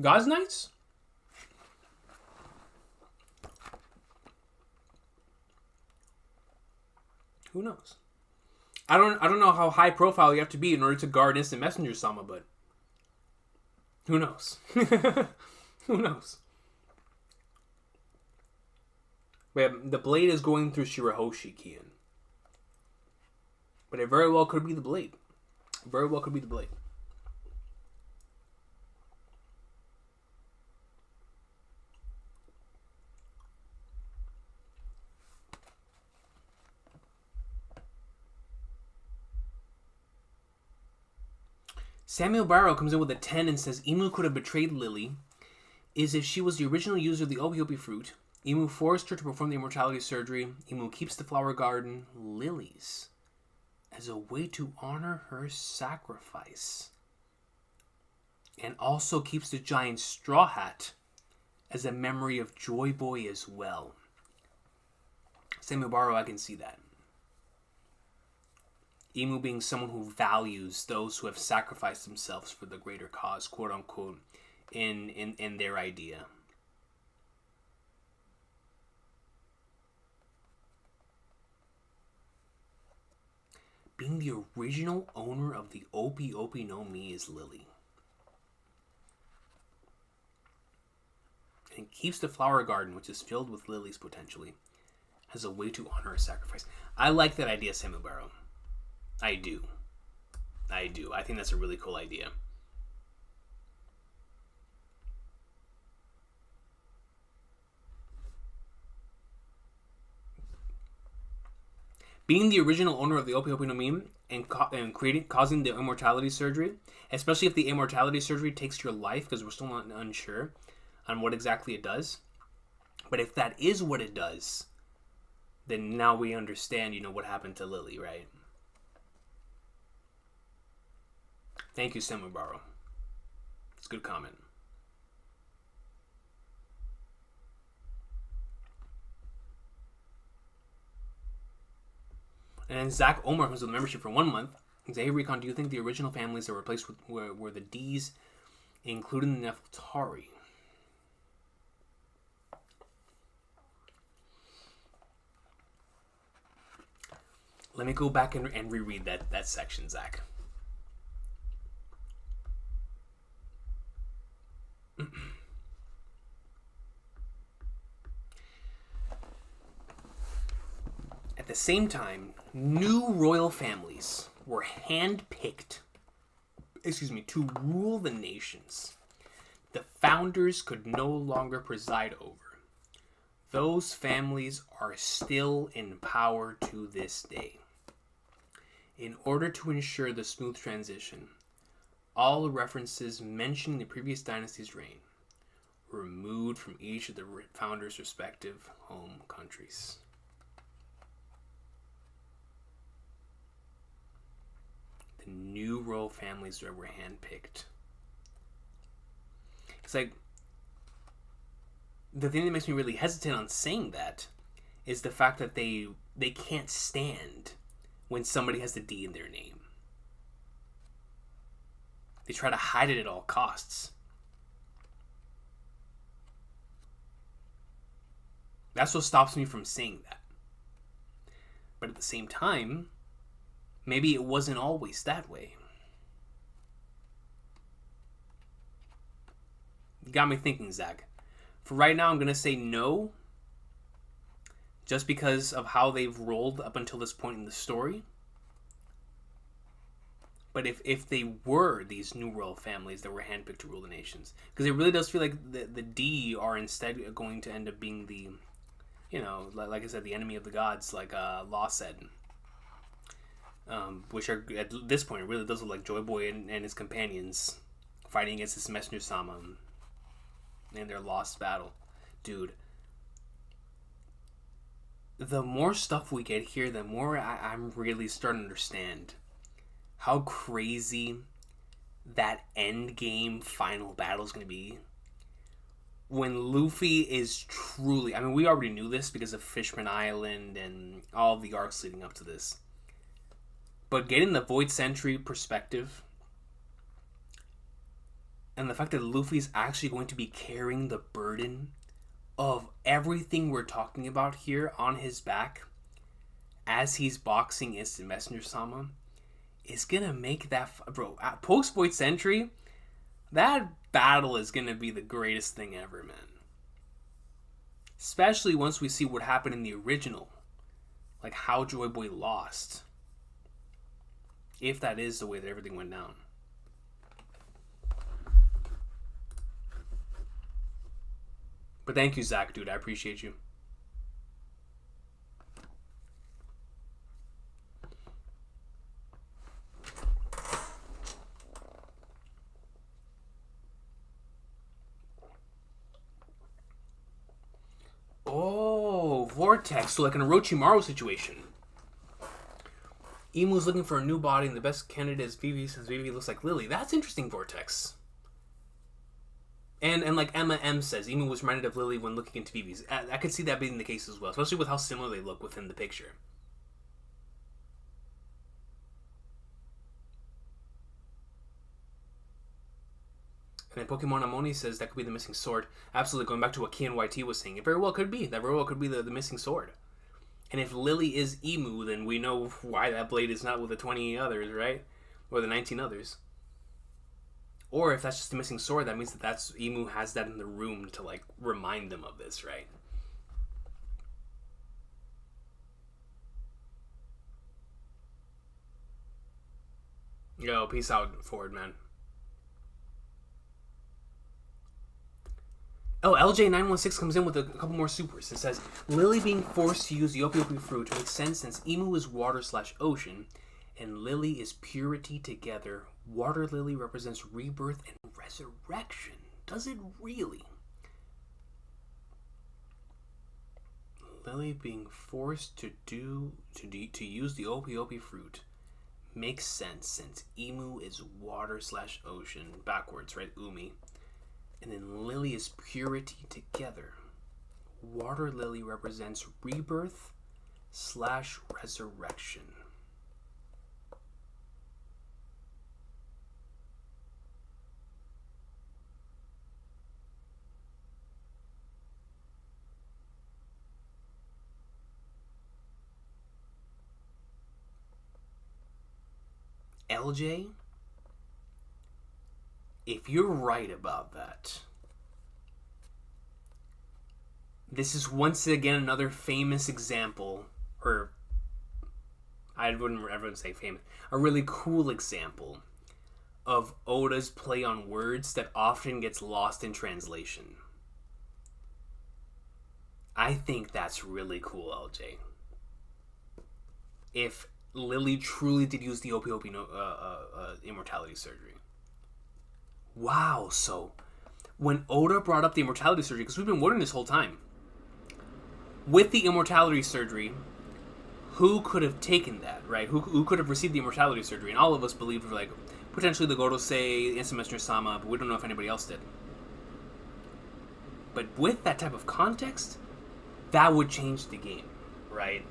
God's Knights? Who knows? I don't know how high profile you have to be in order to guard Instant Messenger Sama, but who knows? Who knows? Wait, the blade is going through Shirahoshi, Kian. But it very well could be the blade. Very well could be the blade. Samuel Barrow comes in with a 10 and says Imu could have betrayed Lily is if she was the original user of the Obi-Obi fruit. Imu forced her to perform the immortality surgery. Imu keeps the flower garden, lilies, as a way to honor her sacrifice. And also keeps the giant straw hat as a memory of Joy Boy as well. Samuel Barrow, I can see that. Emu being someone who values those who have sacrificed themselves for the greater cause, quote unquote, in their idea. Being the original owner of the Opi Opi no Mi is Lily. And keeps the flower garden, which is filled with lilies potentially, as a way to honor a sacrifice. I like that idea, Samuel Barrow. I do. I think that's a really cool idea. Being the original owner of the Opi Opi no Mi and causing the immortality surgery, especially if the immortality surgery takes your life, because we're still not unsure on what exactly it does. But if that is what it does, then now we understand, what happened to Lily, right? Thank you, Samuel Barrow. It's a good comment. And then Zach Omar comes with a membership for 1 month. He says, hey, Recon, do you think the original families that were replaced were the D's, including the Nefeltari? Let me go back and reread that section, Zach. At the same time, new royal families were handpicked, to rule the nations. The founders could no longer preside over. Those families are still in power to this day. In order to ensure the smooth transition, all references mentioning the previous dynasty's reign were removed from each of the founders' respective home countries. The new royal families that were handpicked. It's like, the thing that makes me really hesitant on saying that is the fact that they can't stand when somebody has the D in their name. They try to hide it at all costs. That's what stops me from saying that. But at the same time, maybe it wasn't always that way. You got me thinking, Zach. For right now, I'm going to say no, just because of how they've rolled up until this point in the story. But if they were these new royal families that were handpicked to rule the nations, because it really does feel like the D are instead going to end up being the, like I said, the enemy of the gods, like Law said. Which are, at this point, it really does look like Joy Boy and his companions fighting against this Messenger Sama in their lost battle. Dude, the more stuff we get here, the more I'm really starting to understand how crazy that end game final battle is going to be. When Luffy is truly... I mean, we already knew this because of Fishman Island and all of the arcs leading up to this. But getting the Void Sentry perspective and the fact that Luffy's actually going to be carrying the burden of everything we're talking about here on his back as he's boxing Instant Messenger Sama is going to make that... Bro, post Void Sentry, that battle is going to be the greatest thing ever, man. Especially once we see what happened in the original. Like how Joy Boy lost. If that is the way that everything went down. But thank you, Zach, dude. I appreciate you. Oh, Vortex. So like an Orochimaru situation. Emu's looking for a new body, and the best candidate is Vivi, since Vivi looks like Lily. That's interesting, Vortex. And like Emma M says, Emu was reminded of Lily when looking into Vivi's. I could see that being the case as well, especially with how similar they look within the picture. And then Pokemon Amoni says that could be the missing sword. Absolutely, going back to what KNYT was saying, it very well could be. That very well could be the missing sword. And if Lily is Emu, then we know why that blade is not with the 20 others, right? Or the 19 others. Or if that's just the missing sword, that means that's Emu has that in the room to, like, remind them of this, right? Yo, peace out, Ford, man. Oh, LJ916 comes in with a couple more supers. It says, Lily being forced to use the Opie fruit makes sense since Emu is water/ocean, and Lily is purity together. Water Lily represents rebirth and resurrection. Does it really? Lily being forced to use the Opie fruit makes sense since Emu is water/ocean. Backwards, right? Umi. And then Lily is purity together. Water Lily represents rebirth/resurrection. LJ? If you're right about that, this is once again another famous example, or I wouldn't ever say famous, a really cool example of Oda's play on words that often gets lost in translation. I think that's really cool, LJ. If Lily truly did use the Opie immortality surgery. Wow, so when Oda brought up the immortality surgery, because we've been wondering this whole time, with the immortality surgery, who could have taken that, right? Who could have received the immortality surgery? And all of us believed, like, potentially the Gorosei, Instant Messenger Sama, but we don't know if anybody else did. But with that type of context, that would change the game, right?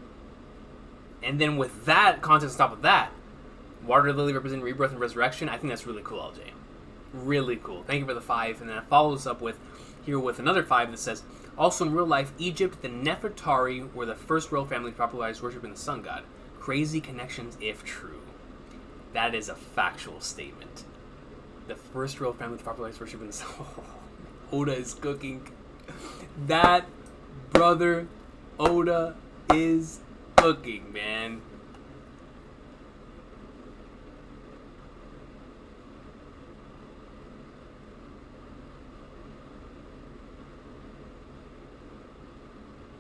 And then with that context on top of that, Water Lily representing rebirth and resurrection, I think that's really cool, LJ. Really cool. Thank you for the 5. And then it follows up with another 5 that says, also in real life, Egypt, the Nefertari were the first royal family to popularize worshiping the sun god. Crazy connections if true. That is a factual statement. The first royal family to popularize worshiping the sun. Oda is cooking. That brother Oda is cooking, man.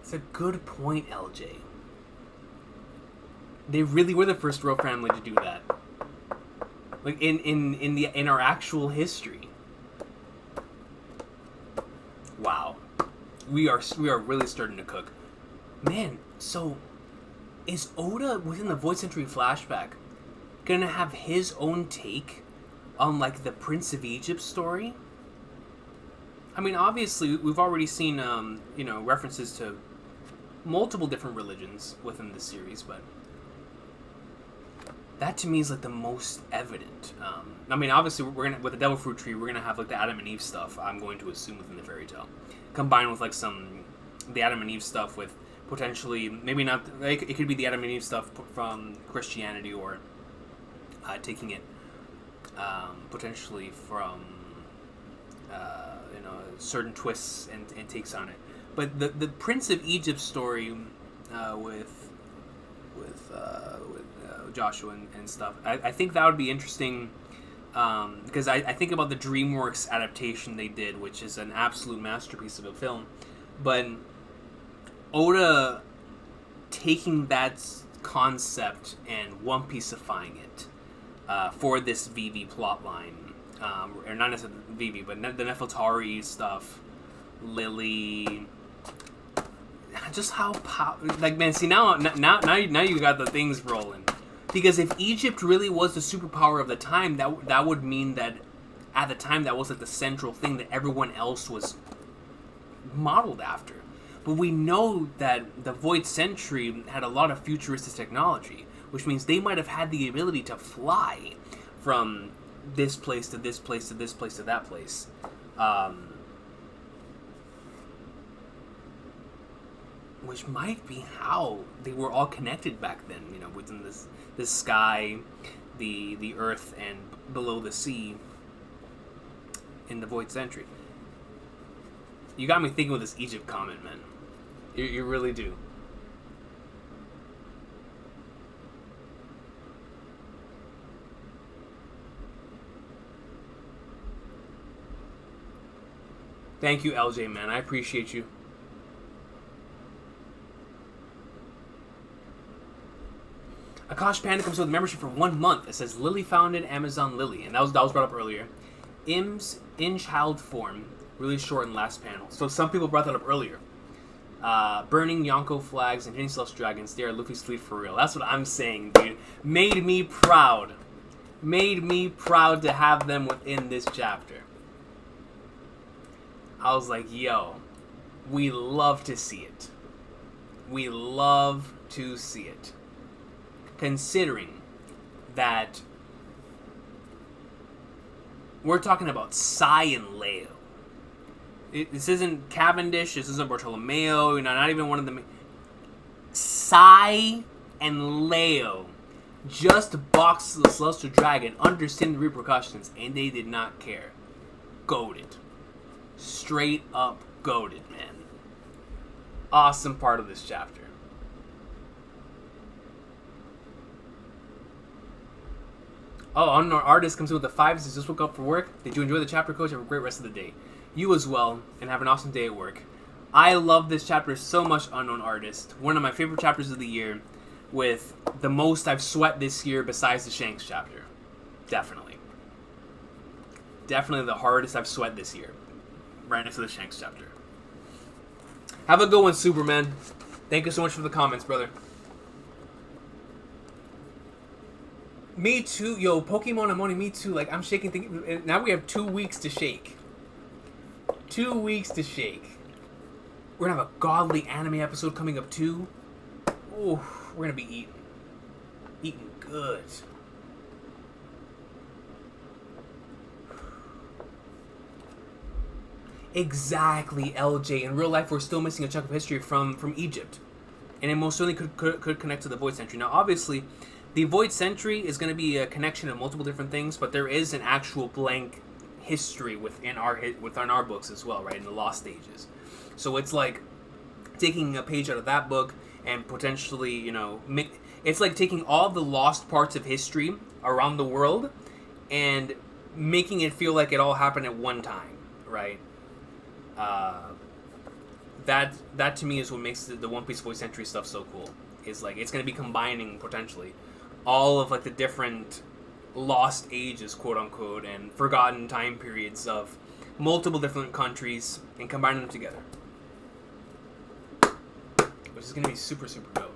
It's a good point, LJ. They really were the first royal family to do that. Like in our actual history. Wow. We are really starting to cook. Man, so is Oda within the Void Century flashback gonna have his own take on, like, the Prince of Egypt story? I mean, obviously we've already seen references to multiple different religions within the series, but that to me is, like, the most evident. I mean, obviously we're gonna, with the Devil Fruit Tree, we're gonna have, like, the Adam and Eve stuff, I'm going to assume, within the fairy tale, combined with, like, the Adam and Eve stuff with potentially, maybe not, like, it could be the Adam and Eve stuff from Christianity, or taking it potentially from certain twists and takes on it. But the Prince of Egypt story with Joshua and stuff, I think that would be interesting, because I think about the DreamWorks adaptation they did, which is an absolute masterpiece of a film. But Oda taking that concept and One Piece-ifying it for this VV plotline, or not necessarily VV, but the Nefeltari stuff, Lily, just how like, man, see, now you got the things rolling. Because if Egypt really was the superpower of the time, that would mean that at the time that was, like, the central thing that everyone else was modeled after. But we know that the Void Century had a lot of futuristic technology, which means they might have had the ability to fly from this place to this place to this place to that place. Which might be how they were all connected back then, you know, within this sky, the earth, and below the sea in the Void Century. You got me thinking with this Egypt comment, man. You really do. Thank you, LJ, man. I appreciate you. Akash Panda comes with membership for 1 month. It says Lily founded Amazon Lily, and that was brought up earlier. Im's in child form, really short in last panel. So some people brought that up earlier. Burning Yonko flags and hitting Celestial Dragons. They are Luffy's fleet for real. That's what I'm saying, dude. Made me proud. Made me proud to have them within this chapter. I was like, yo, we love to see it. We love to see it. Considering that we're talking about Sai and Leo. This isn't Cavendish, this isn't Bartolomeo, you know, not even one of the... Sai and Leo just boxed the Celestial Dragon, understand the repercussions, and they did not care. Goated. Straight up goated, man. Awesome part of this chapter. Oh, Unknown Artist comes in with the 5. Says, just woke up for work. Did you enjoy the chapter, Coach? Have a great rest of the day. You as well, and have an awesome day at work. I love this chapter so much, Unknown Artist. One of my favorite chapters of the year, with the most I've sweat this year besides the Shanks chapter. Definitely. Definitely the hardest I've sweat this year. Right next to the Shanks chapter. Have a good one, Superman. Thank you so much for the comments, brother. Me too. Yo, Pokemon and Money, me too. Like, I'm shaking. Thinking, now we have 2 weeks to shake. 2 weeks to shake. We're going to have a godly anime episode coming up, too. Ooh, we're going to be eating. Eating good. Exactly, LJ. In real life, we're still missing a chunk of history from Egypt. And it most certainly could connect to the Void Century. Now, obviously, the Void Century is going to be a connection of multiple different things, but there is an actual blank history within our books as well, right? In the Lost Ages. So it's like taking a page out of that book and potentially, you know, it's like taking all the lost parts of history around the world and making it feel like it all happened at one time, right? That to me is what makes the One Piece Void Century stuff so cool. Is like it's going to be combining potentially all of like the different lost ages, quote unquote, and forgotten time periods of multiple different countries and combining them together, which is going to be super, super dope.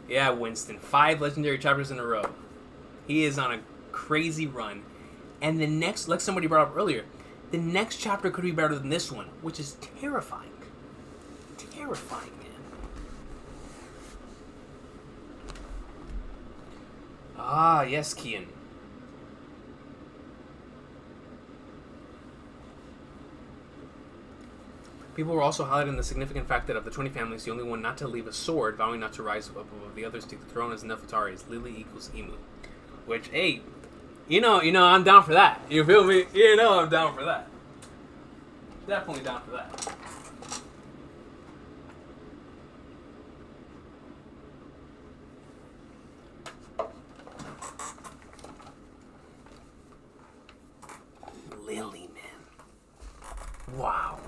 Yeah, Winston, 5 legendary chapters in a row. He is on a crazy run. And the next, like somebody brought up earlier, the next chapter could be better than this one, which is terrifying. Terrifying, man. Ah, yes, Kian. People were also highlighting the significant fact that of the 20 families, the only one not to leave a sword, vowing not to rise above the others to take the throne as Nefertari, is Lily equals Emu. Which, hey, you know, I'm down for that. You feel me? You know I'm down for that. Definitely down for that. Lily, man. Wow.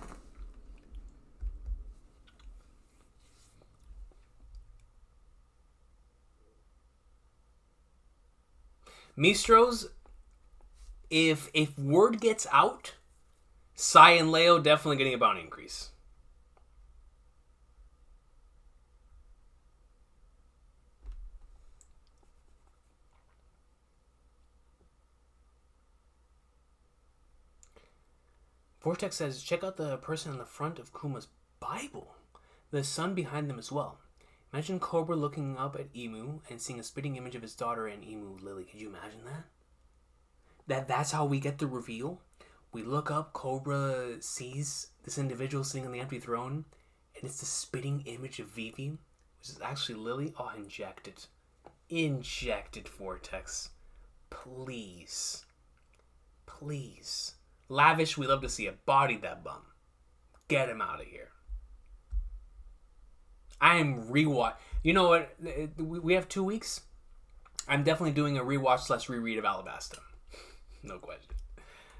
Mistros, if word gets out, Sai and Leo definitely getting a bounty increase. Vortex says, check out the person on the front of Kuma's Bible. The sun behind them as well. Imagine Cobra looking up at Emu and seeing a spitting image of his daughter and Emu Lily. Could you imagine that? That's how we get the reveal. We look up, Cobra sees this individual sitting on the empty throne, and it's the spitting image of Vivi, which is actually Lily. Oh, inject it. Inject it, Vortex. Please. Please. Lavish, we love to see it. Body that bum. Get him out of here. I am rewatch. You know what? We have 2 weeks. I'm definitely doing a rewatch / reread of Alabasta. No question.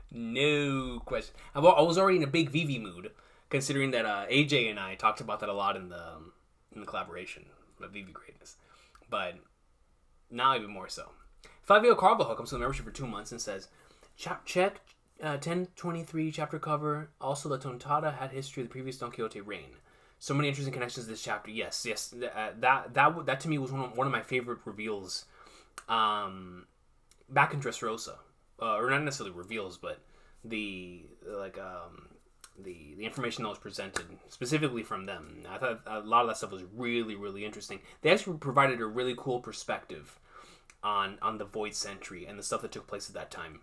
No question. I was already in a big Vivi mood, considering that AJ and I talked about that a lot in the collaboration, the Vivi greatness. But now even more so. Flavio Carvalho comes to the membership for 2 months and says, check 1023 chapter cover. Also, La Tontada had history of the previous Don Quixote reign. So many interesting connections to this chapter. Yes. That to me was one of my favorite reveals. Back in Dressrosa, or not necessarily reveals, but the information that was presented specifically from them. I thought a lot of that stuff was really, really interesting. They actually provided a really cool perspective on the Void Century and the stuff that took place at that time.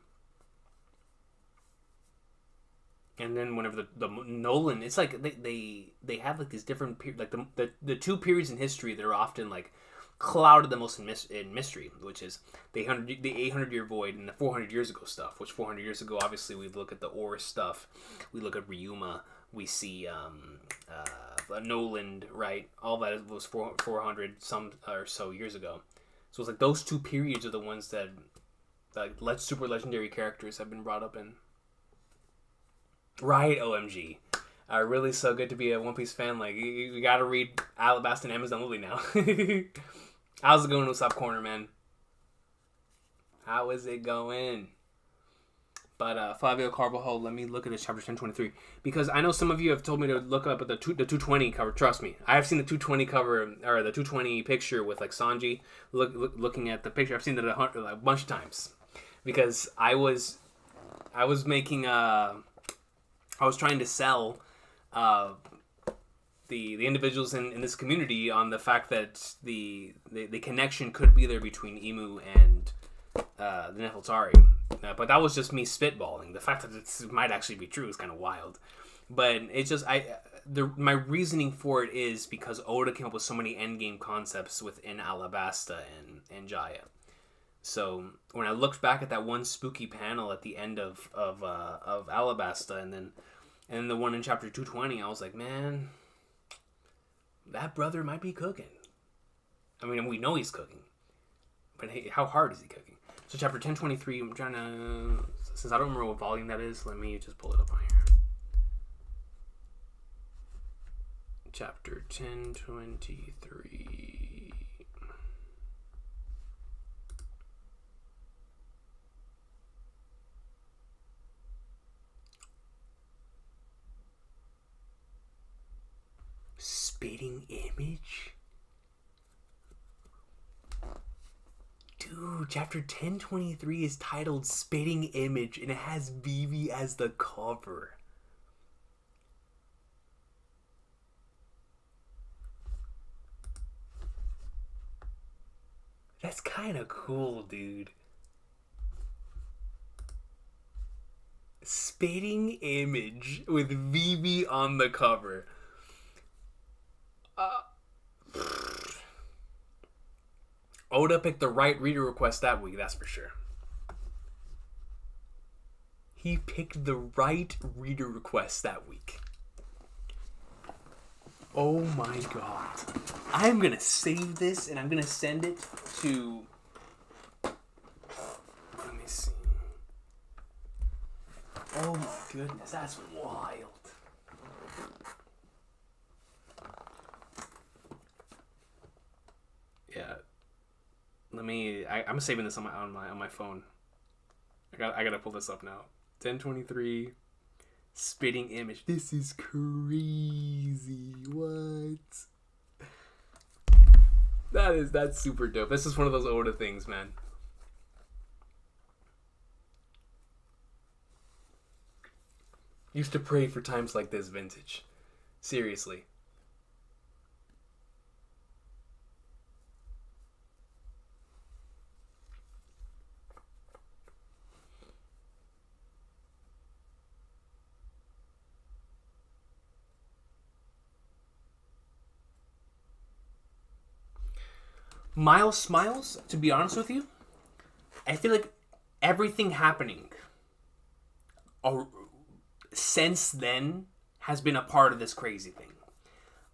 And then whenever the Nolan, it's like they have like these different like the 2 periods in history that are often like clouded the most in mystery, which is the 800-year void and the 400 years ago stuff. Which 400 years ago, obviously, we look at the Ore stuff, we look at Ryuma, we see Noland, right? All that was 400 some or so years ago. So it's like those 2 periods are the ones that like super legendary characters have been brought up in. Right, OMG. Really so good to be a One Piece fan. Like, you gotta read Alabasta and Amazon Lily now. How's it going, Usopp Corner, man? How is it going? But Flavio Carvalho, let me look at this chapter 1023. Because I know some of you have told me to look up at the 220 cover. Trust me. I have seen the 220 cover, or the 220 picture with, like, Sanji looking at the picture. I've seen that a bunch of times. Because I was making I was trying to sell the individuals in this community on the fact that the connection could be there between Emu and the Nefeltari. But that was just me spitballing. The fact that it might actually be true is kind of wild. But it's just my reasoning for it is because Oda came up with so many endgame concepts within Alabasta and Jaya. So when I looked back at that one spooky panel at the end of Alabasta and then the one in chapter 220, I was like, man, that brother might be cooking. I mean, we know he's cooking, but hey, how hard is he cooking? So chapter 1023, I'm trying to, since I don't remember what volume that is, let me just pull it up on here. Chapter 1023. Spitting image? Dude, chapter 1023 is titled Spitting Image and it has Vivi as the cover. That's kind of cool, dude. Spitting Image with Vivi on the cover. Oda picked the right reader request that week, that's for sure. He picked the right reader request that week. Oh my god. I'm gonna save this and I'm gonna send it to... Let me see. Oh my goodness, that's wild. Yeah. Let me. I'm saving this on my phone. I gotta pull this up now. 1023, spitting image. This is crazy. What? That's super dope. This is one of those Oda things, man. Used to pray for times like this, vintage. Seriously. Miles Smiles, to be honest with you, I feel like everything happening since then has been a part of this crazy thing.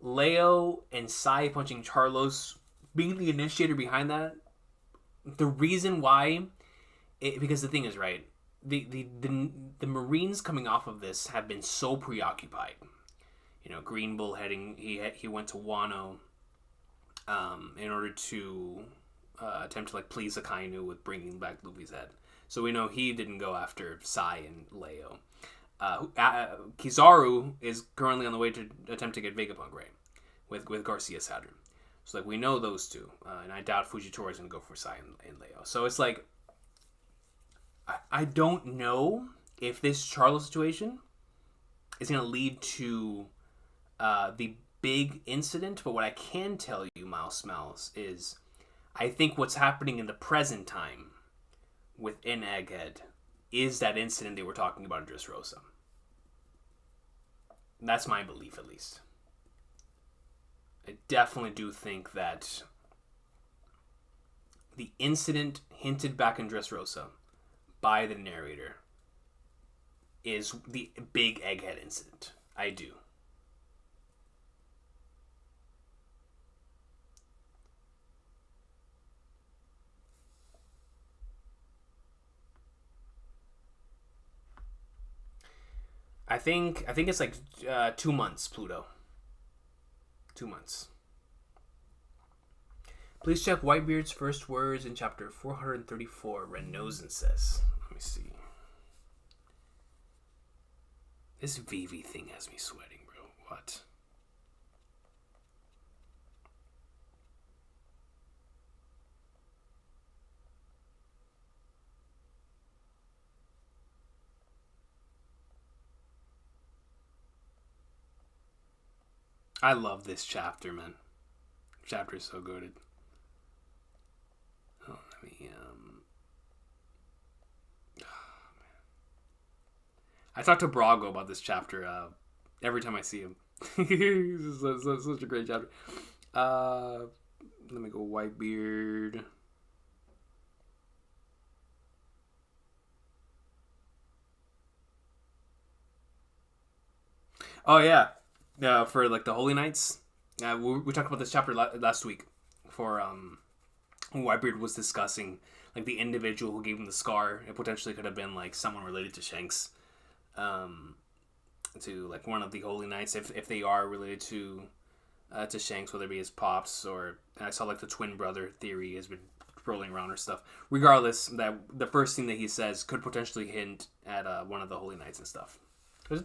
Leo and Sai punching Charlos, being the initiator behind that, the reason why, because the thing is, right, the Marines coming off of this have been so preoccupied. Green Bull he went to Wano in order to attempt to please Akainu with bringing back Luffy's head. So we know he didn't go after Sai and Leo. Kizaru is currently on the way to attempt to get Vegapunk Ray with Garcia Saturn. So we know those two, and I doubt Fujitora is going to go for Sai and Leo. So it's I don't know if this Charlo situation is going to lead to the big incident, but what I can tell you, Miles Smells, is I think what's happening in the present time within Egghead is that incident they were talking about in Dressrosa. That's my belief, at least. I definitely do think that the incident hinted back in Dressrosa by the narrator is the big Egghead incident. I do. I think it's 2 months, Pluto. 2 months. Please check Whitebeard's first words in chapter 434. Ren Nosen says. Let me see. This Vivi thing has me sweating, bro. What? I love this chapter, man. Chapter is so good. Oh, let me I talk to Brago about this chapter every time I see him. This is such a great chapter. Let me go Whitebeard. Oh yeah. For the Holy Knights, we talked about this chapter last week. For Whitebeard was discussing the individual who gave him the scar. It potentially could have been someone related to Shanks, to one of the Holy Knights if they are related to Shanks, whether it be his pops or I saw the twin brother theory has been rolling around or stuff. Regardless, that the first thing that he says could potentially hint at one of the Holy Knights and stuff,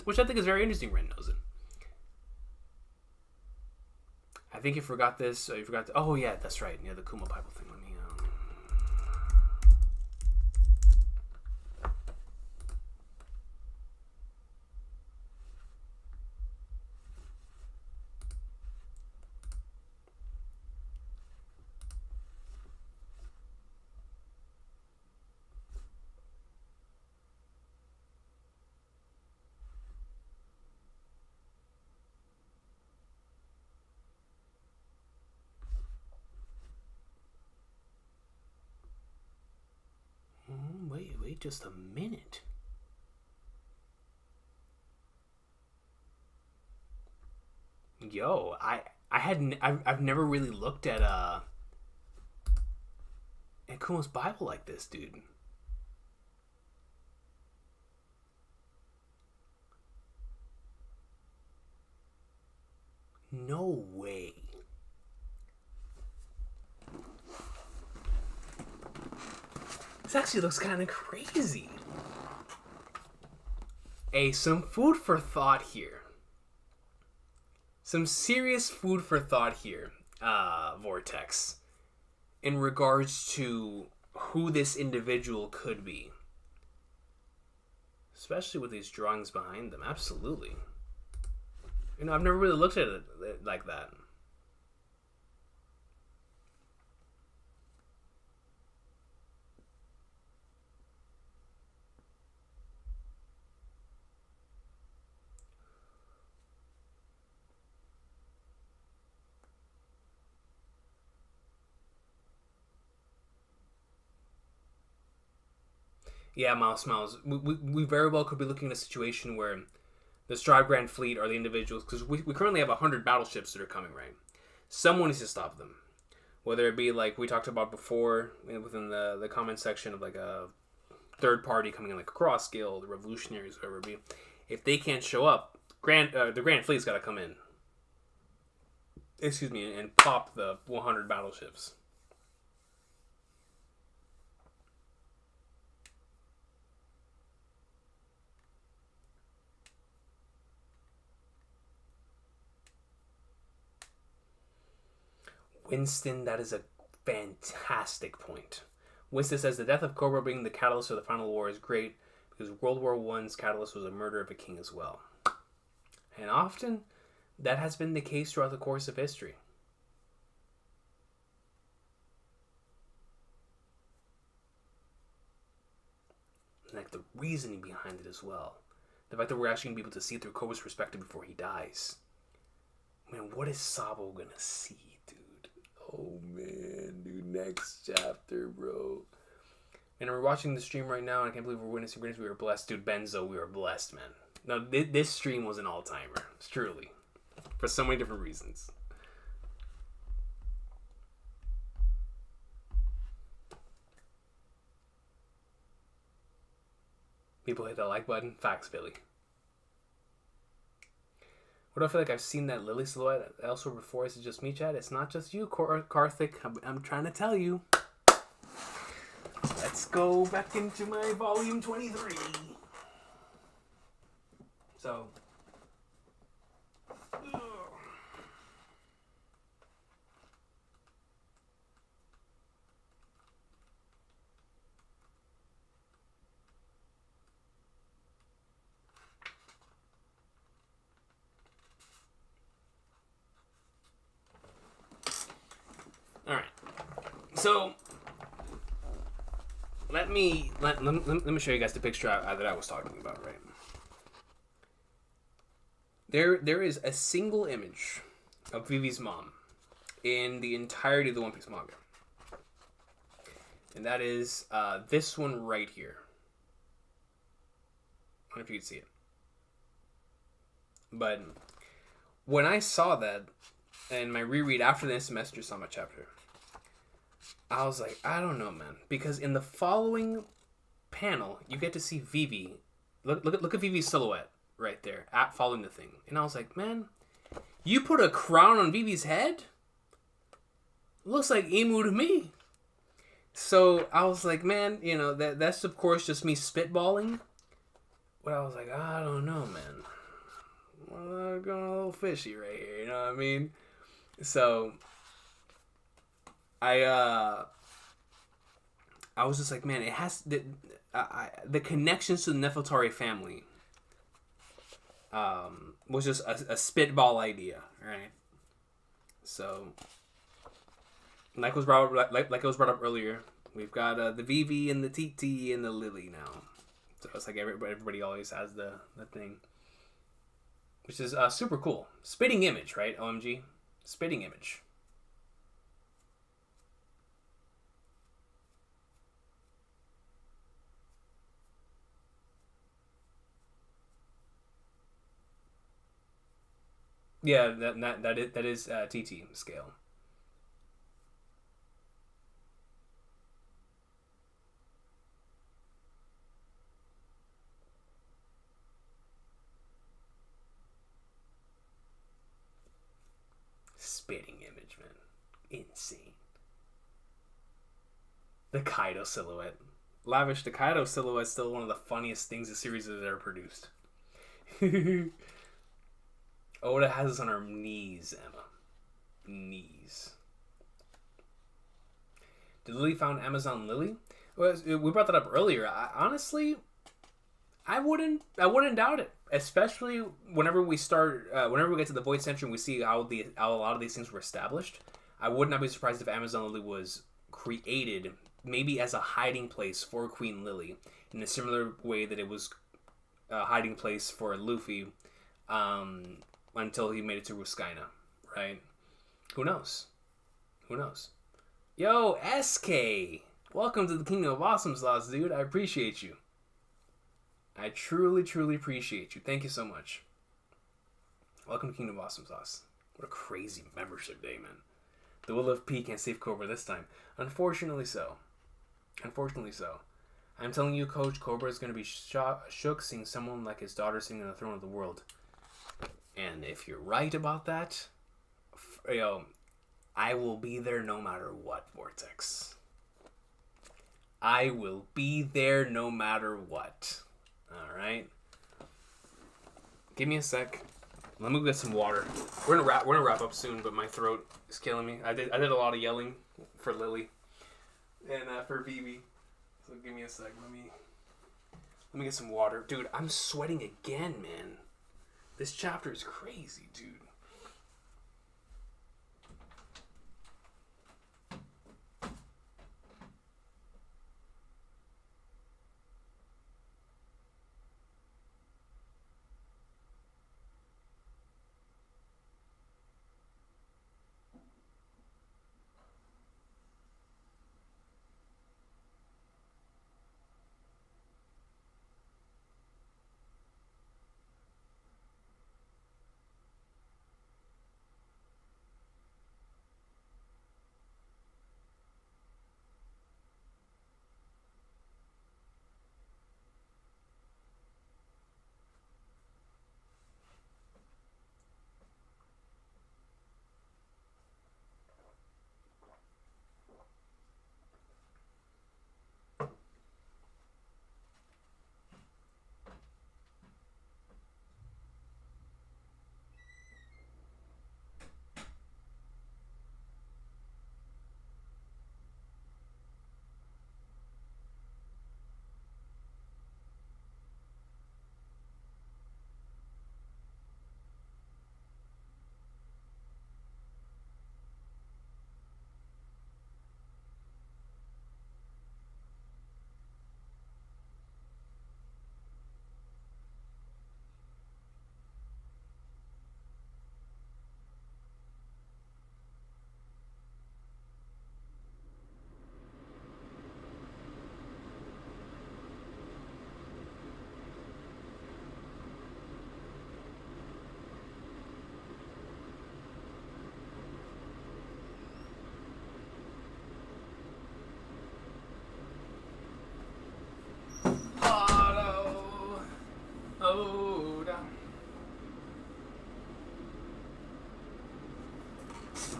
which I think is very interesting. Ren knows it. I think you forgot this. You forgot. Oh yeah, that's right. Yeah, the Kuma Bible thing. Let me. Wait just a minute. Yo, I've never really looked at Kuma's Bible like this, dude. No way. This actually looks kind of crazy. Hey, some food for thought here. Some serious food for thought here, Vortex. In regards to who this individual could be. Especially with these drawings behind them. Absolutely. I've never really looked at it like that.
Yeah, Miles. We very well could be looking at a situation where the Strive Grand Fleet are the individuals, because we currently have 100 battleships that are coming, right? Someone needs to stop them. Whether it be like we talked about before within the comment section of like a third party coming in, like a Cross Guild, the Revolutionaries, whatever it be. If they can't show up, the Grand Fleet's got to come in. Excuse me, and pop the 100 battleships. Winston, that is a fantastic point. Winston says the death of Cobra being the catalyst of the final war is great because World War I's catalyst was a murder of a king as well. And often, that has been the case throughout the course of history. And like the reasoning behind it as well. The fact that we're actually going to be able to see it through Cobra's perspective before he dies. Man, what is Sabo going to see? Oh man, dude, next chapter, bro. And we're watching the stream right now, and I can't believe we're witnessing greatness. We were blessed. Dude, Benzo, we were blessed, man. No, this stream was an all-timer. Truly. For so many different reasons. People hit the like button. Facts, Billy. What do I feel like I've seen that Lily silhouette elsewhere before? Is it just me, Chad? It's not just you, Karthik. I'm trying to tell you. Let's go back into my volume 23. So. Alright. So, let me show you guys the picture that I was talking about, right? There is a single image of Vivi's mom in the entirety of the One Piece manga. And that is this one right here. I don't know if you can see it. But when I saw that, and my reread after the Instant Messenger Sama chapter, I was like, I don't know, man. Because in the following panel, you get to see Vivi. Look at Vivi's silhouette right there, following the thing. And I was like, man, you put a crown on Vivi's head? Looks like Emu to me. So I was like, man, you know, that's of course just me spitballing. But I was like, I don't know, man. Well, going a little fishy right here, you know what I mean? So I was just like, man, it has the connections to the Nefeltari family was just a spitball idea, right? So, like it was brought up earlier, we've got the Vivi and the TT and the Lily now. So it's like everybody always has the thing, which is super cool. Spitting image, right? OMG, spitting image. Yeah, that is TT scale. Spitting image, man. Insane. The Kaido silhouette. Lavish, the Kaido silhouette is still one of the funniest things the series has ever produced. Oda has us on our knees, Emma. Knees. Did Lily found Amazon Lily? Well, we brought that up earlier. Honestly, I wouldn't doubt it. Especially whenever we get to the Void Century and we see how a lot of these things were established. I would not be surprised if Amazon Lily was created maybe as a hiding place for Queen Lily in a similar way that it was a hiding place for Luffy until he made it to Ruskaina, right? Who knows? Who knows? Yo, SK! Welcome to the Kingdom of Awesome Sauce, dude. I appreciate you. I truly, truly appreciate you. Thank you so much. Welcome to Kingdom of Awesome Sauce. What a crazy membership day, man. The will of P can't save Cobra this time. Unfortunately so. I'm telling you, Coach, Cobra is going to be shook seeing someone like his daughter sitting on the throne of the world. And if you're right about that, I will be there no matter what, Vortex. I will be there no matter what. Alright? Give me a sec. Let me go get some water. We're gonna wrap up soon, but my throat is killing me. I did a lot of yelling for Lily and for Vivi. So give me a sec. Let me get some water. Dude, I'm sweating again, man. This chapter is crazy, dude.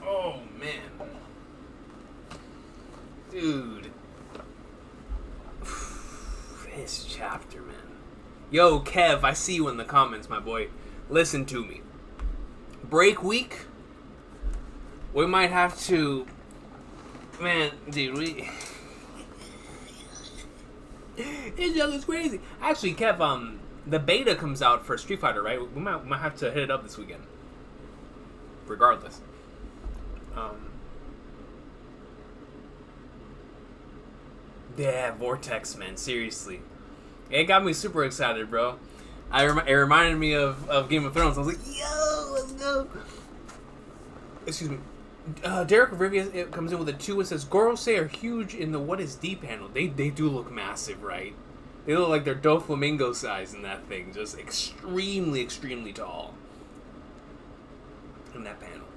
Oh, man. Dude. This chapter, man. Yo, Kev, I see you in the comments, my boy. Listen to me. Break week? We might have to... Man, dude, This young is crazy. Actually, Kev, the beta comes out for Street Fighter, right? We might have to hit it up this weekend. Regardless. Yeah, Vortex, man. Seriously. It got me super excited, bro. It reminded me of Game of Thrones. I was like, yo, let's go. Excuse me. Derek Rivia it comes in with a 2 and says, Gorosei are huge in the What Is D panel. They do look massive, right? They look like they're Doflamingo size in that thing. Just extremely, extremely tall. In that panel.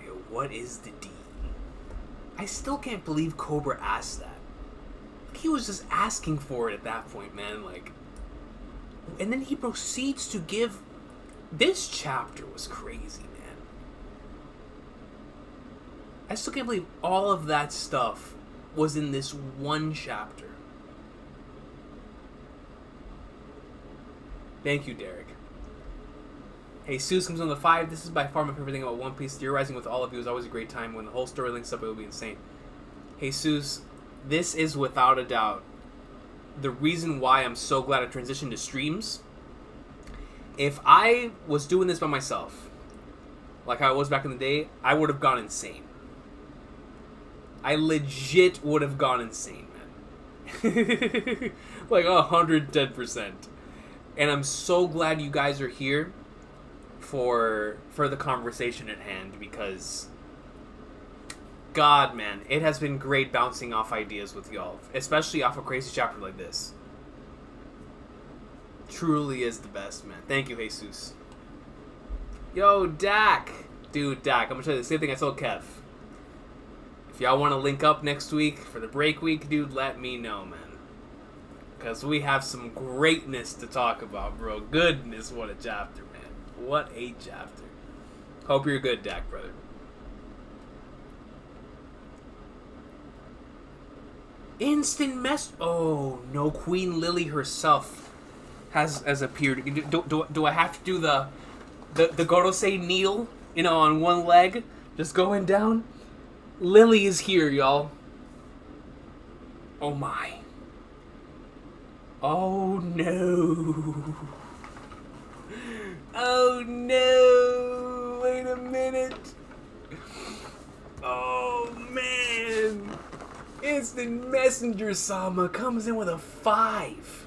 Yo, what is the D? I still can't believe Cobra asked that. He was just asking for it at that point, man. Like, and then he proceeds to give... This chapter was crazy, man. I still can't believe all of that stuff was in this one chapter. Thank you, Derek. Hey, Seuss comes on the 5. This is by far my favorite thing about One Piece. Theorizing with all of you is always a great time. When the whole story links up, it will be insane. Hey, Seuss, this is without a doubt the reason why I'm so glad I transitioned to streams. If I was doing this by myself, like I was back in the day, I would have gone insane. I legit would have gone insane, man. Like 110%. And I'm so glad you guys are here for the conversation at hand, because God, man, it has been great bouncing off ideas with y'all, especially off a crazy chapter like this. Truly is the best, man. Thank you, Jesus. Yo, Dak. Dude, Dak, I'm going to tell you the same thing I told Kev. If y'all want to link up next week for the break week, dude, let me know, man. Because we have some greatness to talk about, bro. Goodness, what a chapter, man. What a chapter. Hope you're good, Dak, brother. Instant mess. Oh, no. Queen Lily herself has appeared. Do I have to do the Gorosei kneel, on one leg? Just going down? Lily is here, y'all. Oh, my. Oh, no. Oh, no. Wait a minute. Oh, man. Instant Messenger Sama comes in with a 5.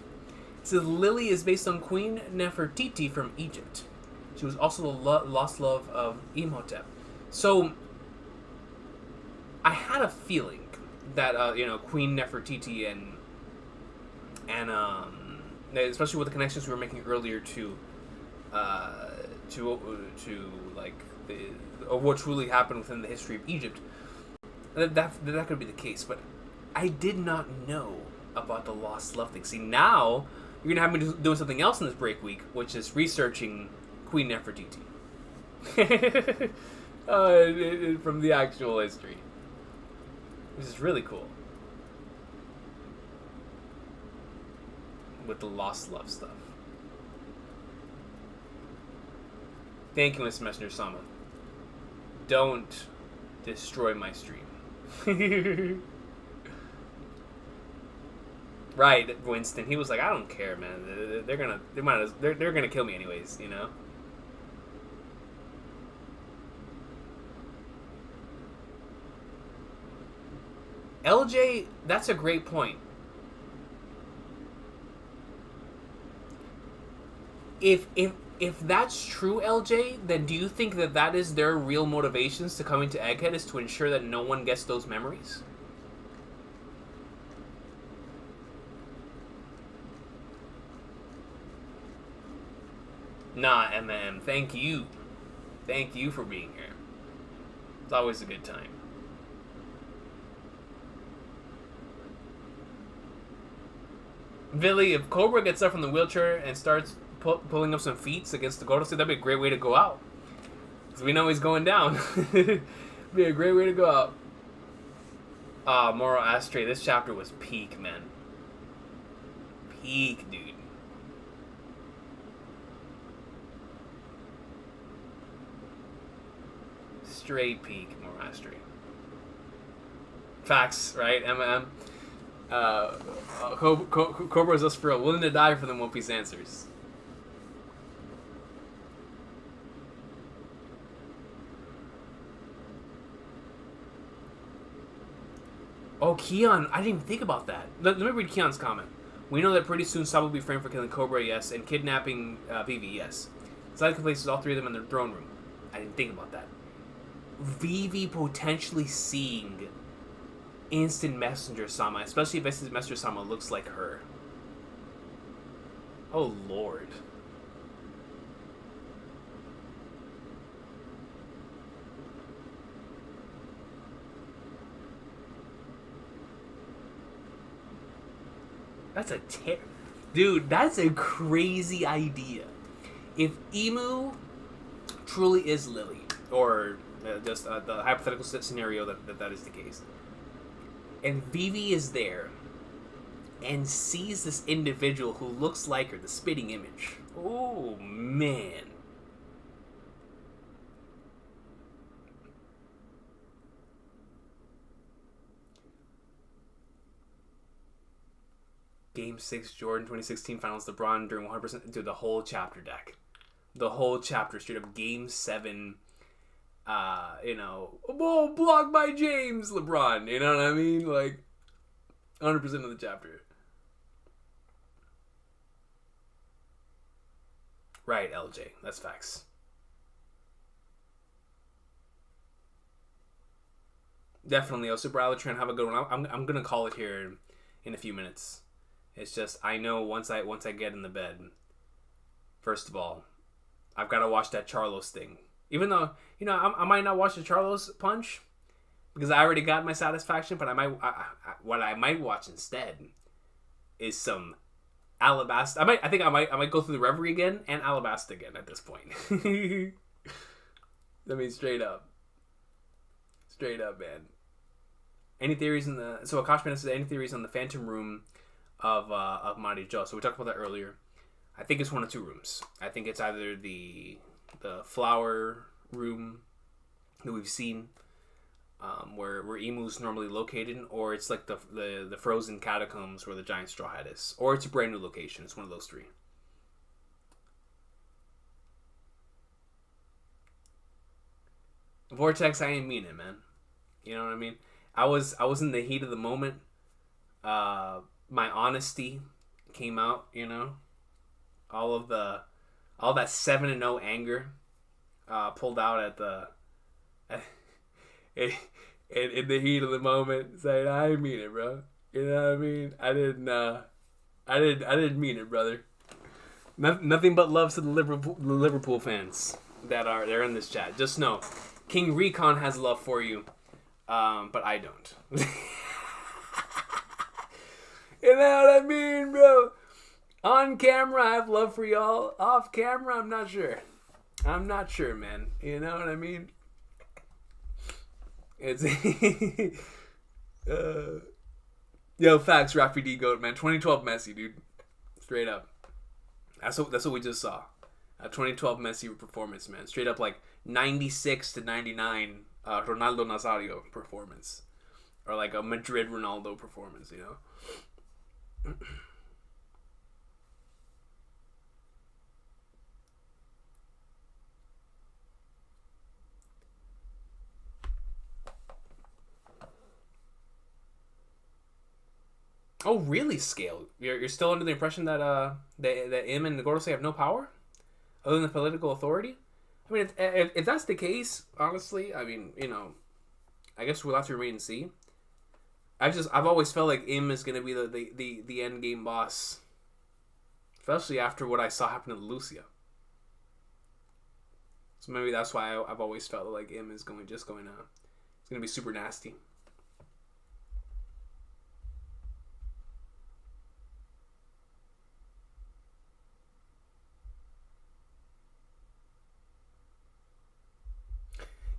It says Lily is based on Queen Nefertiti from Egypt. She was also the lost love of Imhotep. So, I had a feeling that, Queen Nefertiti and especially with the connections we were making earlier to what truly happened within the history of Egypt, that could be the case. But I did not know about the lost love thing. See, now you're gonna have me doing something else in this break week, which is researching Queen Nefertiti from the actual history, which is really cool. With the lost love stuff. Thank you, Mr. Messenger Sama. Don't destroy my stream. Right, Winston. He was like, I don't care, man. They're gonna kill me anyways, LJ, that's a great point. If that's true, LJ, then do you think that is their real motivations to coming to Egghead, is to ensure that no one gets those memories? Nah, MM, thank you. Thank you for being here. It's always a good time. Billy, if Cobra gets up from the wheelchair and starts pulling up some feats against the Gorosei, that'd be a great way to go out. Because we know he's going down. Be a great way to go out. Moral Ashtray, this chapter was peak, man. Peak, dude. Straight peak, Moral Ashtray. Facts, right, MM? Cobra's us for real. Willing to die for them One Piece answers. Oh, Keon. I didn't even think about that. Let me read Keon's comment. We know that pretty soon Sabo will be framed for killing Cobra, yes, and kidnapping Vivi, yes. Psychic places all three of them in their throne room. I didn't think about that. Vivi potentially seeing Instant Messenger Sama, especially if Instant Messenger Sama looks like her. Oh, Lord. That's a dude, that's a crazy idea. If Emu truly is Lily, or just the hypothetical scenario that is the case, and Vivi is there and sees this individual who looks like her, the spitting image. Oh, man. Game 6, Jordan 2016 Finals, LeBron during 100%. Dude, the whole chapter deck. The whole chapter, straight up Game 7. Oh, blocked by James, LeBron. You know what I mean? Like, 100% of the chapter. Right, LJ. That's facts. Definitely. Super Alatran, have a good one. I'm gonna call it here in a few minutes. It's just, I know once I get in the bed, First of all, I've got to watch that Charlos thing. Even though, I might not watch the Charlos punch because I already got my satisfaction, but what I might watch instead is some Alabasta. I might go through the Reverie again and Alabasta again at this point. I mean, straight up, man. Any theories so Akashman says any theories on the Phantom Room of Mari Jo? So we talked about that earlier. I think it's one of two rooms. I think it's either the flower room that we've seen, where Imu's normally located, or it's like the frozen catacombs where the giant straw hat is, or it's a brand new location. It's one of those three. Vortex, I ain't mean it, man. You know what I mean? I was in the heat of the moment. My honesty came out, all that 7-0 anger pulled out in the heat of the moment, saying, I didn't mean it, bro. You know what I mean? I didn't mean it, brother. Nothing but love to the Liverpool fans they're in this chat. Just know, King Recon has love for you, but I don't. You know what I mean, bro? On camera, I have love for y'all. Off camera, I'm not sure. Man. You know what I mean? It's yo, facts, Rafi D Goat, man. 2012 Messi, dude. Straight up. That's what we just saw. A 2012 Messi performance, man. Straight up, like 96 to 99 Ronaldo Nazario performance, or like a Madrid Ronaldo performance, Oh, really, Scale? You're still under the impression that that Im and Gordo have no power, other than the political authority? I mean, if that's the case, honestly, I mean, I guess we'll have to wait and see. I've always felt like Im is gonna be the end game boss, especially after what I saw happen to Lucia. So maybe that's why I've always felt like Im is it's gonna be super nasty.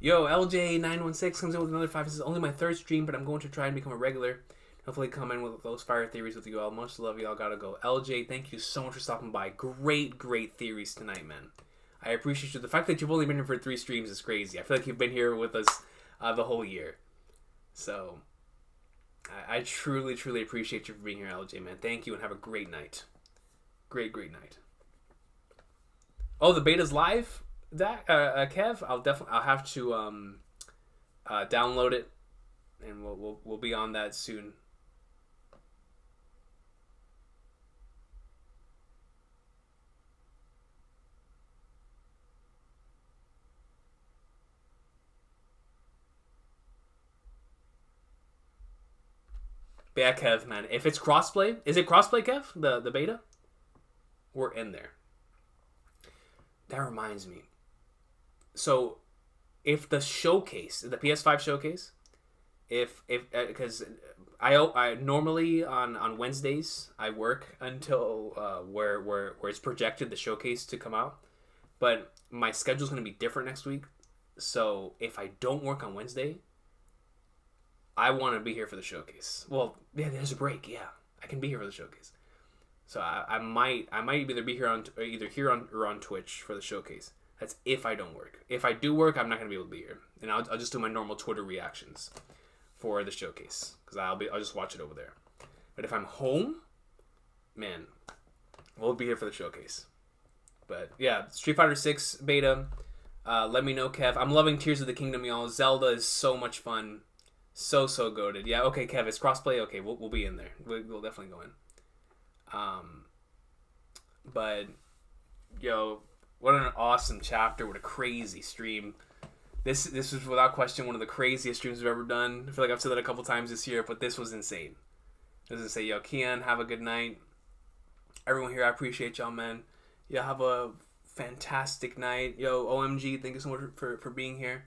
Yo, LJ916 comes in with another 5. This is only my third stream, but I'm going to try and become a regular. Hopefully come in with those fire theories with you all. Much love, y'all gotta go. LJ, thank you so much for stopping by. Great theories tonight, man. I appreciate you. The fact that you've only been here for 3 streams is crazy. I feel like you've been here with us the whole year. So, I truly appreciate you for being here, LJ, man. Thank you, and have a great night. Great night. Oh, the beta's live? That Kev, I'll have to download it, and we'll be on that soon. But yeah, Kev, man, if it's crossplay, is it crossplay, Kev? The beta? We're in there. That reminds me. So, if the showcase, the PS5 showcase, because I normally on Wednesdays I work until where it's projected the showcase to come out, but my schedule's gonna be different next week. So if I don't work on Wednesday, I want to be here for the showcase. Well, yeah, there's a break. Yeah, I can be here for the showcase. So I might either be here on Twitch for the showcase. That's if I don't work. If I do work, I'm not gonna be able to be here, and I'll just do my normal Twitter reactions for the showcase because I'll just watch it over there. But if I'm home, man, we'll be here for the showcase. But yeah, Street Fighter 6 beta. Let me know, Kev. I'm loving Tears of the Kingdom, y'all. Zelda is so much fun, so goated. Yeah, okay, Kev, it's crossplay. Okay, we'll be in there. We'll definitely go in. But yo. What an awesome chapter. What a crazy stream. This was without question one of the craziest streams we've ever done. I feel like I've said that a couple times this year, but this was insane. It was insane. Yo, Kian, have a good night. Everyone here, I appreciate y'all, man.
You have a fantastic night. Yo, OMG, thank you so much for being here.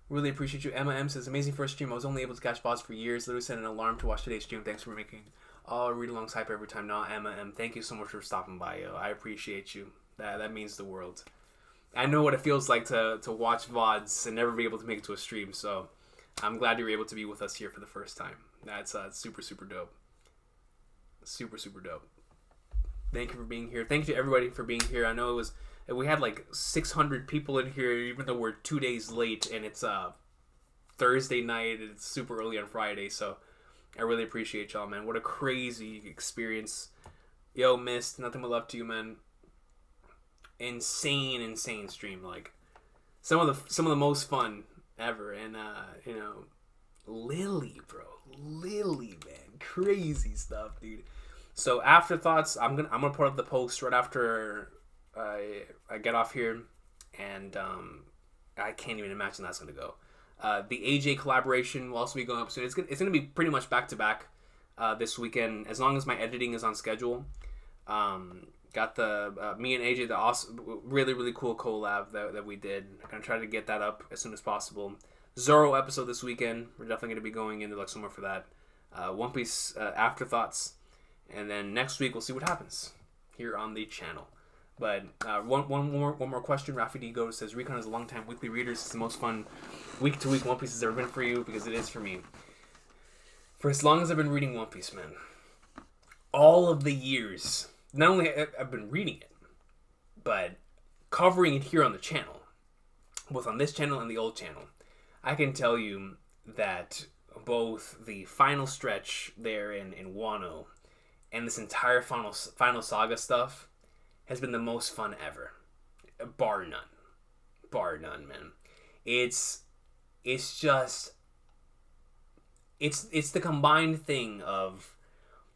Really appreciate you. Emma M says, amazing first stream. I was only able to catch bots for years. Literally set an alarm to watch today's stream. Thanks for making all read alongs hype every time. Now, Emma M, thank you so much for stopping by, yo. I appreciate you. That means the world. I know what it feels like to watch VODs and never be able to make it to a stream, so I'm glad you were able to be with us here for the first time. That's super, super dope. Super, super dope. Thank you for being here. Thank you to everybody for being here. I know we had like 600 people in here, even though we're 2 days late, and it's Thursday night, and it's super early on Friday, so I really appreciate y'all, man. What a crazy experience. Yo, Mist, nothing but love to you, man. Insane stream. Like, some of the most fun ever. And, Lily, bro. Lily, man. Crazy stuff, dude. So, afterthoughts, I'm gonna put up the post right after I get off here, and I can't even imagine that's gonna go. The AJ collaboration will also be going up soon. It's gonna be pretty much back to back this weekend, as long as my editing is on schedule. Got the me and AJ, the awesome, really cool collab that we did. I'm gonna try to get that up as soon as possible. Zoro episode this weekend. We're definitely gonna be going into like somewhere for that. One Piece afterthoughts. And then next week we'll see what happens here on the channel. But one more question. Rafi Digo says, Recon is a long-time weekly reader. It's the most fun week-to-week One Piece has ever been for you, because it is for me. For as long as I've been reading One Piece, man, all of the years, not only I've been reading it, but covering it here on the channel, both on this channel and the old channel, I can tell you that both the final stretch there in Wano and this entire final saga stuff has been the most fun ever, bar none, man. It's the combined thing of,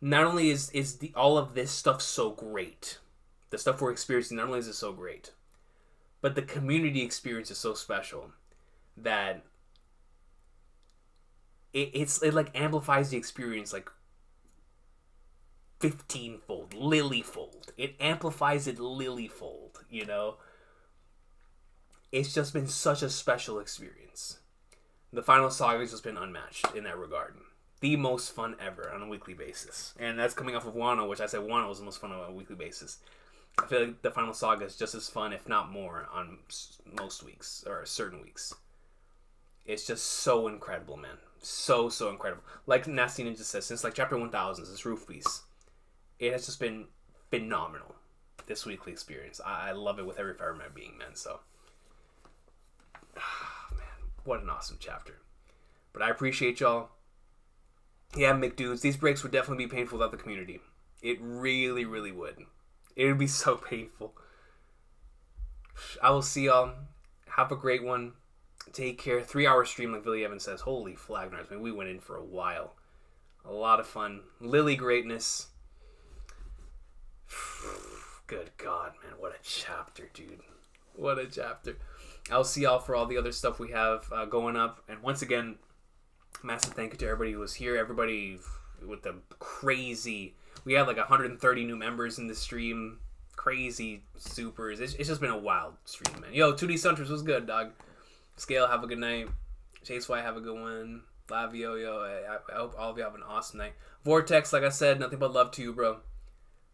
not only is all of this stuff so great, the stuff we're experiencing, not only is it so great, but the community experience is so special that it like amplifies the experience like 15-fold, Lilyfold. It amplifies it Lilyfold, you know? It's just been such a special experience. The final saga has just been unmatched in that regard. The most fun ever on a weekly basis. And that's coming off of Wano, which I said Wano was the most fun on a weekly basis. I feel like the final saga is just as fun, if not more, on most weeks, or certain weeks. It's just so incredible, man. So incredible. Like Nasty Ninja says, since like chapter 1000, this roof piece, it has just been phenomenal, this weekly experience. I love it with every fiber of my being, man. So, man, what an awesome chapter. But I appreciate y'all. Yeah, McDudes, these breaks would definitely be painful without the community. It really would. It would be so painful. I will see y'all. Have a great one. Take care. 3-hour stream, like Billy Evans says. Holy flagnars, man. We went in for a while. A lot of fun. Lily greatness. Good God, man. What a chapter, dude. What a chapter. I'll see y'all for all the other stuff we have going up. And once again, massive thank you to everybody who was here. Everybody with the crazy... We had like 130 new members in the stream. Crazy supers. It's just been a wild stream, man. Yo, 2D Suntress, what's good, dog? Scale, have a good night. Chase Y, have a good one. Flavio, I hope all of you have an awesome night. Vortex, like I said, nothing but love to you, bro.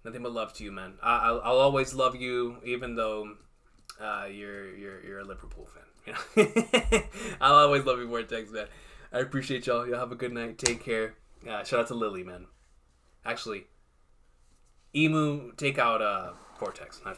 Nothing but love to you, man. I'll always love you, even though you're a Liverpool fan. You know? I'll always love you, Vortex, man. I appreciate y'all. Y'all have a good night. Take care. Shout out to Lily, man. Actually, Emu, take out Vortex, not